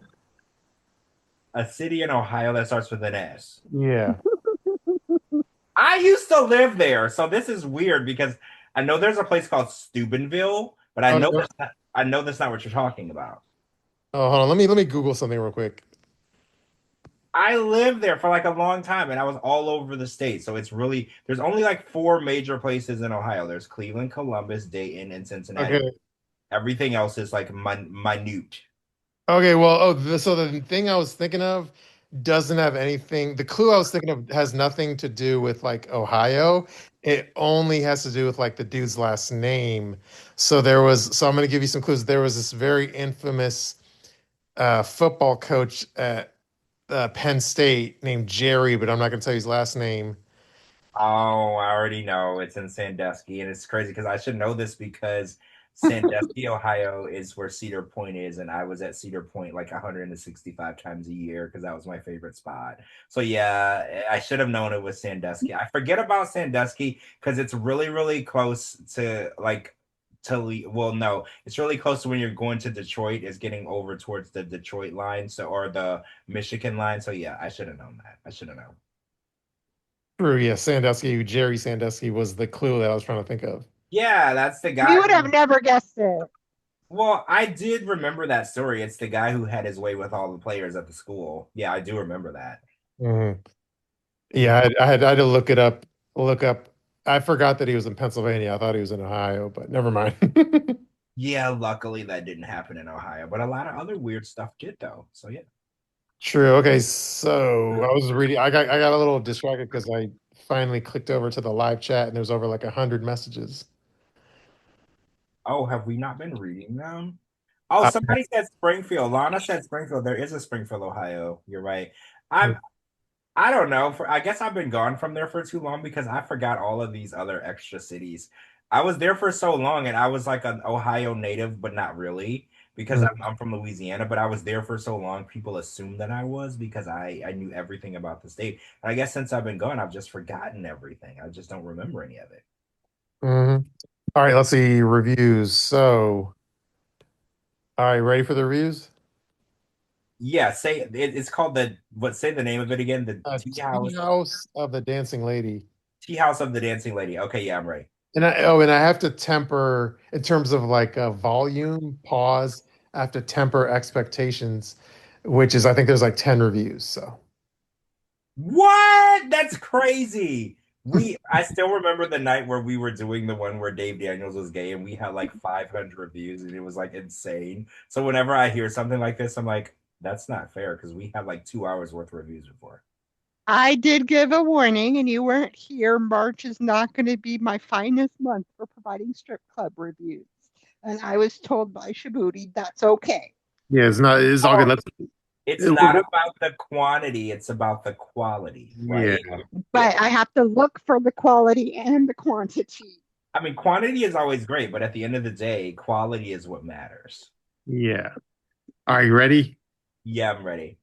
[SPEAKER 5] A city in Ohio that starts with an S.
[SPEAKER 3] Yeah.
[SPEAKER 5] I used to live there, so this is weird because I know there's a place called Steubenville, but I
[SPEAKER 3] Oh,
[SPEAKER 5] know
[SPEAKER 3] no.
[SPEAKER 5] that's not what you're talking about.
[SPEAKER 3] Oh, hold on. Let me Google something real quick.
[SPEAKER 5] I lived there for like a long time and I was all over the state. So there's only like four major places in Ohio. There's Cleveland, Columbus, Dayton, and Cincinnati.
[SPEAKER 3] Okay.
[SPEAKER 5] Everything else is like minute.
[SPEAKER 3] Okay, well, so the thing I was thinking of doesn't have anything. The clue I was thinking of has nothing to do with like Ohio. It only has to do with like the dude's last name. So I'm going to give you some clues. There was this very infamous football coach at Penn State named Jerry, but I'm not going to tell you his last name.
[SPEAKER 5] Oh, I already know it's in Sandusky, and it's crazy because I should know this because Sandusky, Ohio is where Cedar Point is, and I was at Cedar Point like 165 times a year because that was my favorite spot. So yeah, I should have known it was Sandusky. I forget about Sandusky because it's really, really close to like well, no, it's really close to when you're going to Detroit, is getting over towards the Detroit line, so or the Michigan line. So yeah, I should have known that. I should have known.
[SPEAKER 3] True, yeah, Sandusky, Jerry Sandusky was the clue that I was trying to think of.
[SPEAKER 5] Yeah, that's the
[SPEAKER 4] We
[SPEAKER 5] guy.
[SPEAKER 4] would have never guessed it.
[SPEAKER 5] Well, I did remember that story. It's the guy who had his way with all the players at the school. Yeah, I do remember that.
[SPEAKER 3] Mhm. Yeah, I had to look it up. Look up. I forgot that he was in Pennsylvania. I thought he was in Ohio, but never mind.
[SPEAKER 5] Yeah, luckily that didn't happen in Ohio, but a lot of other weird stuff did though. So yeah.
[SPEAKER 3] True. Okay, so I was reading. I got a little distracted because I finally clicked over to the live chat and there's over like 100 messages.
[SPEAKER 5] Oh, have we not been reading them? Oh,
[SPEAKER 3] I,
[SPEAKER 5] somebody said Springfield. Lana said Springfield. There is a Springfield, Ohio. You're right. I'm I don't know. I guess I've been gone from there for too long because I forgot all of these other extra cities. I was there for so long and I was like an Ohio native, but not really because I'm from Louisiana, but I was there for so long, people assumed that I was because I knew everything about the state. And I guess since I've been gone, I've just forgotten everything. I just don't remember any of it.
[SPEAKER 3] Mhm. All right, let's see reviews. So, all right, ready for the reviews?
[SPEAKER 5] Yeah, it's called say the name of it again, the
[SPEAKER 3] Tea House of the Dancing Lady.
[SPEAKER 5] Tea House of the Dancing Lady. Okay, yeah, I'm right.
[SPEAKER 3] And I have to temper in terms of like a volume, pause. I have to temper expectations, which is I think there's like 10 reviews. So
[SPEAKER 5] What? That's crazy. I still remember the night where we were doing the one where Dave Daniels was gay and we had like 500 reviews and it was like insane. So whenever I hear something like this, I'm like, that's not fair because we had like 2 hours worth of reviews before.
[SPEAKER 4] I did give a warning, and you weren't here. March is not going to be my finest month for providing strip club reviews. And I was told by Shabooty that's okay.
[SPEAKER 3] yeah, it's not. It's all good.
[SPEAKER 5] Oh,
[SPEAKER 3] Let's.
[SPEAKER 5] it's not about the quantity, it's about the quality,
[SPEAKER 3] Yeah.
[SPEAKER 5] right? Yeah.
[SPEAKER 4] But I have to look for the quality and the quantity.
[SPEAKER 5] I mean, quantity is always great, but at the end of the day, quality is what matters.
[SPEAKER 3] Yeah. Are you ready?
[SPEAKER 5] Yeah, I'm ready.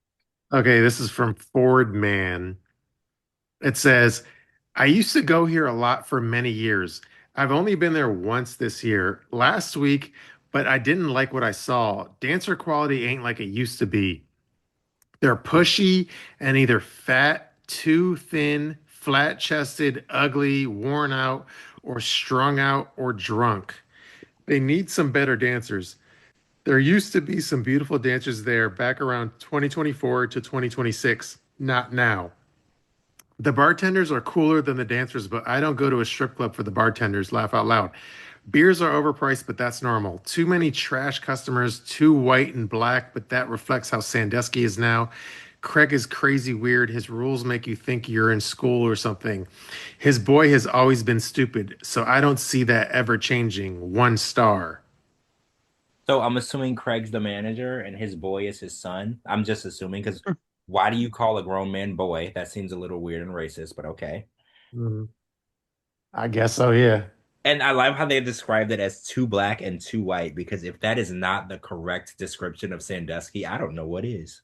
[SPEAKER 3] Okay, this is from Ford Man. It says, I used to go here a lot for many years. I've only been there once this year, last week, but I didn't like what I saw. Dancer quality ain't like it used to be. They're pushy and either fat, too thin, flat chested, ugly, worn out, or strung out or drunk. They need some better dancers. There used to be some beautiful dancers there back around 2024 to 2026. Not now. The bartenders are cooler than the dancers, but I don't go to a strip club for the bartenders. Laugh out loud. Beers are overpriced, but that's normal. Too many trash customers, too white and black, but that reflects how Sandusky is now. Craig is crazy weird. His rules make you think you're in school or something. His boy has always been stupid, so I don't see that ever changing. 1 star.
[SPEAKER 5] So I'm assuming Craig's the manager and his boy is his son. I'm just assuming because why do you call a grown man boy? That seems a little weird and racist, but okay.
[SPEAKER 3] Mhm. I guess so, yeah.
[SPEAKER 5] And I love how they described it as too black and too white because if that is not the correct description of Sandusky, I don't know what is.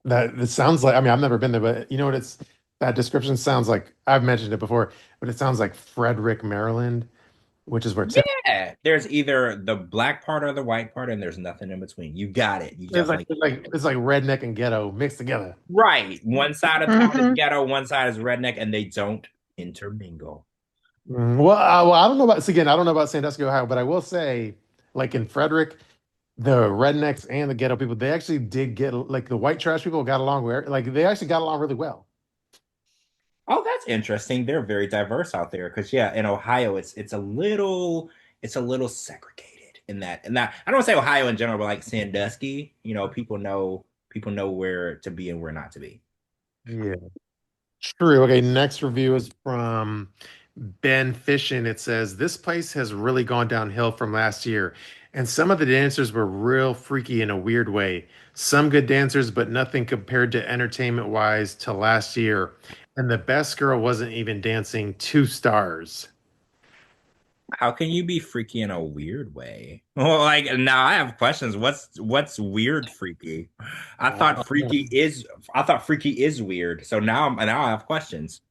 [SPEAKER 3] That it sounds like, I mean, I've never been there, but you know what it's that description sounds like. I've mentioned it before, but it sounds like Frederick, Maryland, which is where Tim
[SPEAKER 5] Yeah, there's either the black part or the white part, and there's nothing in between. You got it. You definitely
[SPEAKER 3] it's like redneck and ghetto mixed together.
[SPEAKER 5] right. One side of town is
[SPEAKER 4] Mhm.
[SPEAKER 5] ghetto, one side is redneck, and they don't intermingle.
[SPEAKER 3] Well, I don't know about again, I don't know about Sandusky, Ohio, but I will say, like in Frederick, the rednecks and the ghetto people, they actually did get like the white trash people got along like they actually got along really well.
[SPEAKER 5] Oh, that's interesting. They're very diverse out there because yeah, in Ohio, it's a little segregated in that I don't want to say Ohio in general, but like Sandusky, people know where to be and where not to be.
[SPEAKER 3] Yeah. True. Okay, next review is from Ben Fishin. It says, this place has really gone downhill from last year, and some of the dancers were real freaky in a weird way. Some good dancers, but nothing compared to entertainment wise to last year. And the best girl wasn't even dancing 2 stars.
[SPEAKER 5] How can you be freaky in a weird way? Well, like now I have questions. What's weird freaky? I thought freaky is weird. So now I have questions.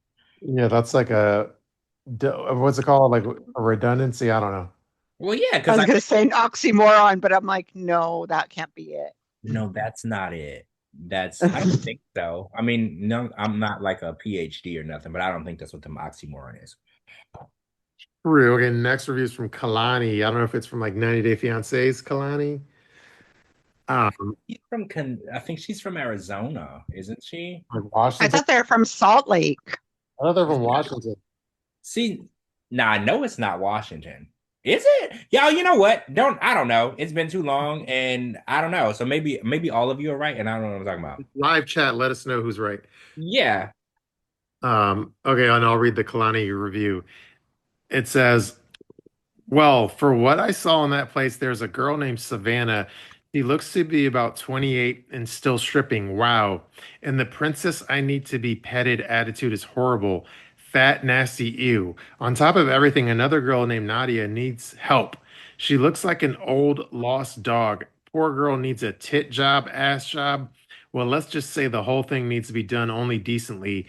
[SPEAKER 3] Yeah, that's like what's it called? Like a redundancy? I don't know.
[SPEAKER 5] Well, yeah,
[SPEAKER 4] I
[SPEAKER 5] because
[SPEAKER 4] was going to say an oxymoron, but I'm like, no, that can't be it.
[SPEAKER 5] no, that's not it. I don't think so. I mean, no, I'm not like a PhD or nothing, but I don't think that's what the oxymoron is.
[SPEAKER 3] True. Okay, next review is from Kalani. I don't know if it's from like 90 Day Fiancés, Kalani.
[SPEAKER 5] I think she's from Arizona, isn't she?
[SPEAKER 3] Like
[SPEAKER 4] I
[SPEAKER 3] Washington.
[SPEAKER 4] thought they're from Salt Lake.
[SPEAKER 3] I thought they're from Washington.
[SPEAKER 5] See, now I know it's not Washington. Is it? Y'all, you know what? I don't know. It's been too long and I don't know. So maybe all of you are right and I don't know what I'm talking about.
[SPEAKER 3] Live chat, let us know who's right.
[SPEAKER 5] Yeah.
[SPEAKER 3] Okay, and I'll read the Kalani review. It says, well, for what I saw in that place, there's a girl named Savannah. She looks to be about 28 and still stripping. Wow. And the princess I need to be petted attitude is horrible. Fat, nasty, ew. On top of everything, another girl named Nadia needs help. She looks like an old lost dog. Poor girl needs a tit job, ass job. Well, let's just say the whole thing needs to be done only decently.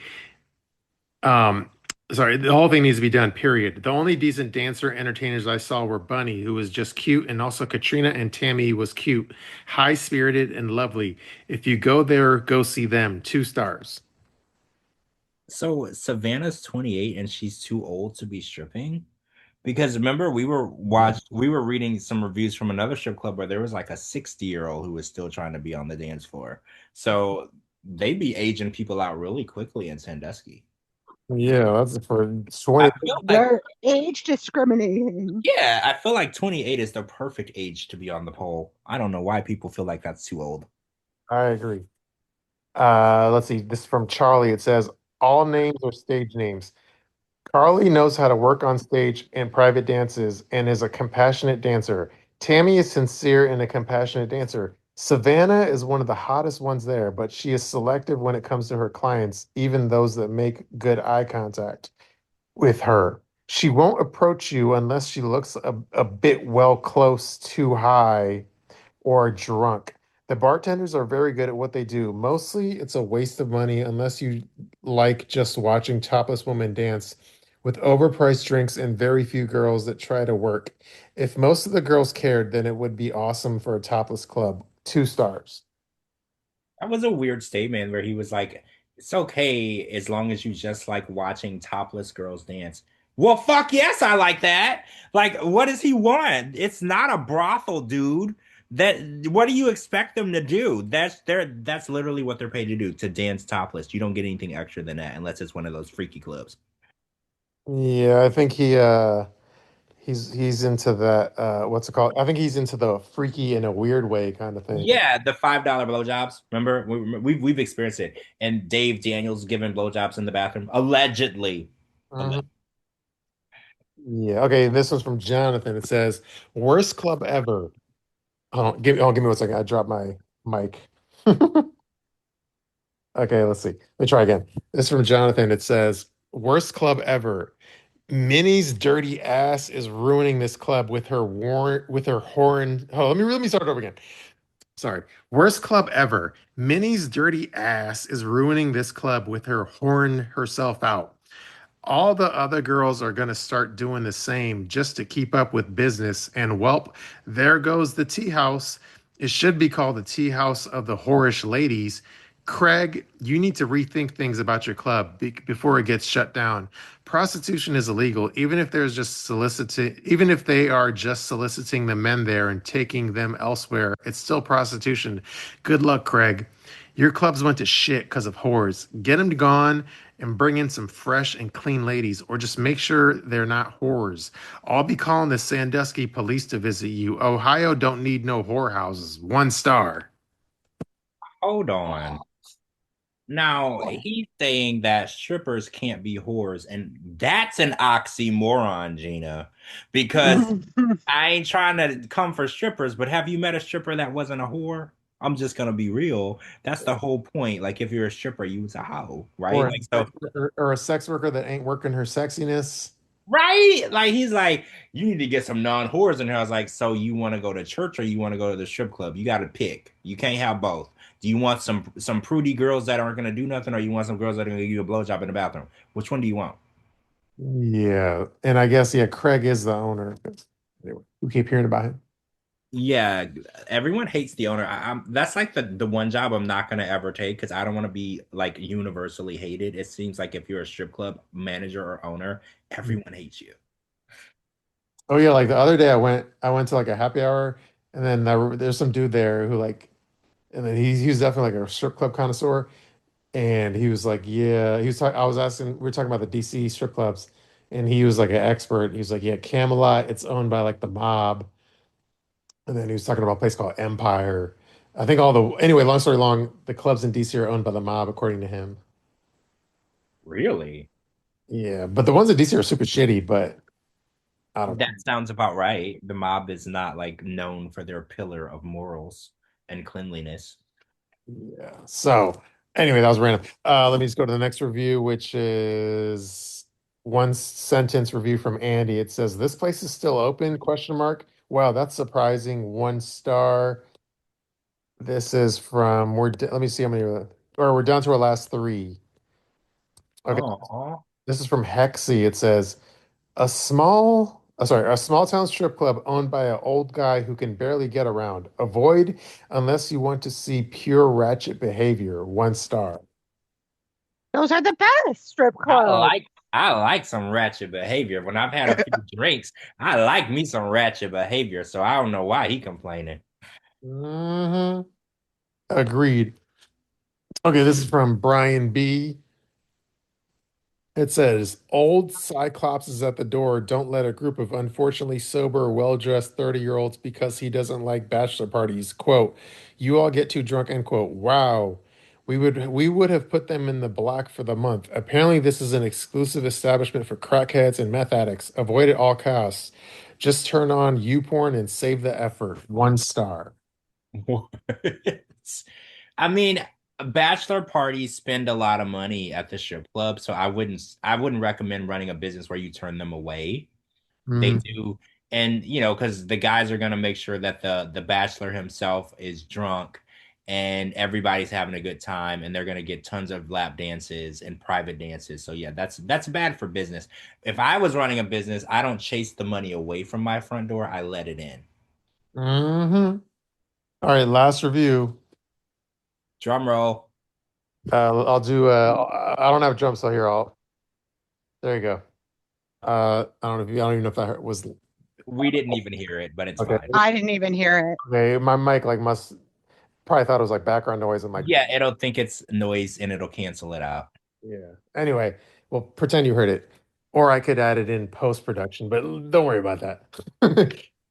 [SPEAKER 3] Um, sorry, the whole thing needs to be done, period. The only decent dancer entertainers I saw were Bunny, who was just cute, and also Katrina and Tammy was cute, high-spirited and lovely. If you go there, go see them. 2 stars.
[SPEAKER 5] So Savannah's 28 and she's too old to be stripping? Because remember we were reading some reviews from another strip club where there was like a 60-year-old who was still trying to be on the dance floor. So they be aging people out really quickly in Sandusky.
[SPEAKER 3] Yeah, that's for
[SPEAKER 5] I
[SPEAKER 3] 20.
[SPEAKER 5] feel like
[SPEAKER 4] They're age discriminating.
[SPEAKER 5] Yeah, I feel like 28 is the perfect age to be on the pole. I don't know why people feel like that's too old.
[SPEAKER 3] I agree. Let's see. This is from Charlie. It says, all names are stage names. Carly knows how to work on stage and private dances and is a compassionate dancer. Tammy is sincere and a compassionate dancer. Savannah is one of the hottest ones there, but she is selective when it comes to her clients, even those that make good eye contact with her. She won't approach you unless she looks a bit well close too high or drunk. The bartenders are very good at what they do. Mostly it's a waste of money unless you like just watching topless women dance with overpriced drinks and very few girls that try to work. If most of the girls cared, then it would be awesome for a topless club. 2 stars.
[SPEAKER 5] That was a weird statement where he was like, it's okay as long as you just like watching topless girls dance. Well, fuck yes, I like that. Like, what does he want? It's not a brothel, dude. That what do you expect them to do? That's literally what they're paid to do, to dance topless. You don't get anything extra than that unless it's one of those freaky clubs.
[SPEAKER 3] Yeah, I think he's into that what's it called? I think he's into the freaky in a weird way kind of thing.
[SPEAKER 5] Yeah, the $5 blowjobs. Remember, we've experienced it. And Dave Daniels giving blowjobs in the bathroom, allegedly.
[SPEAKER 3] Mhm. Yeah, okay, this one's from Jonathan. It says, worst club ever. Give me 1 second. I dropped my mic. Okay, let's see. Let me try again. This is from Jonathan. It says, worst club ever. Minnie's dirty ass is ruining this club with her horn. Oh, let me start over again. Sorry. Worst club ever. Minnie's dirty ass is ruining this club with her horn herself out. All the other girls are going to start doing the same just to keep up with business. And whelp, there goes the tea house. It should be called the tea house of the whorish ladies. Craig, you need to rethink things about your club before it gets shut down. Prostitution is illegal, even if they are just soliciting the men there and taking them elsewhere. It's still prostitution. Good luck, Craig. Your clubs went to shit because of whores. Get them gone and bring in some fresh and clean ladies, or just make sure they're not whores. I'll be calling the Sandusky police to visit you. Ohio don't need no whorehouses. 1 star.
[SPEAKER 5] Hold on. Now, he's saying that strippers can't be whores, and that's an oxymoron, Gina, because I ain't trying to come for strippers, but have you met a stripper that wasn't a whore? I'm just gonna be real. That's the whole point. Like if you're a stripper, you was a hoe, right?
[SPEAKER 3] Or
[SPEAKER 5] Like so
[SPEAKER 3] or a sex worker that ain't working her sexiness.
[SPEAKER 5] right? Like he's like, you need to get some non-whores in here. I was like, so you want to go to church or you want to go to the strip club? You got to pick. You can't have both. Do you want some prudy girls that aren't gonna do nothing, or you want some girls that are gonna give you a blowjob in the bathroom? Which one do you want?
[SPEAKER 3] Yeah, and I guess yeah, Craig is the owner. Anyway, we keep hearing about him.
[SPEAKER 5] Yeah, everyone hates the owner. That's like the one job I'm not gonna ever take because I don't want to be like universally hated. It seems like if you're a strip club manager or owner, everyone hates you.
[SPEAKER 3] Oh yeah, like the other day I went to like a happy hour, and then there's some dude there who like, and then he's definitely like a strip club connoisseur, and he was like, yeah, he was talking. I was asking, we were talking about the DC strip clubs, and he was like an expert. He was like, yeah, Camelot, it's owned by like the mob, and then he was talking about a place called Empire. I think all the anyway, long story long, the clubs in DC are owned by the mob, according to him.
[SPEAKER 5] Really?
[SPEAKER 3] Yeah, but the ones in DC are super shitty, but I don't
[SPEAKER 5] That
[SPEAKER 3] know.
[SPEAKER 5] sounds about right. The mob is not like known for their pillar of morals and cleanliness.
[SPEAKER 3] Yeah. So anyway, that was random. Let me just go to the next review, which is one sentence review from Andy. It says, "This place is still open?" Question mark. Wow, that's surprising. 1 star. This is from let me see how many or we're down to our last three. Okay.
[SPEAKER 5] Oh,
[SPEAKER 3] This is from Hexy. It says, a small town strip club owned by an old guy who can barely get around. Avoid unless you want to see pure ratchet behavior. 1 star.
[SPEAKER 4] Those are the best strip
[SPEAKER 5] I
[SPEAKER 4] clubs.
[SPEAKER 5] like I like some ratchet behavior. When I've had a few drinks, I like me some ratchet behavior. So I don't know why he complaining.
[SPEAKER 3] Hmm. Agreed. Okay, this is from Brian B. It says, old Cyclops is at the door. Don't let a group of unfortunately sober, well-dressed 30-year-olds because he doesn't like bachelor parties. Quote, you all get too drunk, end quote. Wow. We would have put them in the black for the month. Apparently, this is an exclusive establishment for crackheads and meth addicts. Avoid at all costs. Just turn on YouPorn and save the effort. 1 star.
[SPEAKER 5] What? I mean, bachelor parties spend a lot of money at the strip club, so I wouldn't recommend running a business where you turn them away. They
[SPEAKER 3] Mm,
[SPEAKER 5] do, and because the guys are gonna make sure that the bachelor himself is drunk and everybody's having a good time, and they're gonna get tons of lap dances and private dances. So yeah, that's bad for business. If I was running a business, I don't chase the money away from my front door. I let it in.
[SPEAKER 3] hmm. All right, last review.
[SPEAKER 5] Drum roll.
[SPEAKER 3] I'll do. I don't have jump, so here I'll. There you go. I don't know if you. I don't even know if that was
[SPEAKER 5] We didn't even hear it, but it's
[SPEAKER 3] okay.
[SPEAKER 5] fine.
[SPEAKER 4] I didn't even hear it.
[SPEAKER 3] Okay, my mic like must probably thought it was like background noise. I'm like,
[SPEAKER 5] Yeah, it'll think it's noise and it'll cancel it out.
[SPEAKER 3] yeah. Anyway, well, pretend you heard it, or I could add it in post production, but don't worry about that.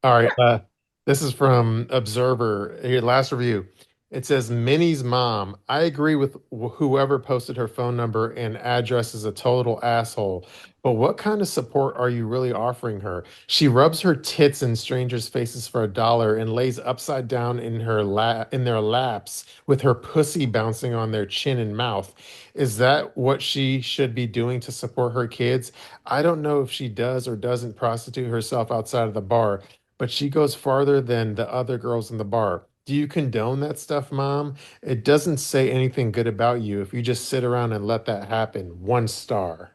[SPEAKER 3] All right. This is from Observer. Here, last review. It says Minnie's mom. I agree with whoever posted her phone number and address is a total asshole. But what kind of support are you really offering her? She rubs her tits in strangers' faces for $1 and lays upside down in their laps with her pussy bouncing on their chin and mouth. Is that what she should be doing to support her kids? I don't know if she does or doesn't prostitute herself outside of the bar, but she goes farther than the other girls in the bar. Do you condone that stuff, Mom? It doesn't say anything good about you if you just sit around and let that happen. 1 star.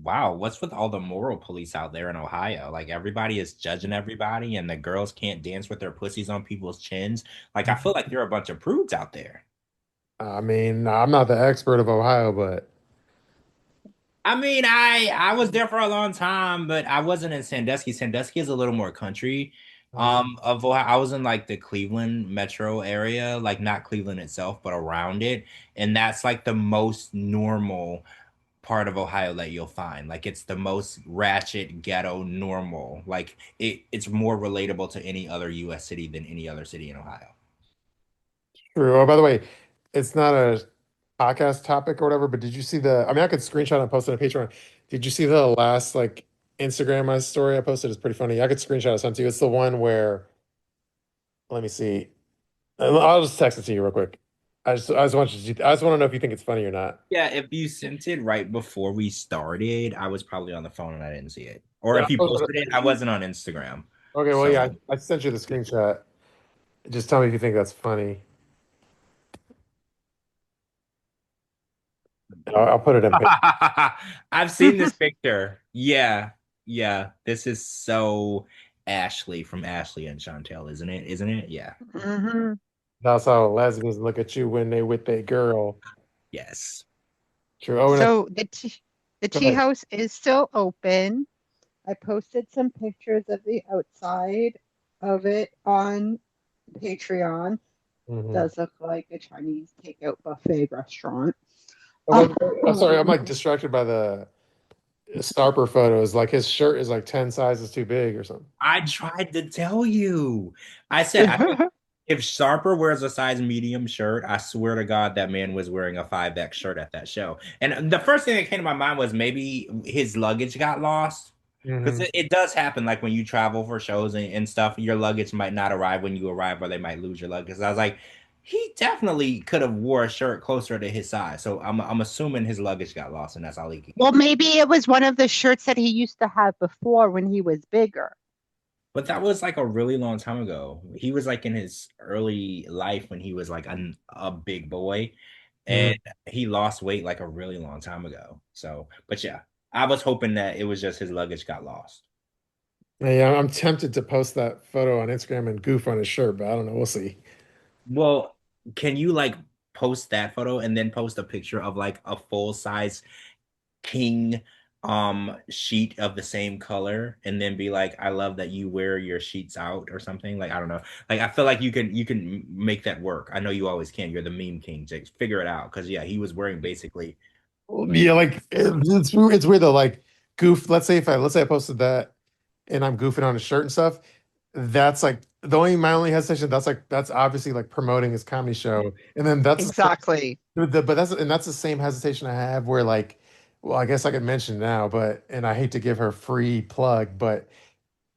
[SPEAKER 5] Wow, what's with all the moral police out there in Ohio? Like everybody is judging everybody and the girls can't dance with their pussies on people's chins. Like I feel like there are a bunch of prudes out there.
[SPEAKER 3] I mean, I'm not the expert of Ohio, but
[SPEAKER 5] I mean, I was there for a long time, but I wasn't in Sandusky. Sandusky is a little more country. Of Ohio. I was in like the Cleveland metro area, like not Cleveland itself, but around it. And that's like the most normal part of Ohio that you'll find. Like it's the most ratchet ghetto normal. Like it's more relatable to any other US city than any other city in Ohio.
[SPEAKER 3] true. Oh, by the way, it's not a podcast topic or whatever, but did you see I mean, I could screenshot and post it on Patreon. Did you see the last like Instagram story I posted? It's pretty funny. I could screenshot it send to you. It's the one where, let me see. I'll just text it to you real quick. I just want to know if you think it's funny or not.
[SPEAKER 5] Yeah, if you sent it right before we started, I was probably on the phone and I didn't see it. Or
[SPEAKER 3] Yeah,
[SPEAKER 5] if you posted it, I wasn't on Instagram.
[SPEAKER 3] okay, well,
[SPEAKER 5] So
[SPEAKER 3] yeah, I sent you the screenshot. Just tell me if you think that's funny. I'll put it in.
[SPEAKER 5] I've seen this picture. Yeah, yeah. This is so Ashley from Ashley and Chantel, isn't it? Isn't it? Yeah.
[SPEAKER 4] Hmm.
[SPEAKER 3] That's how lesbians look at you when they with their girl.
[SPEAKER 5] Yes.
[SPEAKER 3] True. Oh, and
[SPEAKER 4] So the
[SPEAKER 3] go
[SPEAKER 4] tea
[SPEAKER 3] ahead.
[SPEAKER 4] house is still open. I posted some pictures of the outside of it on Patreon.
[SPEAKER 3] Mhm.
[SPEAKER 4] Does look like a Chinese takeout buffet restaurant.
[SPEAKER 3] Oh, I'm sorry, I'm like distracted by the Sarper photos. Like his shirt is like 10 sizes too big or something.
[SPEAKER 5] I tried to tell you. I said, I think if Sarper wears a size medium shirt, I swear to God, that man was wearing a 5X shirt at that show. And the first thing that came to my mind was maybe his luggage got lost. Because
[SPEAKER 3] Hmm.
[SPEAKER 5] it does happen, like when you travel for shows and stuff, your luggage might not arrive when you arrive, or they might lose your luggage. I was like, he definitely could have wore a shirt closer to his size. So I'm assuming his luggage got lost, and that's all he could
[SPEAKER 4] Well,
[SPEAKER 5] get.
[SPEAKER 4] maybe it was one of the shirts that he used to have before when he was bigger.
[SPEAKER 5] But that was like a really long time ago. He was like in his early life when he was like a big boy, and
[SPEAKER 3] Hmm.
[SPEAKER 5] he lost weight like a really long time ago. So, but yeah, I was hoping that it was just his luggage got lost.
[SPEAKER 3] Yeah, I'm tempted to post that photo on Instagram and goof on his shirt, but I don't know. We'll see.
[SPEAKER 5] Well, can you like post that photo and then post a picture of like a full size king sheet of the same color and then be like, I love that you wear your sheets out or something? Like, I don't know. Like, I feel like you can make that work. I know you always can. You're the meme king. Just figure it out. Cause yeah, he was wearing basically.
[SPEAKER 3] Yeah, like it's weird though. Like goof. Let's say I posted that and I'm goofing on his shirt and stuff. That's like my only hesitation. That's obviously like promoting his comedy show, and then
[SPEAKER 4] Exactly.
[SPEAKER 3] that's the same hesitation I have where like, well, I guess I could mention now, but and I hate to give her free plug, but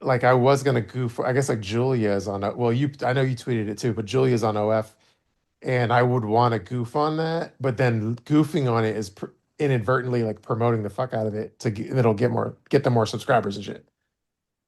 [SPEAKER 3] like I was gonna goof. I guess like Julia is on. Well, I know you tweeted it too, but Julia's on OF, and I would want to goof on that, but then goofing on it is inadvertently like promoting the fuck out of it it'll get them more subscribers and shit.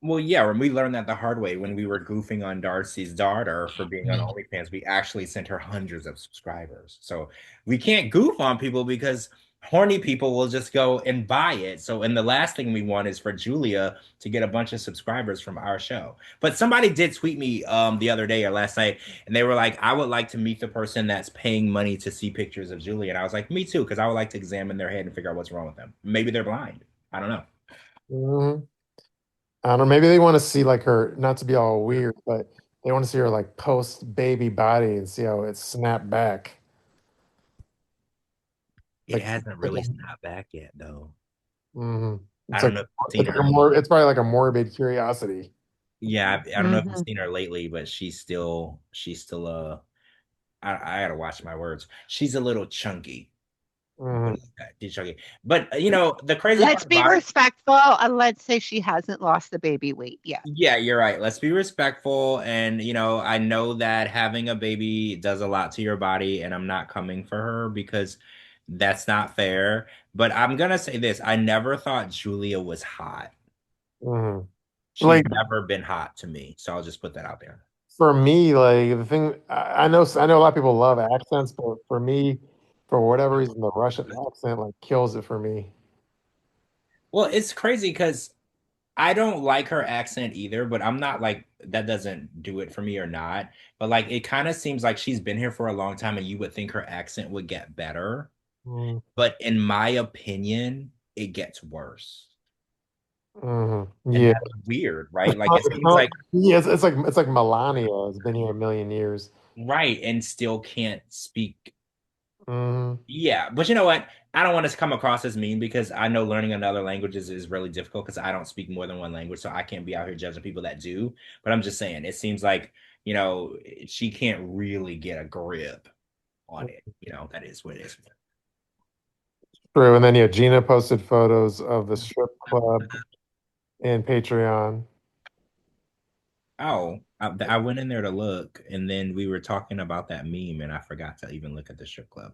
[SPEAKER 5] Well, yeah, when we learned that the hard way when we were goofing on Darcy's daughter for being on
[SPEAKER 3] Mhm.
[SPEAKER 5] OnlyFans, we actually sent her hundreds of subscribers. So we can't goof on people because horny people will just go and buy it. So, and the last thing we want is for Julia to get a bunch of subscribers from our show. But somebody did tweet me the other day or last night, and they were like, I would like to meet the person that's paying money to see pictures of Julia. And I was like, me too, because I would like to examine their head and figure out what's wrong with them. Maybe they're blind. I don't know.
[SPEAKER 3] Mhm. I don't know. Maybe they want to see like her, not to be all weird, but they want to see her like post baby body and see how it's snapped back.
[SPEAKER 5] It
[SPEAKER 3] Like,
[SPEAKER 5] hasn't really snapped back yet, though.
[SPEAKER 3] mhm.
[SPEAKER 5] I
[SPEAKER 3] It's
[SPEAKER 5] don't
[SPEAKER 3] like
[SPEAKER 5] know if you've seen her.
[SPEAKER 3] it's probably like a morbid curiosity.
[SPEAKER 5] Yeah, I don't know if you've
[SPEAKER 4] Hmm.
[SPEAKER 5] seen her lately, but she's still I gotta watch my words. She's a little chunky. Put
[SPEAKER 3] Mhm.
[SPEAKER 5] it like that. She's chunky. But the crazy part
[SPEAKER 4] Let's be
[SPEAKER 5] about it,
[SPEAKER 4] respectful and let's say she hasn't lost the baby weight yet.
[SPEAKER 5] yeah, you're right. Let's be respectful. And I know that having a baby does a lot to your body, and I'm not coming for her because that's not fair. But I'm gonna say this: I never thought Julia was hot.
[SPEAKER 3] Mhm.
[SPEAKER 5] She's
[SPEAKER 3] Like
[SPEAKER 5] never been hot to me. So I'll just put that out there.
[SPEAKER 3] for me, like the thing I know a lot of people love accents, but for me, for whatever reason, the Russian accent like kills it for me.
[SPEAKER 5] Well, it's crazy because I don't like her accent either, but I'm not like that doesn't do it for me or not. But like it kind of seems like she's been here for a long time and you would think her accent would get better.
[SPEAKER 3] Mm,
[SPEAKER 5] But in my opinion, it gets worse.
[SPEAKER 3] mhm.
[SPEAKER 5] And
[SPEAKER 3] Yeah,
[SPEAKER 5] that's weird, right? Like it seems like
[SPEAKER 3] yeah, it's like Melania has been here a million years.
[SPEAKER 5] right and still can't speak.
[SPEAKER 3] Hmm.
[SPEAKER 5] Yeah, but you know what? I don't want to come across as mean because I know learning another language is really difficult because I don't speak more than one language, so I can't be out here judging people that do. But I'm just saying, it seems like, she can't really get a grip on it. That is what it is.
[SPEAKER 3] True, and then yeah, Gina posted photos of the strip club and Patreon.
[SPEAKER 5] Oh. I went in there to look, and then we were talking about that meme, and I forgot to even look at the strip club.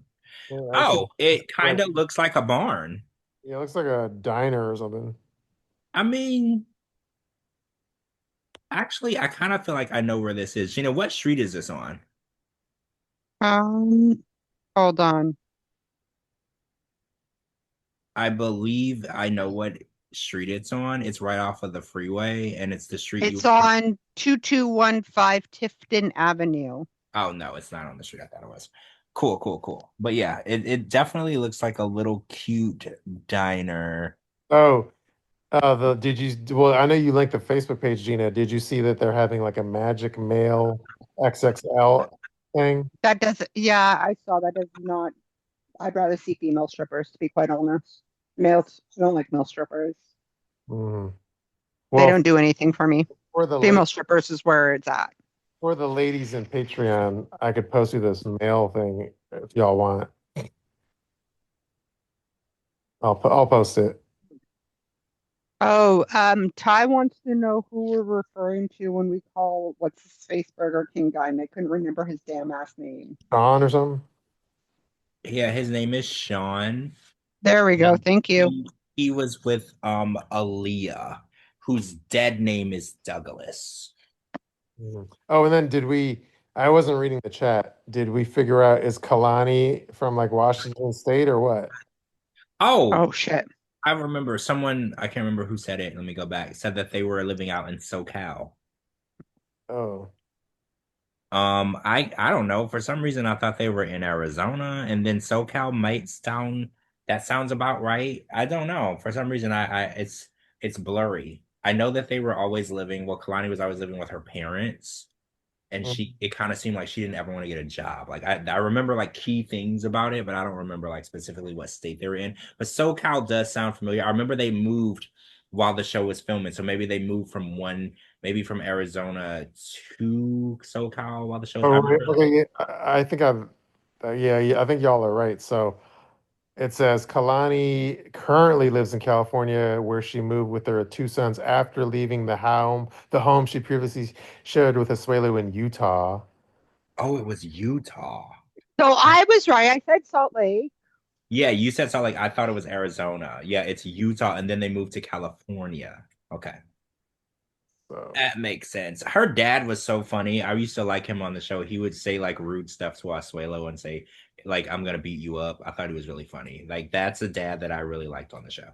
[SPEAKER 3] Yeah, I see.
[SPEAKER 5] Oh, it kind of looks like a barn.
[SPEAKER 3] Yeah, it looks like a diner or something.
[SPEAKER 5] I mean, actually, I kind of feel like I know where this is. Gina, what street is this on?
[SPEAKER 4] Um, hold on.
[SPEAKER 5] I believe I know what street it's on. It's right off of the freeway, and it's the street you.
[SPEAKER 4] It's on 2215 Tifton Avenue.
[SPEAKER 5] Oh no, it's not on the street I thought it was. Cool, cool, cool. But yeah, it definitely looks like a little cute diner.
[SPEAKER 3] Oh, the did you? Well, I know you linked the Facebook page, Gina. Did you see that they're having like a magic male XXL thing?
[SPEAKER 4] That doesn't, yeah, I saw that does not, I'd rather see female strippers, to be quite honest. Males, I don't like male strippers.
[SPEAKER 3] Mhm.
[SPEAKER 4] They
[SPEAKER 3] Well,
[SPEAKER 4] don't do anything for me.
[SPEAKER 3] for the
[SPEAKER 4] Female strippers is where it's at.
[SPEAKER 3] for the ladies in Patreon, I could post you this male thing if y'all want. I'll post it.
[SPEAKER 4] Oh, Ty wants to know who we're referring to when we call what's his face Burger King guy, and I couldn't remember his damn ass name.
[SPEAKER 3] Sean or something.
[SPEAKER 5] Yeah, his name is Sean.
[SPEAKER 4] There we go. Thank you.
[SPEAKER 5] He was with Aaliyah, whose dead name is Douglas.
[SPEAKER 3] Mhm. Oh, and then did we? I wasn't reading the chat. Did we figure out is Kalani from like Washington State or what?
[SPEAKER 5] Oh,
[SPEAKER 4] Oh shit.
[SPEAKER 5] I remember someone, I can't remember who said it. Let me go back. Said that they were living out in SoCal.
[SPEAKER 3] Oh,
[SPEAKER 5] I don't know. For some reason, I thought they were in Arizona, and then SoCal might sound that sounds about right. I don't know. For some reason, it's blurry. I know that they were always living. Well, Kalani was always living with her parents, and
[SPEAKER 3] mm,
[SPEAKER 5] it kind of seemed like she didn't ever want to get a job. Like I remember like key things about it, but I don't remember like specifically what state they were in. But SoCal does sound familiar. I remember they moved while the show was filming, so maybe they moved from maybe from Arizona to SoCal while the show was. I
[SPEAKER 3] oh,
[SPEAKER 5] remember.
[SPEAKER 3] okay. Yeah, I think yeah, I think y'all are right. So it says Kalani currently lives in California, where she moved with her two sons after leaving the home she previously shared with Asuelu in Utah.
[SPEAKER 5] Oh, it was Utah.
[SPEAKER 4] So I was right. I said Salt Lake.
[SPEAKER 5] Yeah, you said something like I thought it was Arizona. Yeah, it's Utah, and then they moved to California. Okay.
[SPEAKER 3] So
[SPEAKER 5] That makes sense. Her dad was so funny. I used to like him on the show. He would say like rude stuff to Asuelo and say, like, I'm gonna beat you up. I thought he was really funny. Like, that's a dad that I really liked on the show.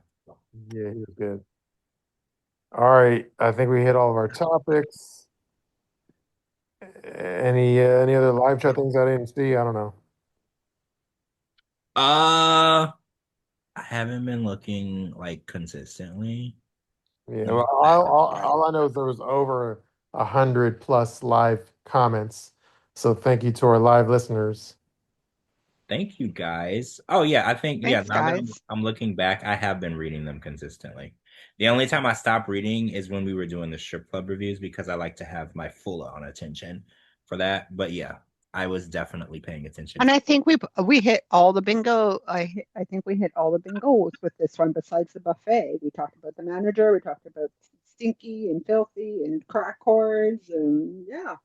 [SPEAKER 3] yeah, he was good. All right, I think we hit all of our topics. Any other live chat things I didn't see? I don't know.
[SPEAKER 5] I haven't been looking like consistently.
[SPEAKER 3] Yeah,
[SPEAKER 5] Let me
[SPEAKER 3] well,
[SPEAKER 5] go back.
[SPEAKER 3] all I know is there was over 100+ live comments. So thank you to our live listeners.
[SPEAKER 5] Thank you guys. Oh yeah, I think yeah,
[SPEAKER 4] Thanks,
[SPEAKER 5] now that
[SPEAKER 4] guys.
[SPEAKER 5] I'm looking back, I have been reading them consistently. The only time I stopped reading is when we were doing the strip club reviews because I like to have my full on attention for that. But yeah, I was definitely paying attention
[SPEAKER 4] And
[SPEAKER 5] to.
[SPEAKER 4] I think we hit all the bingo. I think we hit all the bingos with this one. Besides the buffet, we talked about the manager. We talked about stinky and filthy and crack whores, and yeah.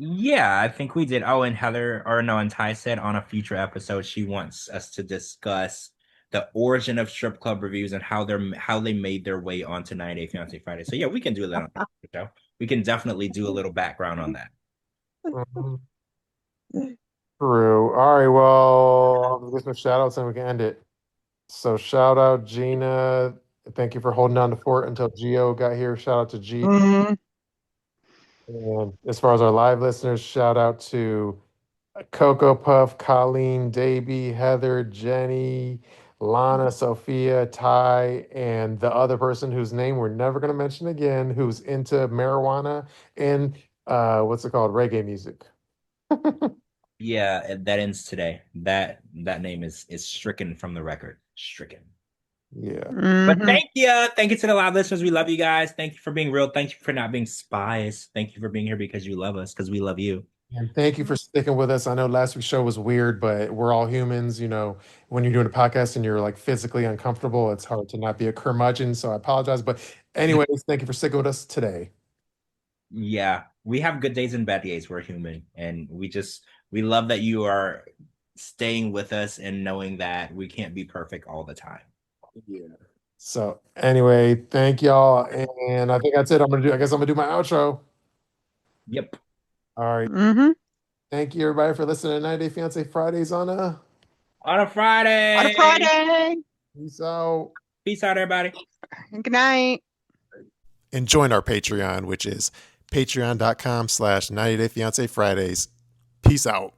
[SPEAKER 5] Yeah, I think we did. Oh, and Heather, or no, and Ty said on a future episode she wants us to discuss the origin of strip club reviews and how they made their way onto 90 Day Fiancé Friday. So yeah, we can do that on the show. We can definitely do a little background on that.
[SPEAKER 3] Mhm. True. All right, well, I'll give some shout outs and we can end it. So shout out Gina. Thank you for holding down the fort until Gio got here. Shout out to G.
[SPEAKER 4] Mhm.
[SPEAKER 3] And as far as our live listeners, shout out to Coco Puff, Colleen, DayB, Heather, Jenny, Lana, Sophia, Ty, and the other person whose name we're never going to mention again, who's into marijuana and what's it called? Reggae music.
[SPEAKER 5] Yeah, that ends today. That name is stricken from the record. Stricken.
[SPEAKER 3] Yeah.
[SPEAKER 5] But
[SPEAKER 4] Mhm.
[SPEAKER 5] thank you to the live listeners. We love you guys. Thank you for being real. Thank you for not being spies. Thank you for being here because you love us, because we love you.
[SPEAKER 3] And thank you for sticking with us. I know last week's show was weird, but we're all humans. When you're doing a podcast and you're like physically uncomfortable, it's hard to not be a curmudgeon. So I apologize. But anyways, thank you for sticking with us today.
[SPEAKER 5] Yeah. we have good days and bad days. We're human, and we love that you are staying with us and knowing that we can't be perfect all the time.
[SPEAKER 3] Yeah. So anyway, thank y'all, and I think that's it. I guess I'm gonna do my outro.
[SPEAKER 5] Yep.
[SPEAKER 3] All right.
[SPEAKER 4] Mm-hmm.
[SPEAKER 3] Thank you, everybody, for listening to 90 Day Fiance Fridays on
[SPEAKER 5] On a
[SPEAKER 4] On
[SPEAKER 5] Friday.
[SPEAKER 4] a Friday.
[SPEAKER 3] Peace out.
[SPEAKER 5] Peace out, everybody.
[SPEAKER 4] Good night.
[SPEAKER 3] And join our Patreon, which is patreon.com/90 Day Fiance Fridays. Peace out.